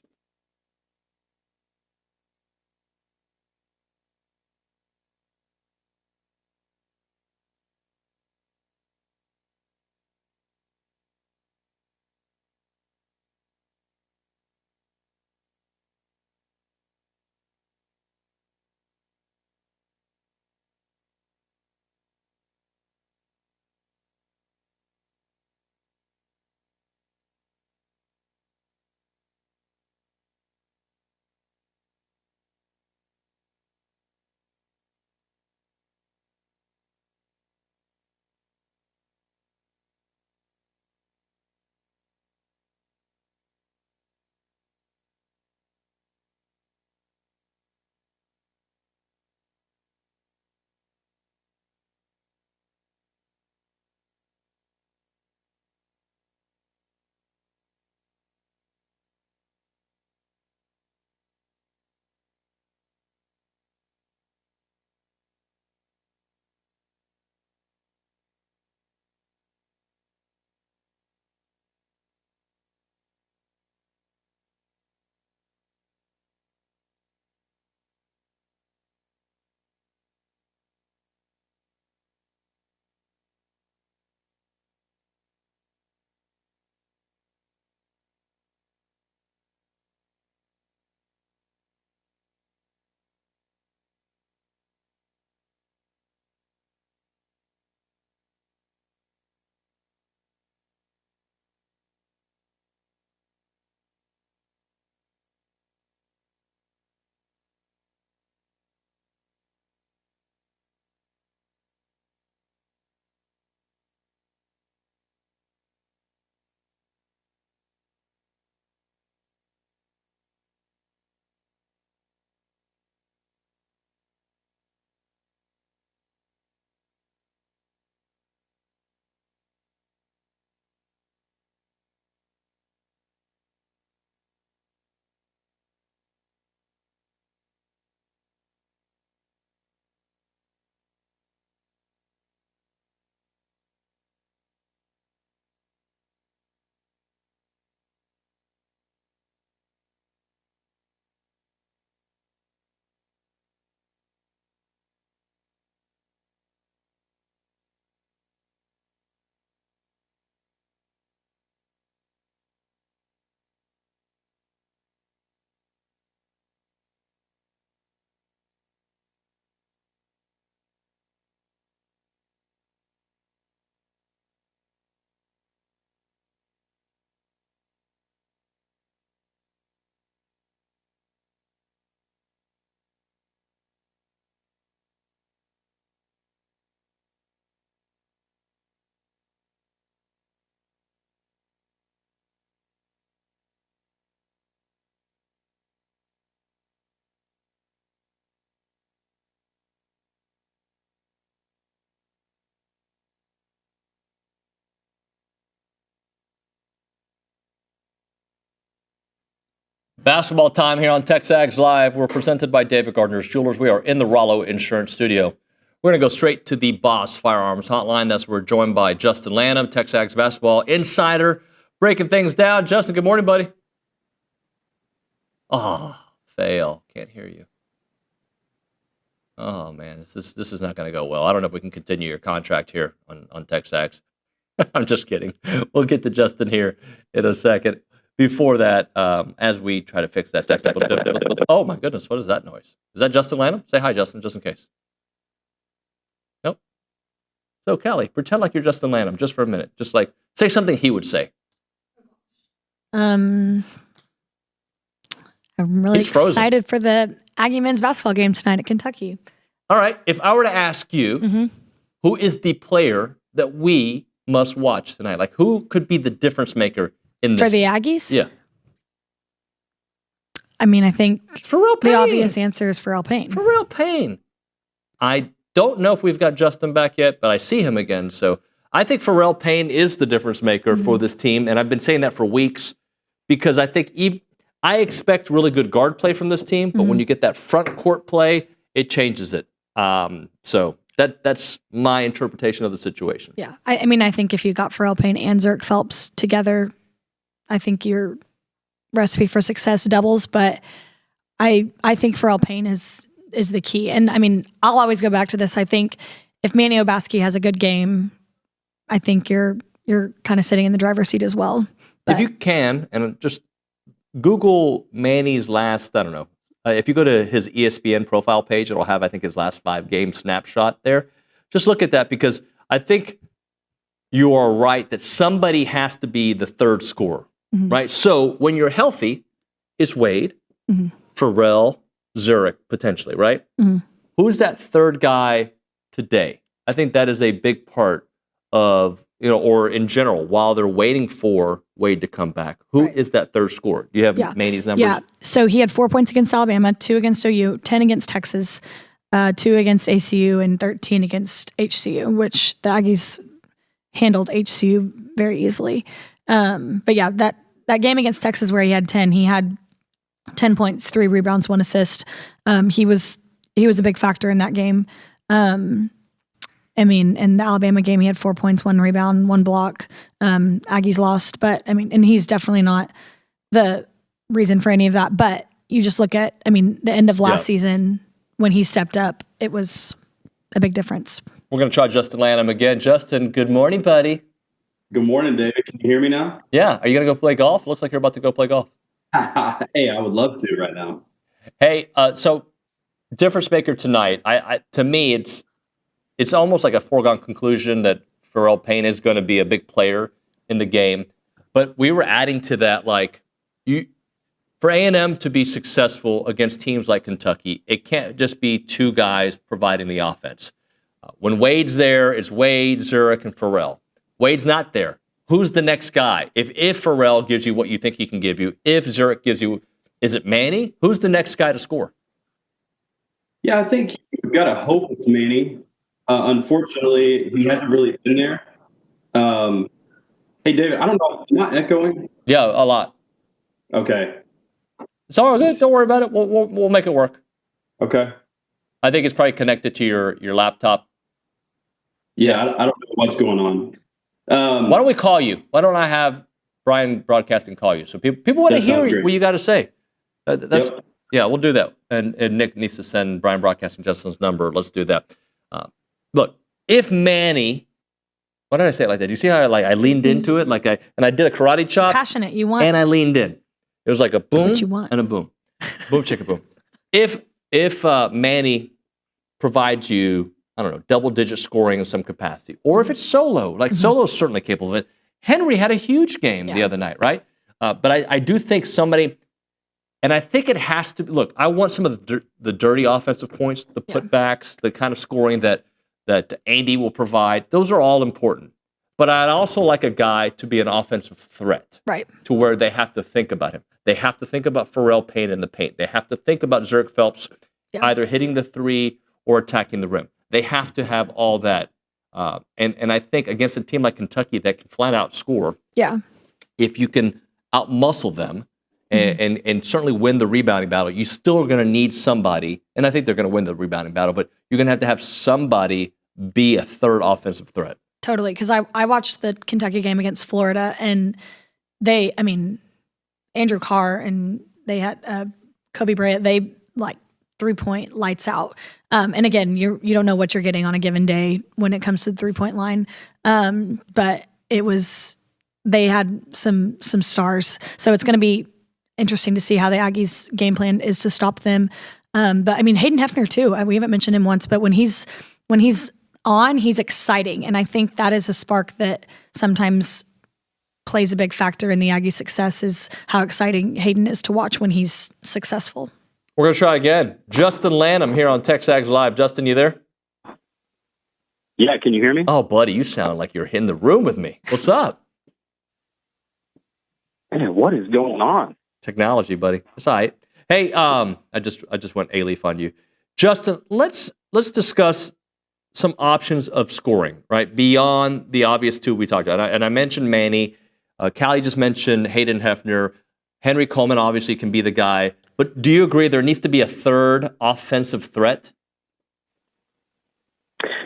Basketball time here on TexAgs Live. We're presented by David Gardner's Jewelers. We are in the Rollo Insurance Studio. We're going to go straight to the Boss Firearms Hotline. That's where we're joined by Justin Lanham, TexAgs Basketball Insider, breaking things down. Justin, good morning, buddy. Oh, fail. Can't hear you. Oh, man, this is not going to go well. I don't know if we can continue your contract here on TexAgs. I'm just kidding. We'll get to Justin here in a second. Before that, as we try to fix that technical difficulty. Oh, my goodness, what is that noise? Is that Justin Lanham? Say hi, Justin, just in case. Nope. So, Kelly, pretend like you're Justin Lanham just for a minute. Just like, say something he would say. I'm really excited for the Aggie men's basketball game tonight at Kentucky. All right, if I were to ask you, who is the player that we must watch tonight? Like, who could be the difference maker in this? For the Aggies? Yeah. I mean, I think Pharrell Payne. The obvious answer is Pharrell Payne. Pharrell Payne. I don't know if we've got Justin back yet, but I see him again. So I think Pharrell Payne is the difference maker for this team, and I've been saying that for weeks because I think I expect really good guard play from this team, but when you get that front court play, it changes it. So that's my interpretation of the situation. Yeah. I mean, I think if you got Pharrell Payne and Zurich Phelps together, I think your recipe for success doubles. But I think Pharrell Payne is the key. And I mean, I'll always go back to this. I think if Manny Obaski has a good game, I think you're kind of sitting in the driver's seat as well. But if you can, and just Google Manny's last, I don't know, if you go to his ESPN profile page, it'll have, I think, his last 5 game snapshot there. Just look at that because I think you are right that somebody has to be the third scorer, right? So when you're healthy, it's Wade, Pharrell, Zurich, potentially, right? Who's that third guy today? I think that is a big part of, or in general, while they're waiting for Wade to come back, who is that third scorer? Do you have Manny's numbers? Yeah. So he had 4 points against Alabama, 2 against OU, 10 against Texas, 2 against ACU, and 13 against HCU, which the Aggies handled HCU very easily. But yeah, that game against Texas where he had 10, he had 10 points, 3 rebounds, 1 assist. He was a big factor in that game. I mean, in the Alabama game, he had 4 points, 1 rebound, 1 block. Aggies lost, but I mean, and he's definitely not the reason for any of that. But you just look at, I mean, the end of last season when he stepped up, it was a big difference. We're going to try Justin Lanham again. Justin, good morning, buddy. Good morning, David. Can you hear me now? Yeah. Are you going to go play golf? Looks like you're about to go play golf. Hey, I would love to right now. Hey, so difference maker tonight. To me, it's almost like a foregone conclusion that Pharrell Payne is going to be a big player in the game. But we were adding to that, for A&M to be successful against teams like Kentucky, it can't just be 2 guys providing the offense. When Wade's there, it's Wade, Zurich, and Pharrell. Wade's not there. Who's the next guy? If Pharrell gives you what you think he can give you, if Zurich gives you, is it Manny? Who's the next guy to score? Yeah, I think you've got to hope it's Manny. Unfortunately, he hasn't really been there. Hey, David, I don't know. Am I echoing? Yeah, a lot. Okay. It's all good. Don't worry about it. We'll make it work. Okay. I think it's probably connected to your laptop. Yeah, I don't know what's going on. Why don't we call you? Why don't I have Brian Broadcasting call you? So people want to hear what you got to say. Yeah, we'll do that. And Nick needs to send Brian Broadcasting Justin's number. Let's do that. Look, if Manny, why did I say it like that? Do you see how I leaned into it? And I did a karate chop. Passionate, you want. And I leaned in. It was like a boom what you want. and a boom. Boom, chicka, boom. If Manny provides you, I don't know, double-digit scoring in some capacity, or if it's Solo, Solo's certainly capable of it. Henry had a huge game the other night, right? But I do think somebody, and I think it has to, look, I want some of the dirty offensive points, the putbacks, the kind of scoring that Andy will provide. Those are all important. But I'd also like a guy to be an offensive threat. Right. To where they have to think about him. They have to think about Pharrell Payne in the paint. They have to think about Zurich Phelps either hitting the 3 or attacking the rim. They have to have all that. And I think against a team like Kentucky that can flat out score, yeah, if you can out-muscle them and certainly win the rebounding battle, you still are going to need somebody, and I think they're going to win the rebounding battle, but you're going to have somebody be a third offensive threat. Totally, because I watched the Kentucky game against Florida, and Andrew Carr and they had Kobe Bryant, they like 3-point lights out. And again, you don't know what you're getting on a given day when it comes to the 3-point line. But they had some stars. So it's going to be interesting to see how the Aggies game plan is to stop them. But I mean, Hayden Hefner too, we haven't mentioned him once, but when he's on, he's exciting. And I think that is a spark that sometimes plays a big factor in the Aggie success, is how exciting Hayden is to watch when he's successful. We're going to try again. Justin Lanham here on TexAgs Live. Justin, you there? Yeah, can you hear me? Oh, buddy, you sound like you're in the room with me. What's up? Man, what is going on? Technology, buddy. It's all right. Hey, I just went A-Leaf on you. Justin, let's discuss some options of scoring, right? Beyond the obvious two we talked about. And I mentioned Manny. Callie just mentioned Hayden Hefner. Henry Coleman obviously can be the guy. But do you agree there needs to be a third offensive threat?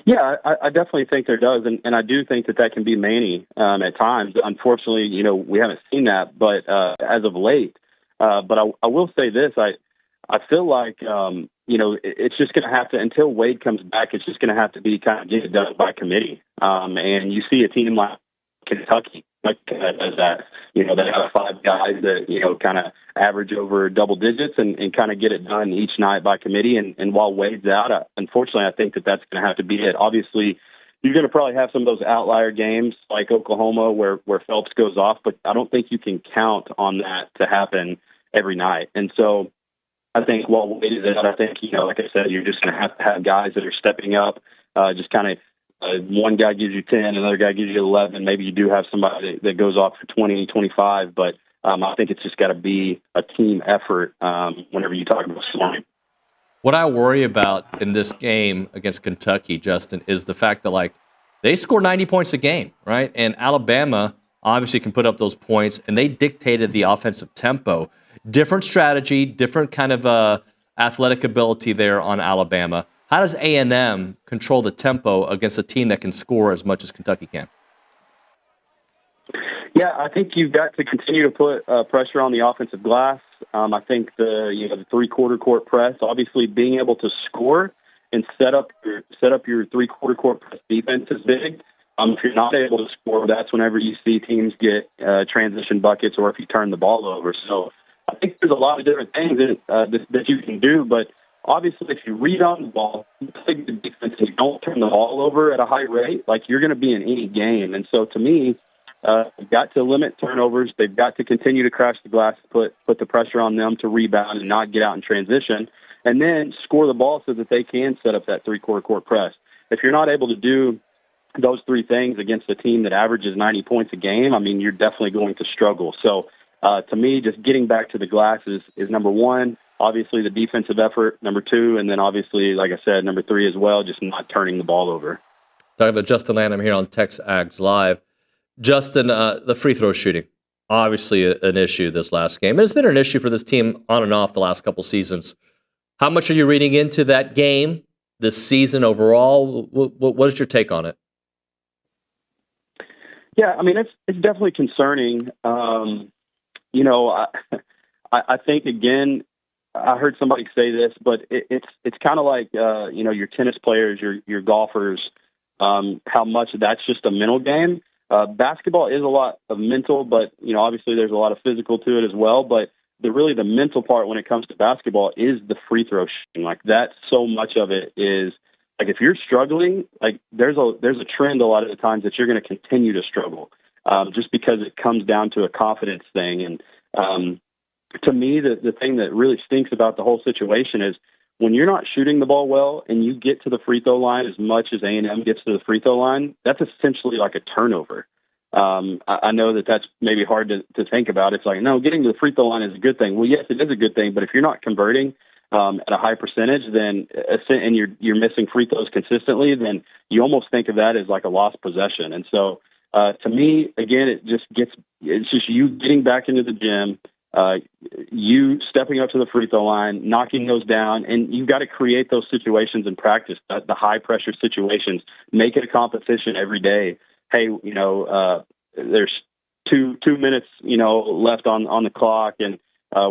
Yeah, I definitely think there does. And I do think that can be Manny at times. Unfortunately, we haven't seen that, but as of late. But I will say this. I feel like, it's just going to have to, until Wade comes back, it's just going to have to be kind of get it done by committee. And you see a team like Kentucky, does that. They have 5 guys that, kind of average over double digits and kind of get it done each night by committee. And while Wade's out, unfortunately, I think that's going to have to be it. Obviously, you're going to probably have some of those outlier games like Oklahoma where Phelps goes off, but I don't think you can count on that to happen every night. And so I think while Wade is out, I think, like I said, you're just going to have guys that are stepping up, just kind of one guy gives you 10, another guy gives you 11. Maybe you do have somebody that goes off for 20, 25, but I think it's just got to be a team effort whenever you talk about scoring. What I worry about in this game against Kentucky, Justin, is the fact that they score 90 points a game, right? And Alabama obviously can put up those points, and they dictated the offensive tempo. Different strategy, different kind of athletic ability there on Alabama. How does A&M control the tempo against a team that can score as much as Kentucky can? Yeah, I think you've got to continue to put pressure on the offensive glass. I think the three-quarter court press, obviously being able to score and set up your three-quarter court press defense is big. If you're not able to score, that's whenever you see teams get transition buckets or if you turn the ball over. So I think there's a lot of different things that you can do, but obviously if you read on the ball, you play good defense and you don't turn the ball over at a high rate, you're going to be in any game. And so to me, they've got to limit turnovers. They've got to continue to crash the glass, put the pressure on them to rebound and not get out in transition, and then score the ball so that they can set up that three-quarter court press. If you're not able to do those three things against a team that averages 90 points a game, you're definitely going to struggle. So to me, just getting back to the glass is number one. Obviously, the defensive effort, number two, and then obviously, like I said, number three as well, just not turning the ball over. Talking about Justin Lanham here on TexAgs Live. Justin, the free throw shooting, obviously an issue this last game. And it's been an issue for this team on and off the last couple seasons. How much are you reading into that game, this season overall? What is your take on it? Yeah, it's definitely concerning. I think, again, I heard somebody say this, but it's kind of like, your tennis players, your golfers, how much that's just a mental game. Basketball is a lot of mental, but, obviously there's a lot of physical to it as well. But the mental part when it comes to basketball is the free throw shooting. That's so much of it is, if you're struggling, there's a trend a lot of the times that you're going to continue to struggle just because it comes down to a confidence thing. And to me, the thing that really stinks about the whole situation is when you're not shooting the ball well and you get to the free throw line as much as A&M gets to the free throw line, that's essentially like a turnover. I know that's maybe hard to think about. It's no, getting to the free throw line is a good thing. Well, yes, it is a good thing, but if you're not converting at a high percentage, then and you're missing free throws consistently, then you almost think of that as like a lost possession. And so to me, again, it's just you getting back into the gym, you stepping up to the free throw line, knocking those down, and you've got to create those situations in practice, the high pressure situations. Make it a competition every day. Hey, there's two minutes, left on the clock, and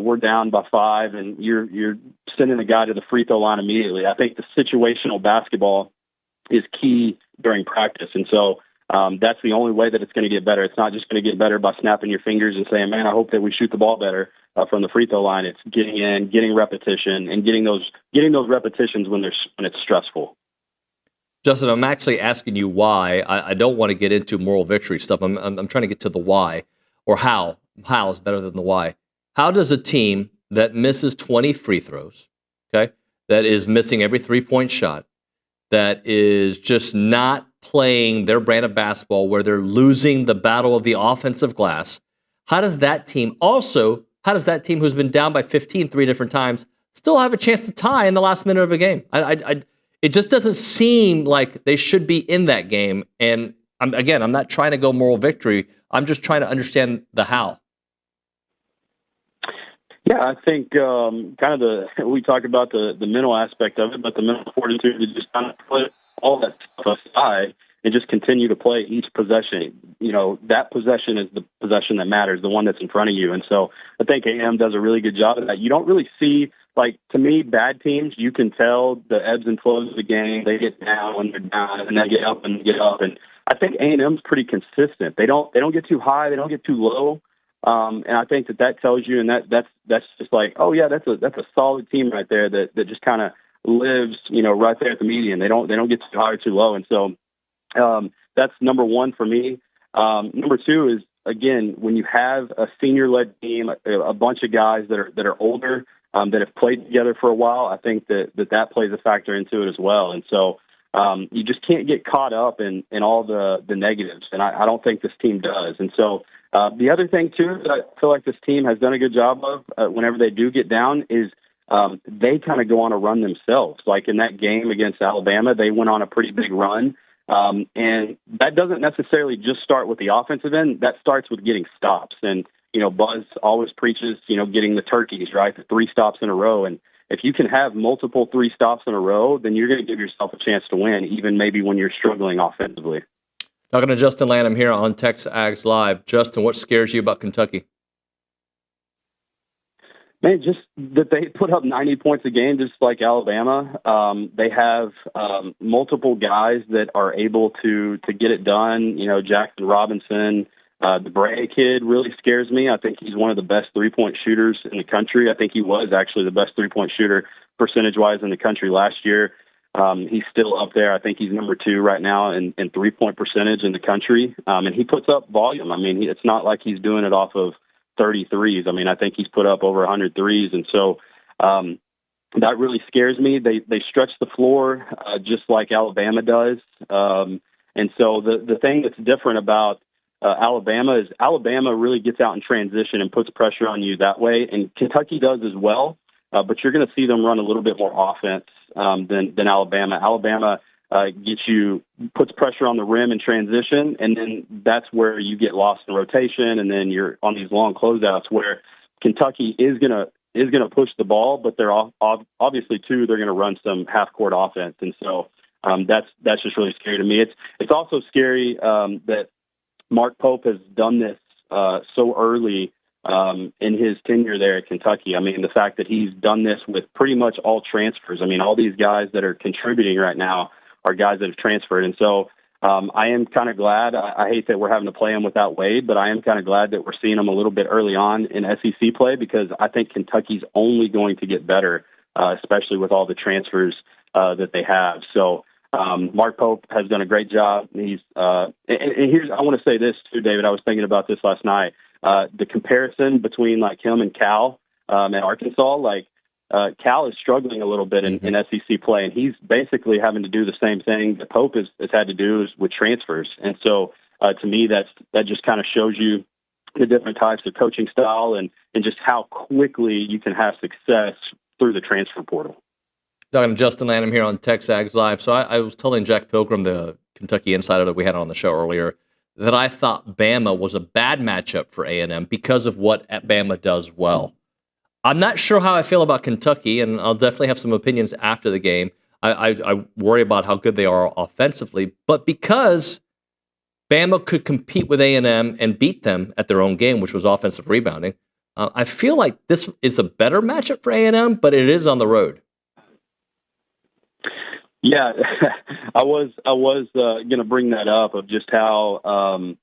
we're down by 5, and you're sending the guy to the free throw line immediately. I think the situational basketball is key during practice, and so that's the only way that it's going to get better. It's not just going to get better by snapping your fingers and saying, "Man, I hope that we shoot the ball better from the free throw line." It's getting in, getting repetition, and getting those repetitions when it's stressful. Justin, I'm actually asking you why. I don't want to get into moral victory stuff. I'm trying to get to the why, or how. How is better than the why. How does a team that misses 20 free throws, okay, that is missing every 3-point shot, that is just not playing their brand of basketball, where they're losing the battle of the offensive glass, how does that team who's been down by 15 3 different times still have a chance to tie in the last minute of a game? It just doesn't seem like they should be in that game. And I'm not trying to go moral victory. I'm just trying to understand the how. Yeah, I think we talk about the mental aspect of it, but the mental fortitude to just kind of put all that stuff aside and just continue to play each possession. That possession is the possession that matters, the one that's in front of you. And so I think A&M does a really good job of that. You don't really see, to me, bad teams, you can tell the ebbs and flows of the game. They get down when they're down, and they get up and get up. And I think A&M's pretty consistent. They don't get too high. They don't get too low. And I think that tells you, and that's just like, oh yeah, that's a solid team right there that just kind of lives, right there at the median. They don't get too high or too low. And so that's number one for me. Number two is, again, when you have a senior-led team, a bunch of guys that are older, that have played together for a while, I think that plays a factor into it as well. And so you just can't get caught up in all the negatives, and I don't think this team does. And so the other thing, too, that I feel like this team has done a good job of whenever they do get down is they kind of go on a run themselves. Like in that game against Alabama, they went on a pretty big run. And that doesn't necessarily just start with the offensive end. That starts with getting stops. And, Buzz always preaches, getting the turkeys, right? The 3 stops in a row. And if you can have multiple 3 stops in a row, then you're going to give yourself a chance to win, even maybe when you're struggling offensively. Talking to Justin Lanham here on TexAgs Live. Justin, what scares you about Kentucky? Man, just that they put up 90 points a game, just like Alabama. They have multiple guys that are able to get it done. Jackson Robinson, the Bray kid really scares me. I think he's one of the best 3-point shooters in the country. I think he was actually the best 3-point shooter percentage-wise in the country last year. He's still up there. I think he's number 2 right now in 3-point percentage in the country. And he puts up volume. I mean, it's not like he's doing it off of 33s. I mean, I think he's put up over 100 threes. And so that really scares me. They stretch the floor just like Alabama does. And so the thing that's different about Alabama is Alabama really gets out in transition and puts pressure on you that way. And Kentucky does as well. But you're going to see them run a little bit more offense than Alabama. Alabama puts pressure on the rim in transition, and then that's where you get lost in rotation, and then you're on these long closeouts where Kentucky is going to push the ball, but they're obviously too they're going to run some half court offense, and so that's just really scary to me. It's also scary that Mark Pope has done this so early in his tenure there at Kentucky. I mean, the fact that he's done this with pretty much all transfers. I mean, all these guys that are contributing right now are guys that have transferred. And so I am kind of glad. I hate that we're having to play them without Wade, but I am kind of glad that we're seeing them a little bit early on in SEC play, because I think Kentucky's only going to get better, especially with all the transfers that they have. So Mark Pope has done a great job. He's and here's, I want to say this too, David. I was thinking about this last night. The comparison between like him and Cal at Arkansas, Cal is struggling a little bit in SEC play, and he's basically having to do the same thing that Pope has had to do with transfers. And so to me, that just kind of shows you the different types of coaching style and just how quickly you can have success through the transfer portal. Talking to Justin Lanham here on TexAgs Live. So I was telling Jack Pilgrim, the Kentucky insider that we had on the show earlier, that I thought Bama was a bad matchup for A&M because of what Bama does well. I'm not sure how I feel about Kentucky, and I'll definitely have some opinions after the game. I worry about how good they are offensively, but because Bama could compete with A&M and beat them at their own game, which was offensive rebounding, I feel like this is a better matchup for A&M, but it is on the road. Yeah, I was going to bring that up of just how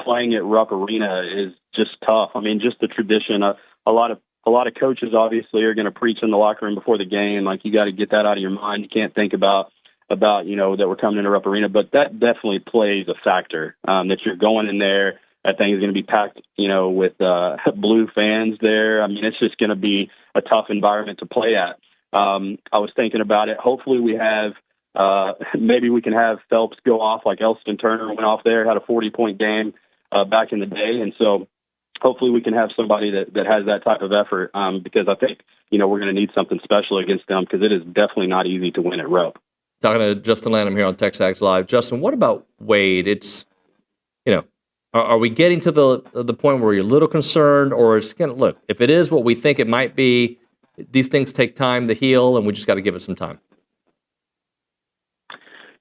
playing at Rupp Arena is just tough. I mean, just the tradition. A lot of coaches obviously are going to preach in the locker room before the game, like you got to get that out of your mind. You can't think about that we're coming into Rupp Arena, but that definitely plays a factor. That you're going in there, that thing is going to be packed, with blue fans there. I mean, it's just going to be a tough environment to play at. I was thinking about it. Hopefully we have. Maybe we can have Phelps go off like Elston Turner went off there, had a 40-point game back in the day. And so hopefully we can have somebody that has that type of effort because I think, we're going to need something special against them because it is definitely not easy to win at Rupp. Talking to Justin Lanham here on TexAgs Live. Justin, what about Wade? It's, are we getting to the point where you're a little concerned, or is look, if it is what we think it might be, these things take time to heal and we just got to give it some time?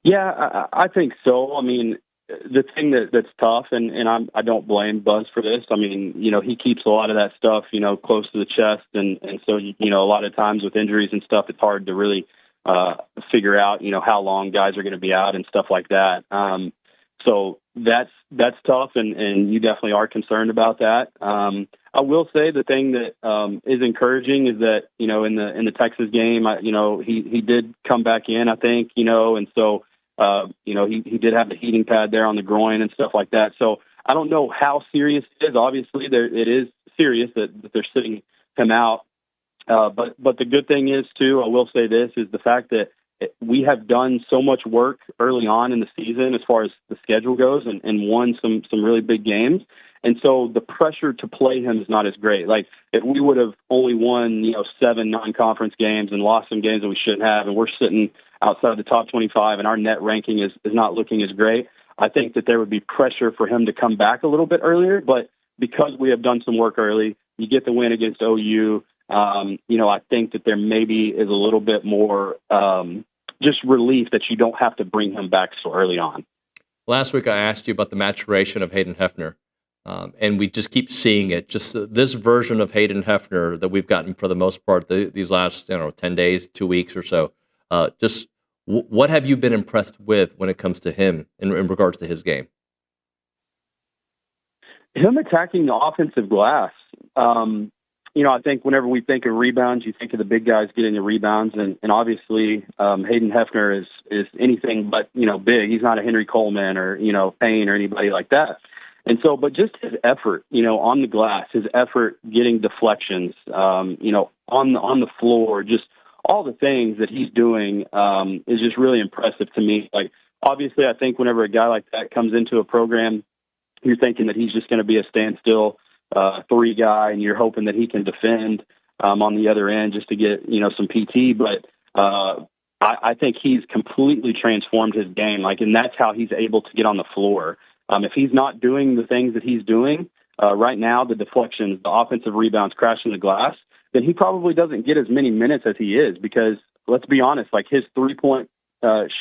Yeah, I think so. I mean, the thing that's tough, and I don't blame Buzz for this. I mean, he keeps a lot of that stuff, close to the chest, and so a lot of times with injuries and stuff, it's hard to really figure out, how long guys are going to be out and stuff like that. So that's tough, and you definitely are concerned about that. I will say the thing that is encouraging is that in the Texas game, he did come back in, I think, and so. He did have the heating pad there on the groin and stuff like that. So I don't know how serious it is. Obviously, it is serious that they're sitting him out. But the good thing is, too, I will say this, is the fact that we have done so much work early on in the season as far as the schedule goes and won some really big games. And so the pressure to play him is not as great. Like, if we would have only won, 7 non-conference games and lost some games that we shouldn't have, and we're sitting outside the top 25 and our net ranking is not looking as great, I think that there would be pressure for him to come back a little bit earlier. But because we have done some work early, you get the win against OU, I think that there maybe is a little bit more just relief that you don't have to bring him back so early on. Last week I asked you about the maturation of Hayden Hefner. And we just keep seeing it. Just this version of Hayden Hefner that we've gotten for the most part these last 10 days, 2 weeks or so. Just what have you been impressed with when it comes to him in regards to his game? Him attacking the offensive glass. I think whenever we think of rebounds, you think of the big guys getting the rebounds, and obviously Hayden Hefner is anything but big. He's not a Henry Coleman or Payne or anybody like that. And so, but just his effort, on the glass, his effort getting deflections, on the floor, just all the things that he's doing is just really impressive to me. Like, obviously, I think whenever a guy like that comes into a program, you're thinking that he's just going to be a standstill 3 guy, and you're hoping that he can defend on the other end just to get some PT. But I think he's completely transformed his game. Like, and that's how he's able to get on the floor. If he's not doing the things that he's doing right now, the deflections, the offensive rebounds, crashing the glass, then he probably doesn't get as many minutes as he is because, let's be honest, like his 3-point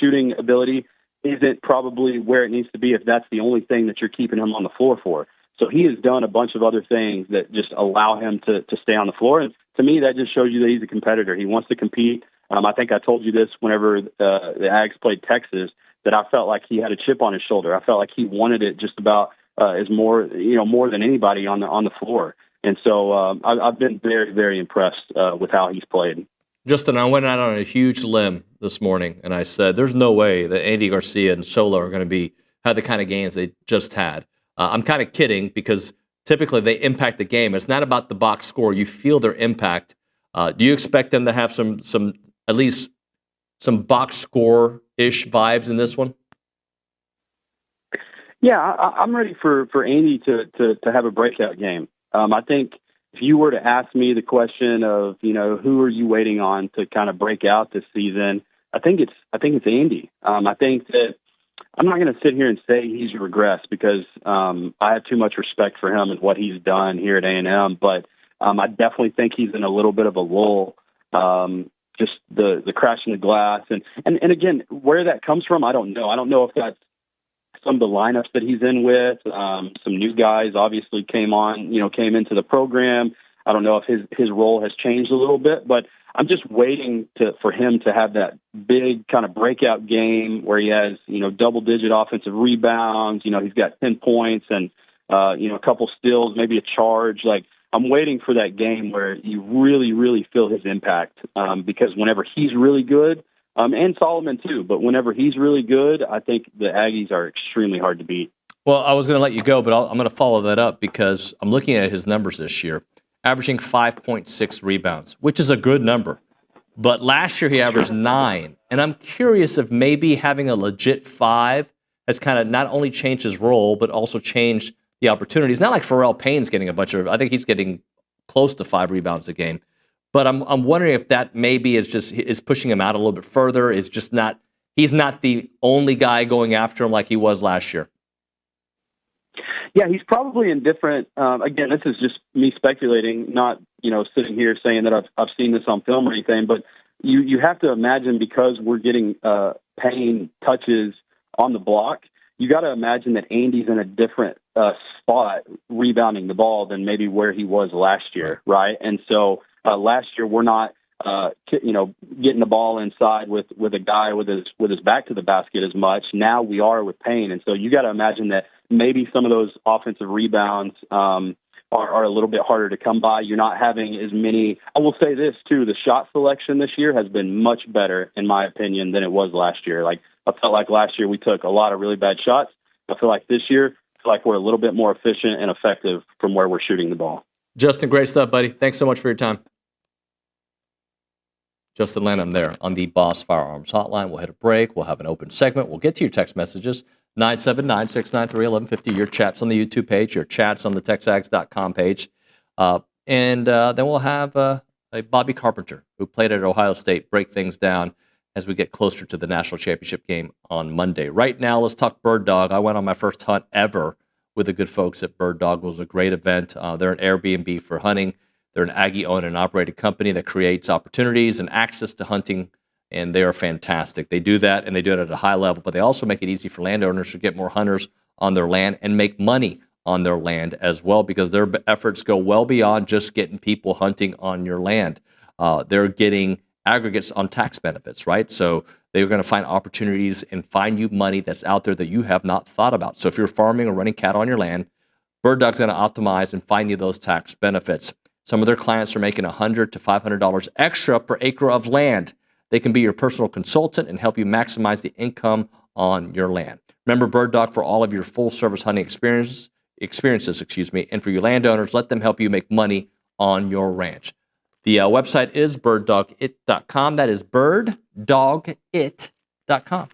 shooting ability isn't probably where it needs to be if that's the only thing that you're keeping him on the floor for. So he has done a bunch of other things that just allow him to stay on the floor. And to me, that just shows you that he's a competitor. He wants to compete. I think I told you this whenever the Ags played Texas, that I felt like he had a chip on his shoulder. I felt like he wanted it just about as more than anybody on the floor. And so I've been very, very impressed with how he's played. Justin, I went out on a huge limb this morning, and I said, there's no way that Andy Garcia and Solo are going to have the kind of games they just had. I'm kind of kidding because typically they impact the game. It's not about the box score. You feel their impact. Do you expect them to have some at least some box score-ish vibes in this one? Yeah, I'm ready for Andy to have a breakout game. I think if you were to ask me the question of, who are you waiting on to kind of break out this season, I think it's Andy. I think that, I'm not going to sit here and say he's regressed because I have too much respect for him and what he's done here at A&M. But I definitely think he's in a little bit of a lull. Just the crashing the glass and again, where that comes from, I don't know. I don't know if that's some of the lineups that he's in with. Some new guys obviously came into the program. I don't know if his role has changed a little bit, but I'm just waiting for him to have that big kind of breakout game where he has, double-digit offensive rebounds. He's got 10 points and, a couple steals, maybe a charge. Like, I'm waiting for that game where you really, really feel his impact because whenever he's really good, and Solomon too, but whenever he's really good, I think the Aggies are extremely hard to beat. Well, I was going to let you go, but I'm going to follow that up because I'm looking at his numbers this year, averaging 5.6 rebounds, which is a good number. But last year he averaged 9. And I'm curious if maybe having a legit 5 has kind of not only changed his role, but also changed the opportunities. Not like Pharrell Payne's getting I think he's getting close to 5 rebounds a game. But I'm wondering if that maybe is pushing him out a little bit further. He's not the only guy going after him like he was last year. Yeah, he's probably in different. Again, this is just me speculating, not sitting here saying that I've seen this on film or anything. But you have to imagine because we're getting Payne touches on the block, you got to imagine that Andy's in a different spot rebounding the ball than maybe where he was last year, right? And so last year we're not getting the ball inside with a guy with his back to the basket as much. Now we are with Payne, and so you got to imagine that maybe some of those offensive rebounds are a little bit harder to come by. You're not having as many. I will say this too: the shot selection this year has been much better, in my opinion, than it was last year. Like I felt like last year we took a lot of really bad shots. I feel like this year, we're a little bit more efficient and effective from where we're shooting the ball. Justin, great stuff, buddy. Thanks so much for your time. Justin Lanham there on the Boss Firearms Hotline. We'll hit a break. We'll have an open segment. We'll get to your text messages, 979-693-1150, your chats on the YouTube page, your chats on the TexAgs.com page. And then we'll have a Bobby Carpenter, who played at Ohio State, break things down as we get closer to the national championship game on Monday. Right now, let's talk Bird Dog. I went on my first hunt ever with the good folks at Bird Dog. It was a great event. They're an Airbnb for hunting. They're an Aggie-owned and operated company that creates opportunities and access to hunting, and they are fantastic. They do that, and they do it at a high level, but they also make it easy for landowners to get more hunters on their land and make money on their land as well, because their efforts go well beyond just getting people hunting on your land. They're getting aggregates on tax benefits, right? So they're going to find opportunities and find you money that's out there that you have not thought about. So if you're farming or running cattle on your land, Bird Dog's going to optimize and find you those tax benefits. Some of their clients are making $100 to $500 extra per acre of land. They can be your personal consultant and help you maximize the income on your land. Remember Bird Dog for all of your full-service hunting experiences, and for your landowners, let them help you make money on your ranch. The website is birddogit.com. That is birddogit.com.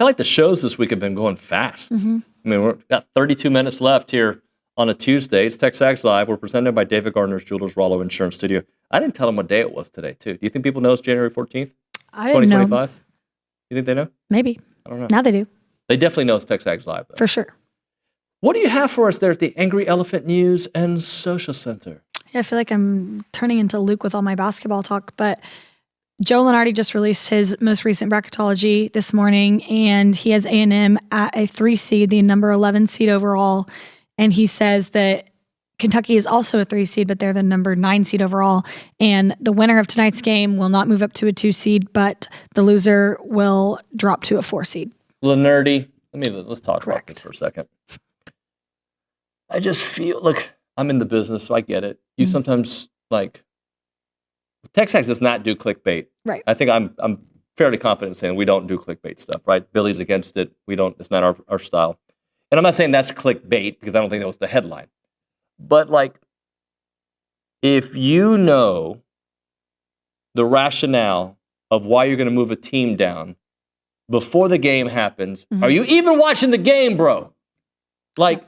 feel like the shows this week have been going fast. I mean, we've got 32 minutes left here on a Tuesday. It's TexAgs Live. We're presented by David Gardner's Jewelers Rollo Insurance Studio. I didn't tell them what day it was today, too. Do you think people know it's January 14th? I didn't know. 2025? You think they know? Maybe. I don't know. Now they do. They definitely know it's TexAgs Live, though. For sure. What do you have for us there at the Angry Elephant News and Social Center? Yeah, I feel like I'm turning into Luke with all my basketball talk, but Joe Lunardi just released his most recent bracketology this morning, and he has A&M at a 3 seed, the number 11 seed overall. And he says that Kentucky is also a 3 seed, but they're the number 9 seed overall. And the winner of tonight's game will not move up to a 2 seed, but the loser will drop to a 4 seed. Lunardi, let's talk about this for a second. I just feel, look, I'm in the business, so I get it. You sometimes, like, TexAgs does not do clickbait. Right. I think I'm fairly confident in saying we don't do clickbait stuff, right? Billy's against it. We don't, it's not our style. And I'm not saying that's clickbait because I don't think that was the headline. But, like, if you know the rationale of why you're going to move a team down before the game happens, are you even watching the game, bro? Like,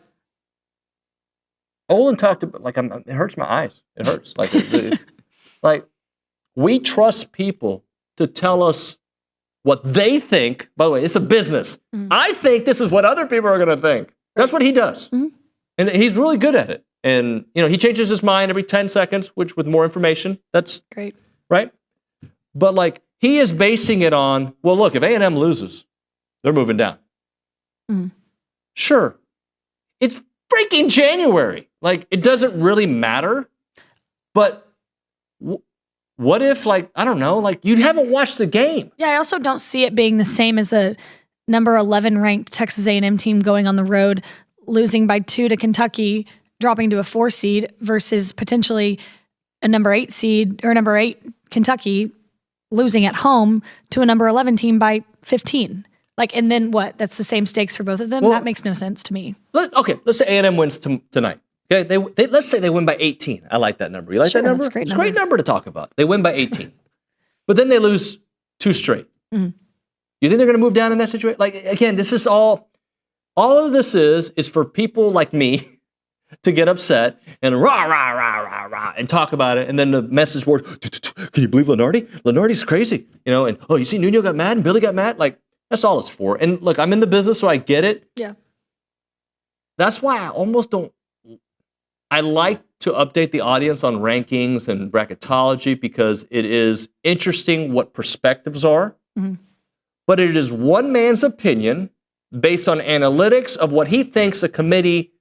Olin talked about, like, it hurts my eyes. It hurts. Like, we trust people to tell us what they think. By the way, it's a business. I think this is what other people are going to think. That's what he does. And he's really good at it. And, you know, he changes his mind every 10 seconds, which with more information, that's great. Right? But, like, he is basing it on, well, look, if A&M loses, they're moving down. Sure. It's freaking January. Like, it doesn't really matter. But what if, like, I don't know, like, you haven't watched the game. Yeah, I also don't see it being the same as a number 11 ranked Texas A&M team going on the road, losing by 2 to Kentucky, dropping to a 4 seed versus potentially a number 8 seed or number 8 Kentucky losing at home to a number 11 team by 15. Like, and then what? That's the same stakes for both of them? Well, that makes no sense to me. Let's say A&M wins tonight. Okay, let's say they win by 18. I like that number. You like that number? That's a great it's number. a great number to talk about. They win by 18. But then they lose 2 straight. You think they're going to move down in that situation? Like, again, this is all of this is for people like me to get upset and rah, rah, rah, rah, rah, and talk about it. And then the message board, can you believe Lunardi? Lunardi's crazy. You know, and, oh, you see Nuño got mad and Billy got mad? Like, that's all it's for. And look, I'm in the business, so I get it. Yeah. That's why I almost don't, I like to update the audience on rankings and bracketology because it is interesting what perspectives are. But it is one man's opinion based on analytics of what he thinks a committee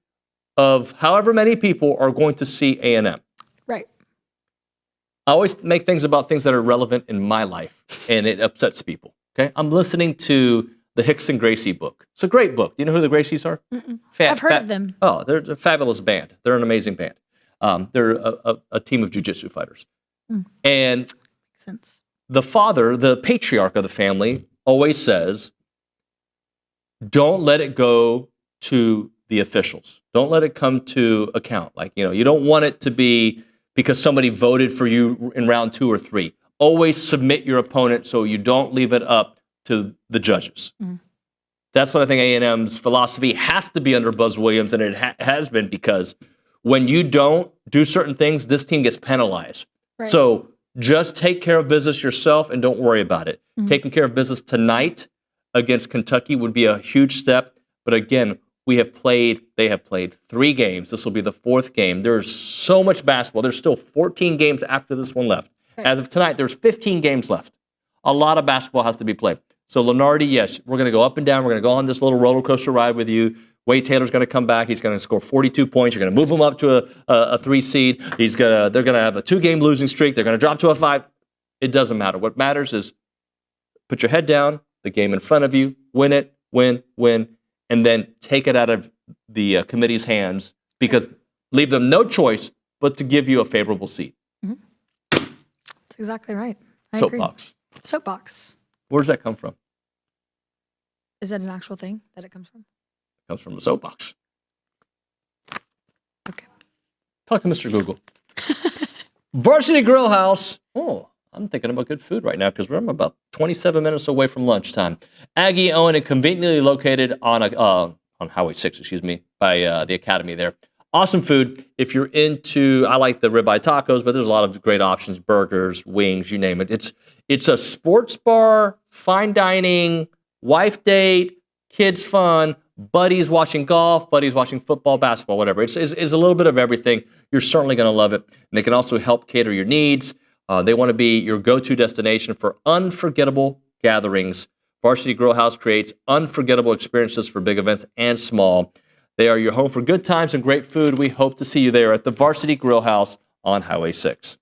of however many people are going to see A&M. Right. I always make things about things that are relevant in my life, and it upsets people. Okay, I'm listening to the Hicks and Gracie book. It's a great book. Do you know who the Gracies are? I've heard of them. Oh, they're a fabulous band. They're an amazing band. They're a team of jiu-jitsu fighters. And Makes sense. the father, the patriarch of the family, always says, don't let it go to the officials. Don't let it come to account. Like, you know, you don't want it to be because somebody voted for you in round 2 or 3. Always submit your opponent so you don't leave it up to the judges. That's what I think A&M's philosophy has to be under Buzz Williams, and it has been, because when you don't do certain things, this team gets penalized. Right. So just take care of business yourself and don't worry about it. Taking care of business tonight against Kentucky would be a huge step. But again, they have played 3 games. This will be the 4th game. There's so much basketball. There's still 14 games after this one left. Right. As of tonight, there's 15 games left. A lot of basketball has to be played. So Lunardi, yes, we're going to go up and down. We're going to go on this little roller coaster ride with you. Wade Taylor's going to come back. He's going to score 42 points. You're going to move him up to a 3 seed. They're going to have a 2-game losing streak. They're going to drop to a 5. It doesn't matter. What matters is put your head down, the game in front of you, win it, win, and then take it out of the committee's hands, because leave them no choice but to give you a favorable seat. That's exactly right. I agree. Soapbox. Where does that come from? Is that an actual thing that it comes from? It comes from a soapbox. Okay. Talk to Mr. Google. Varsity Grill House. Oh, I'm thinking about good food right now because we're about 27 minutes away from lunchtime. Aggie owned and conveniently located on Highway 6, by the Academy there. Awesome food. If you're into, I like the ribeye tacos, but there's a lot of great options: burgers, wings, you name it. It's a sports bar, fine dining, wife date, kids fun, buddies watching golf, buddies watching football, basketball, whatever. It's a little bit of everything. You're certainly going to love it. And they can also help cater your needs. They want to be your go-to destination for unforgettable gatherings. Varsity Grill House creates unforgettable experiences for big events and small. They are your home for good times and great food. We hope to see you there at the Varsity Grill House on Highway 6.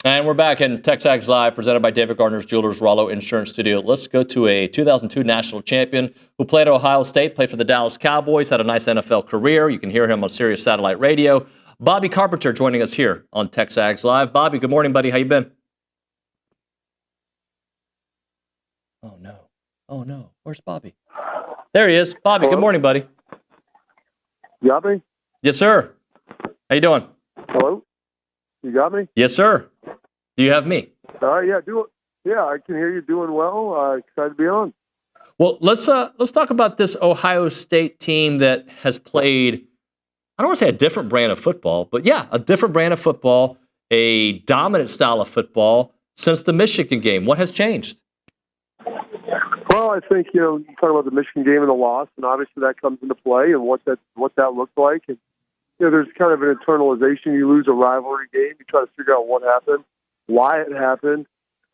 And we're back in TexAgs Live, presented by David Gardner's Jewelers Rollo Insurance Studio. Let's go to a 2002 national champion who played at Ohio State, played for the Dallas Cowboys, had a nice NFL career. You can hear him on Sirius Satellite Radio. Bobby Carpenter joining us here on TexAgs Live. Bobby, good morning, buddy. How you been? Oh, no. Oh, no. Where's Bobby? There he is. Bobby, Hello? Good morning, buddy. You got me? Yes, sir. How you doing? Hello? You got me? Yes, sir. Do you have me? All right, yeah, I can hear you doing well. Excited to be on. Well, let's talk about this Ohio State team that has played, I don't want to say a different brand of football, but yeah, a different brand of football, a dominant style of football since the Michigan game. What has changed? Well, I think, you talk about the Michigan game and the loss, and obviously that comes into play and what that looked like. And, there's kind of an internalization. You lose a rivalry game. You try to figure out what happened, why it happened.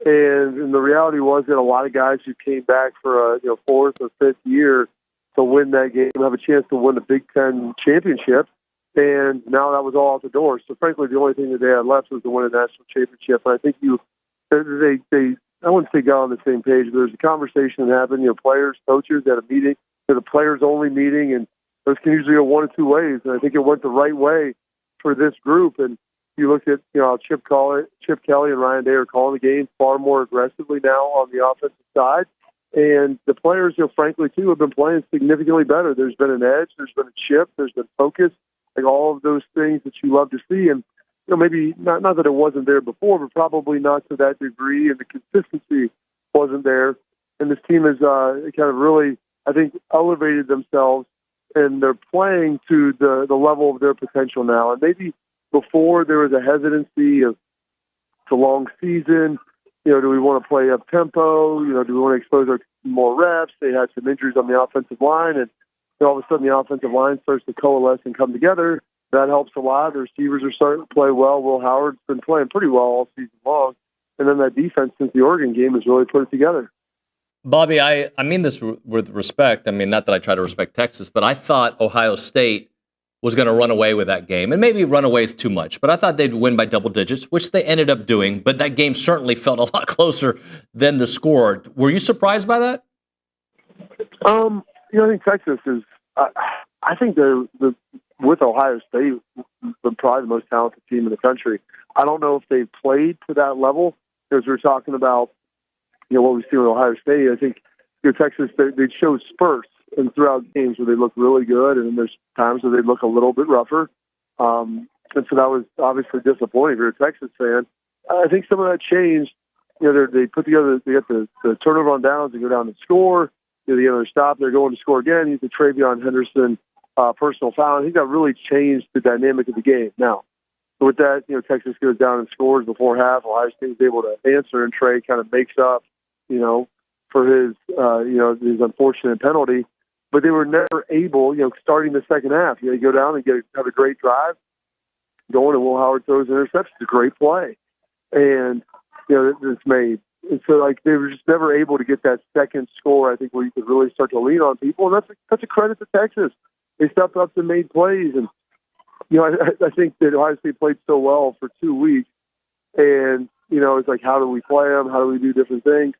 And the reality was that a lot of guys who came back for a fourth or fifth year to win that game have a chance to win the Big Ten championship. And now that was all out the door. So frankly, the only thing that they had left was to win a national championship. And I think they I wouldn't say got on the same page, but there's a conversation that happened. Players, coaches at a meeting, the players only meeting, and those can usually go one of two ways. And I think it went the right way for this group. And you look at Chip Kelly and Ryan Day are calling the game far more aggressively now on the offensive side. And the players, frankly, too, have been playing significantly better. There's been an edge, there's been a chip, there's been focus, like all of those things that you love to see. And maybe not that it wasn't there before, but probably not to that degree, and the consistency wasn't there. And this team has kind of really, I think, elevated themselves, and they're playing to the level of their potential now. And maybe before there was a hesitancy of it's a long season. Do we want to play up tempo? Do we want to expose our more reps? They had some injuries on the offensive line, and all of a sudden the offensive line starts to coalesce and come together. That helps a lot. The receivers are starting to play well. Will Howard's been playing pretty well all season long. And then that defense since the Oregon game has really put it together. Bobby, I mean this with respect. I mean, not that I try to respect Texas, but I thought Ohio State was going to run away with that game. And maybe run away is too much, but I thought they'd win by double digits, which they ended up doing. But that game certainly felt a lot closer than the score. Were you surprised by that? I think Texas is, I think they're with Ohio State, probably the most talented team in the country. I don't know if they've played to that level, because we're talking about, what we see with Ohio State. I think Texas, they show spurts and throughout games where they look really good, and then there's times where they look a little bit rougher. And so that was obviously disappointing if you're a Texas fan. I think some of that changed. They put together, they got the turnover on downs and go down and score. They get another stop, they're going to score again. He's the Travion Henderson personal foul. I think that really changed the dynamic of the game. Now, with that, Texas goes down and scores before half. Ohio State is able to answer, and Trey kind of makes up, for his, his unfortunate penalty. But they were never able, starting the second half. They go down and have a great drive going, and Will Howard throws an interception. It's a great play, and it's made. And so, they were just never able to get that second score, I think, where you could really start to lean on people. And that's a credit to Texas. They stepped up and made plays. And, I think that Ohio State played so well for 2 weeks. And, it's like, how do we play them? How do we do different things?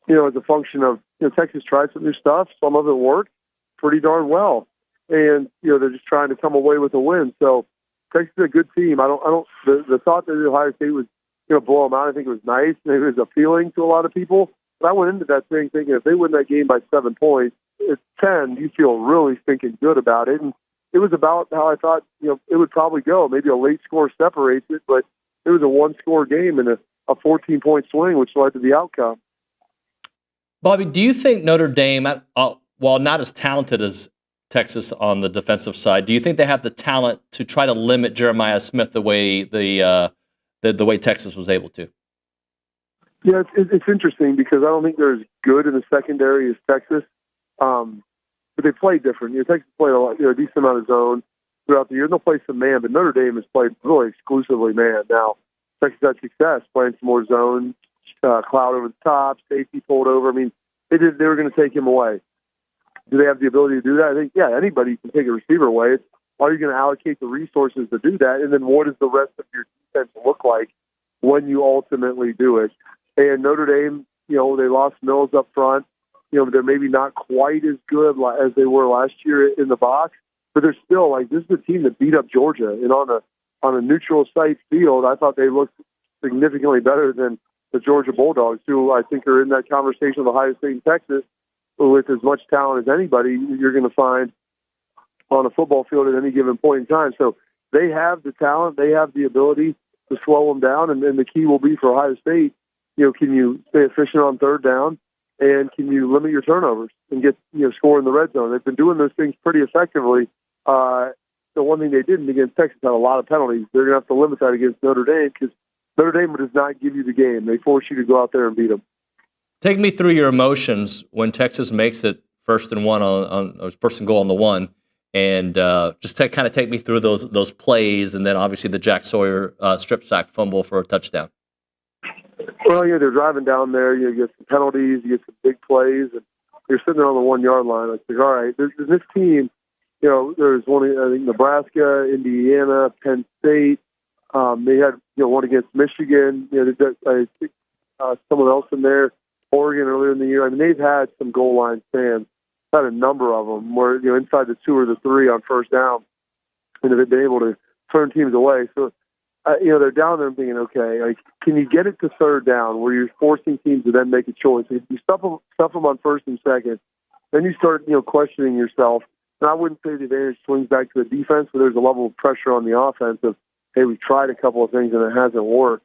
As a function of, Texas tried some new stuff. Some of it worked pretty darn well. And, they're just trying to come away with a win. So Texas is a good team. The thought that Ohio State was going to blow them out, I think it was nice. It was appealing to a lot of people. But I went into that thing thinking if they win that game by 7 points, it's 10, you feel really thinking good about it. And it was about how I thought, it would probably go. Maybe a late score separates it, but it was a one-score game and a 14-point swing, which led to the outcome. Bobby, do you think Notre Dame, while not as talented as Texas on the defensive side, do you think they have the talent to try to limit Jeremiah Smith the way the way Texas was able to? Yeah, it's interesting because I don't think they're as good in the secondary as Texas, but they play different. Texas played a decent amount of zone throughout the year. They'll play some man, but Notre Dame has played really exclusively man. Now, Texas had success playing some more zone, cloud over the top, safety pulled over. I mean, they were going to take him away. Do they have the ability to do that? I think, anybody can take a receiver away. Are you going to allocate the resources to do that? And then what does the rest of your defense look like, when you ultimately do it. And Notre Dame, they lost Mills up front. They're maybe not quite as good as they were last year in the box, but they're still this is a team that beat up Georgia. And on a neutral site field, I thought they looked significantly better than the Georgia Bulldogs, who I think are in that conversation with Ohio State and Texas with as much talent as anybody you're going to find on a football field at any given point in time. So they have the talent, they have the ability to slow them down, and the key will be for Ohio State, can you stay efficient on third down, and can you limit your turnovers and get score in the red zone? They've been doing those things pretty effectively. The one thing they didn't against Texas had a lot of penalties. They're going to have to limit that against Notre Dame because Notre Dame does not give you the game. They force you to go out there and beat them. Take me through your emotions when Texas makes it first and goal on the one, and just kind of take me through those plays, and then obviously the Jack Sawyer strip sack fumble for a touchdown. Well, they're driving down there. You get some penalties, you get some big plays, and you're sitting there on the 1 yard line. Like, all right, there's this team. There's one. I think Nebraska, Indiana, Penn State. They had one against Michigan. I think someone else in there, Oregon earlier in the year. I mean, they've had some goal line stands. Had a number of them where inside the 2 or the 3 on first down, and they've been able to turn teams away. So. They're down there and thinking, okay, can you get it to third down where you're forcing teams to then make a choice? If you stuff them on first and second, then you start, questioning yourself. And I wouldn't say the advantage swings back to the defense, but there's a level of pressure on the offense of, hey, we've tried a couple of things and it hasn't worked.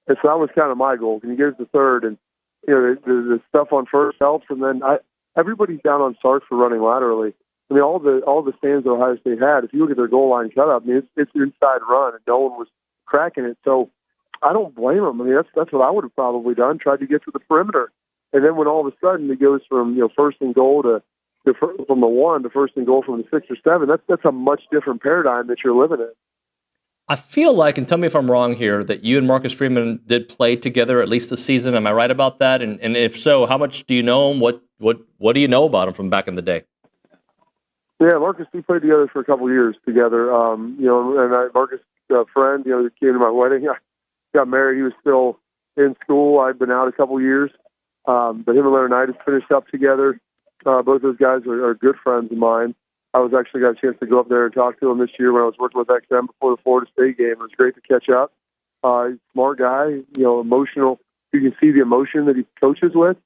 And so that was kind of my goal. Can you get it to third? And, the stuff on first helps. And then everybody's down on Sark for running laterally. I mean, all the stands that Ohio State had, if you look at their goal line cutup, it's inside run, and no one was cracking it. So I don't blame them. I mean, that's what I would have probably done, tried to get to the perimeter. And then when all of a sudden it goes from, first and goal from the 1 to first and goal from the 6 or 7, that's a much different paradigm that you're living in. I feel like, and tell me if I'm wrong here, that you and Marcus Freeman did play together at least this season. Am I right about that? And if so, how much do you know him? What do you know about him from back in the day? Yeah, Marcus, we played together for a couple of years together. Marcus, a friend, that came to my wedding. I got married. He was still in school. I'd been out a couple of years. But him and Leonidas finished up together. Both those guys are good friends of mine. I was actually got a chance to go up there and talk to him this year when I was working with XM before the Florida State game. It was great to catch up. He's a smart guy, emotional. You can see the emotion that he coaches with,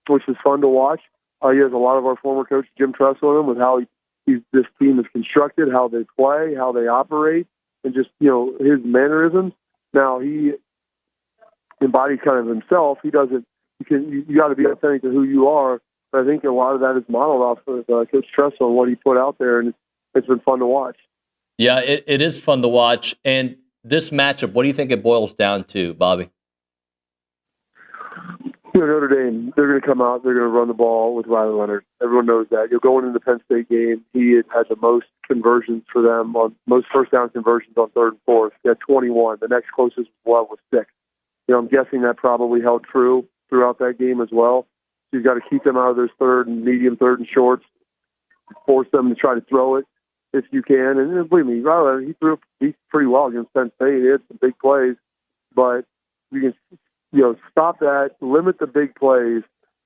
which is fun to watch. He has a lot of our former coach, Jim Truss, with him, with how this team is constructed, how they play, how they operate, and just, his mannerisms. Now, he embodies kind of himself. He doesn't, you got to be authentic to who you are. But I think a lot of that is modeled off of Coach Tressel and what he put out there, and it's been fun to watch. Yeah, it is fun to watch. And this matchup, what do you think it boils down to, Bobby? Notre Dame, they're going to come out, they're going to run the ball with Riley Leonard. Everyone knows that. You're going into the Penn State game. He had the most conversions for them, most first down conversions on third and fourth. He had 21. The next closest was 6. I'm guessing that probably held true throughout that game as well. So you've got to keep them out of those third and medium, third and shorts, force them to try to throw it if you can. And believe me, Riley Leonard, he threw pretty well against Penn State. He had some big plays, but you can stop that, limit the big plays,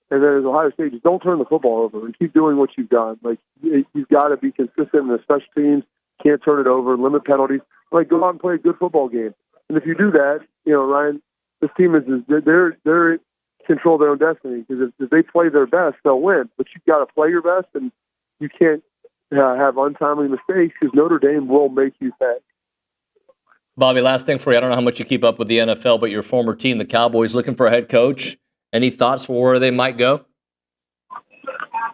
and then as Ohio State, just don't turn the football over and keep doing what you've done. Like, you've got to be consistent in the special teams, can't turn it over, limit penalties. Go out and play a good football game. And if you do that, Ryan, this team they're control their own destiny, because if they play their best, they'll win. But you've got to play your best, and you can't have untimely mistakes, because Notre Dame will make you pay. Bobby, last thing for you. I don't know how much you keep up with the NFL, but your former team, the Cowboys, looking for a head coach. Any thoughts for where they might go?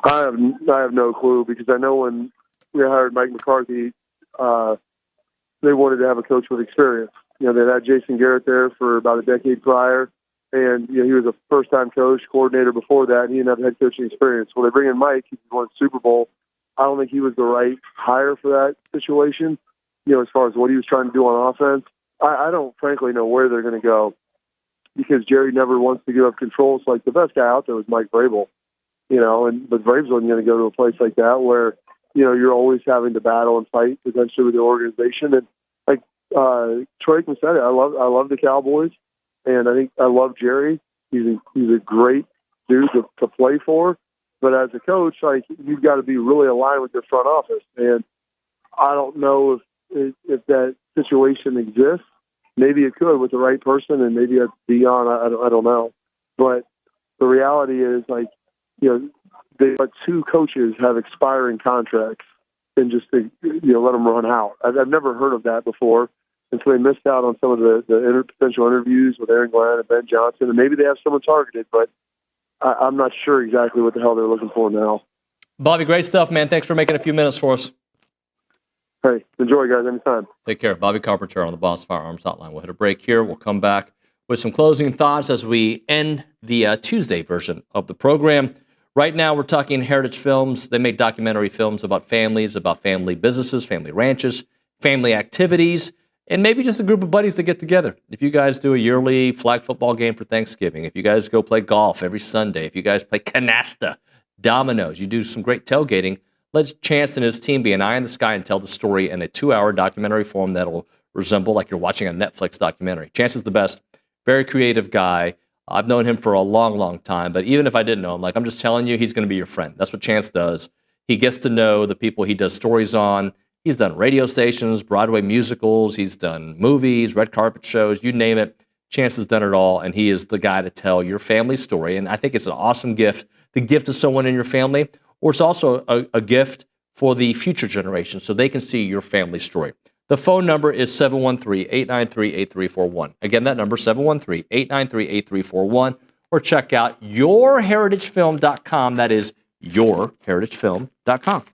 I have no clue, because I know when we hired Mike McCarthy, they wanted to have a coach with experience. They had Jason Garrett there for about a decade prior, and he was a first-time coach, coordinator before that, and he didn't have head coaching experience. Well, they bring in Mike, he's won Super Bowl. I don't think he was the right hire for that situation. As far as what he was trying to do on offense, I don't frankly know where they're going to go, because Jerry never wants to give up control. So, the best guy out there was Mike Vrabel, but Vrabel wasn't going to go to a place like that where, you're always having to battle and fight potentially with the organization. And Troy Aikman said it, I love the Cowboys. And I think I love Jerry. He's a great dude to play for. But as a coach, like, you've got to be really aligned with your front office. And I don't know if that situation exists. Maybe it could with the right person, and maybe it's Dion. I don't know. But the reality is, like, they let two coaches have expiring contracts and just to, let them run out. I've never heard of that before. And so they missed out on some of the potential interviews with Aaron Glenn and Ben Johnson. And maybe they have someone targeted, but I'm not sure exactly what the hell they're looking for now. Bobby, great stuff, man. Thanks for making a few minutes for us. Hey, enjoy, guys, anytime. Take care. Bobby Carpenter on the Boss Firearms Hotline. We'll hit a break here. We'll come back with some closing thoughts as we end the Tuesday version of the program. Right now, we're talking Heritage Films. They make documentary films about families, about family businesses, family ranches, family activities, and maybe just a group of buddies that get together. If you guys do a yearly flag football game for Thanksgiving, if you guys go play golf every Sunday, if you guys play canasta, dominoes, you do some great tailgating, let Chance and his team be an eye in the sky and tell the story in a 2-hour documentary form that'll resemble like you're watching a Netflix documentary. Chance is the best, very creative guy. I've known him for a long, long time, but even if I didn't know him, I'm just telling you, he's going to be your friend. That's what Chance does. He gets to know the people he does stories on. He's done radio stations, Broadway musicals. He's done movies, red carpet shows, you name it. Chance has done it all, and he is the guy to tell your family story. And I think it's an awesome gift to give to someone in your family, or it's also a gift for the future generation so they can see your family story. The phone number is 713-893-8341. Again, that number, 713-893-8341. Or check out yourheritagefilm.com. That is yourheritagefilm.com.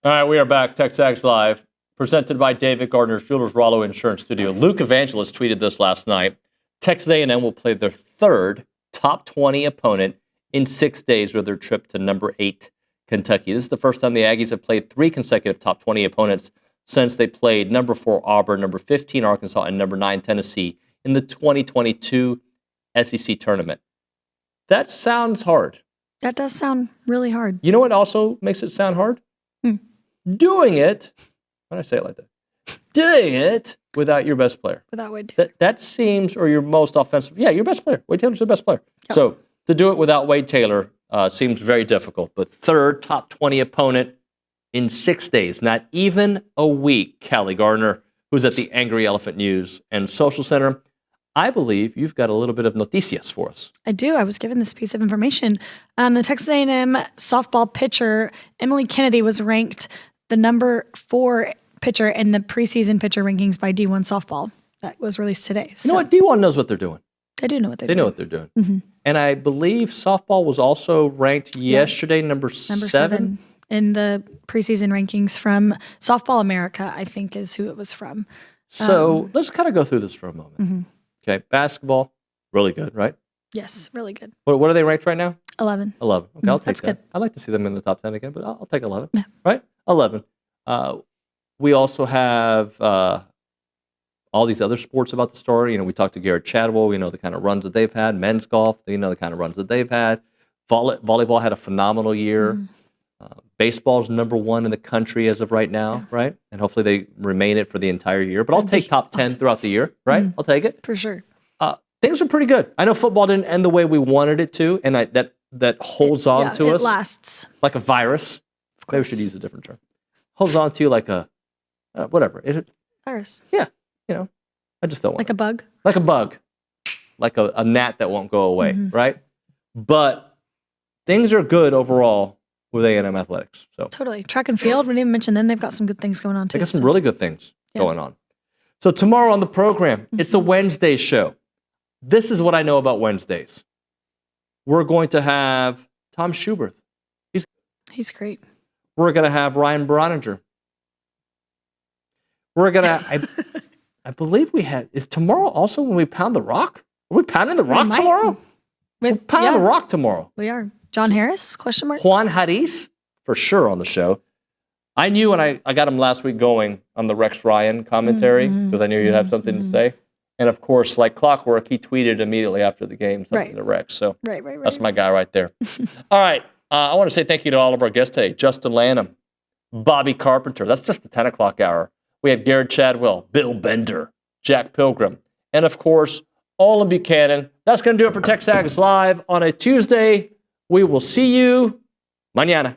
All right, we are back. TexAgs Live, presented by David Gardner's Jewelers Rollo Insurance Studio. Luke Evangelist tweeted this last night. Texas A&M will play their third top 20 opponent in 6 days with their trip to number 8 Kentucky. This is the first time the Aggies have played 3 consecutive top 20 opponents since they played number 4 Auburn, number 15 Arkansas, and number 9 Tennessee in the 2022 SEC tournament. That sounds hard. That does sound really hard. You know what also makes it sound hard? Doing it, why did I say it like that? Doing it without your best player. Without Wade Taylor. That seems, or your most offensive. Yeah, your best player. Wade Taylor's the best player. Yep. So to do it without Wade Taylor seems very difficult. But third top 20 opponent in 6 days, not even a week. Callie Gardner, who's at the Angry Elephant News and Social Center. I believe you've got a little bit of noticias for us. I do. I was given this piece of information. The Texas A&M softball pitcher, Emily Kennedy, was ranked the number 4 pitcher in the preseason pitcher rankings by D1 softball. That was released today. You know what? D1 knows what they're doing. They do know what they're doing. doing. They know what they're doing. And I believe softball was also ranked yesterday number 7 in the preseason rankings from Softball America, I think is who it was from. So let's kind of go through this for a moment. Okay, basketball, really good, right? Yes, really good. What are they ranked right now? 11. 11. Okay, I'll take That's that. good. I'd like to see them in the top 10 again, but I'll take 11. Yeah. Right? 11. We also have all these other sports about the story. You know, we talked to Gerrod Chadwell. We know the kind of runs that they've had. Men's golf, you know the kind of runs that they've had. Volleyball had a phenomenal year. Baseball's number 1 in the country as of right now, right? And hopefully they remain it for the entire year. But I'll take top 10 throughout the year, right? I'll take it. For sure. Things are pretty good. I know football didn't end the way we wanted it to, and that holds on to us. It lasts. Like a virus. Maybe we should use a different term. Holds on to you like a, whatever. Virus. Yeah. You know, I just don't want Like a bug? Like a bug. Like a gnat that won't go away, right? But things are good overall with A&M athletics. So Totally. Track and field, we didn't even mention them. They've got some good things going on too. they got some really good things going on. So tomorrow on the program, it's a Wednesday show. This is what I know about Wednesdays. We're going to have Tom Schubert. He's great. We're going to have Ryan Broniger. We're going to, I believe is tomorrow also when we pound the rock? Are we pounding the rock tomorrow? We're pounding the rock tomorrow. We are. John Harris, question mark? Juan Haris, for sure on the show. I knew when I got him last week going on the Rex Ryan commentary because I knew you'd have something to say. And of course, like clockwork, he tweeted immediately after the game something to Rex. So that's my guy right there. All right. I want to say thank you to all of our guests today. Justin Lanham, Bobby Carpenter. That's just the 10 o'clock hour. We had Gerrod Chadwell, Bill Bender, Jack Pilgrim, and of course, Olin Buchanan. That's going to do it for TexAgs Live on a Tuesday. We will see you mañana.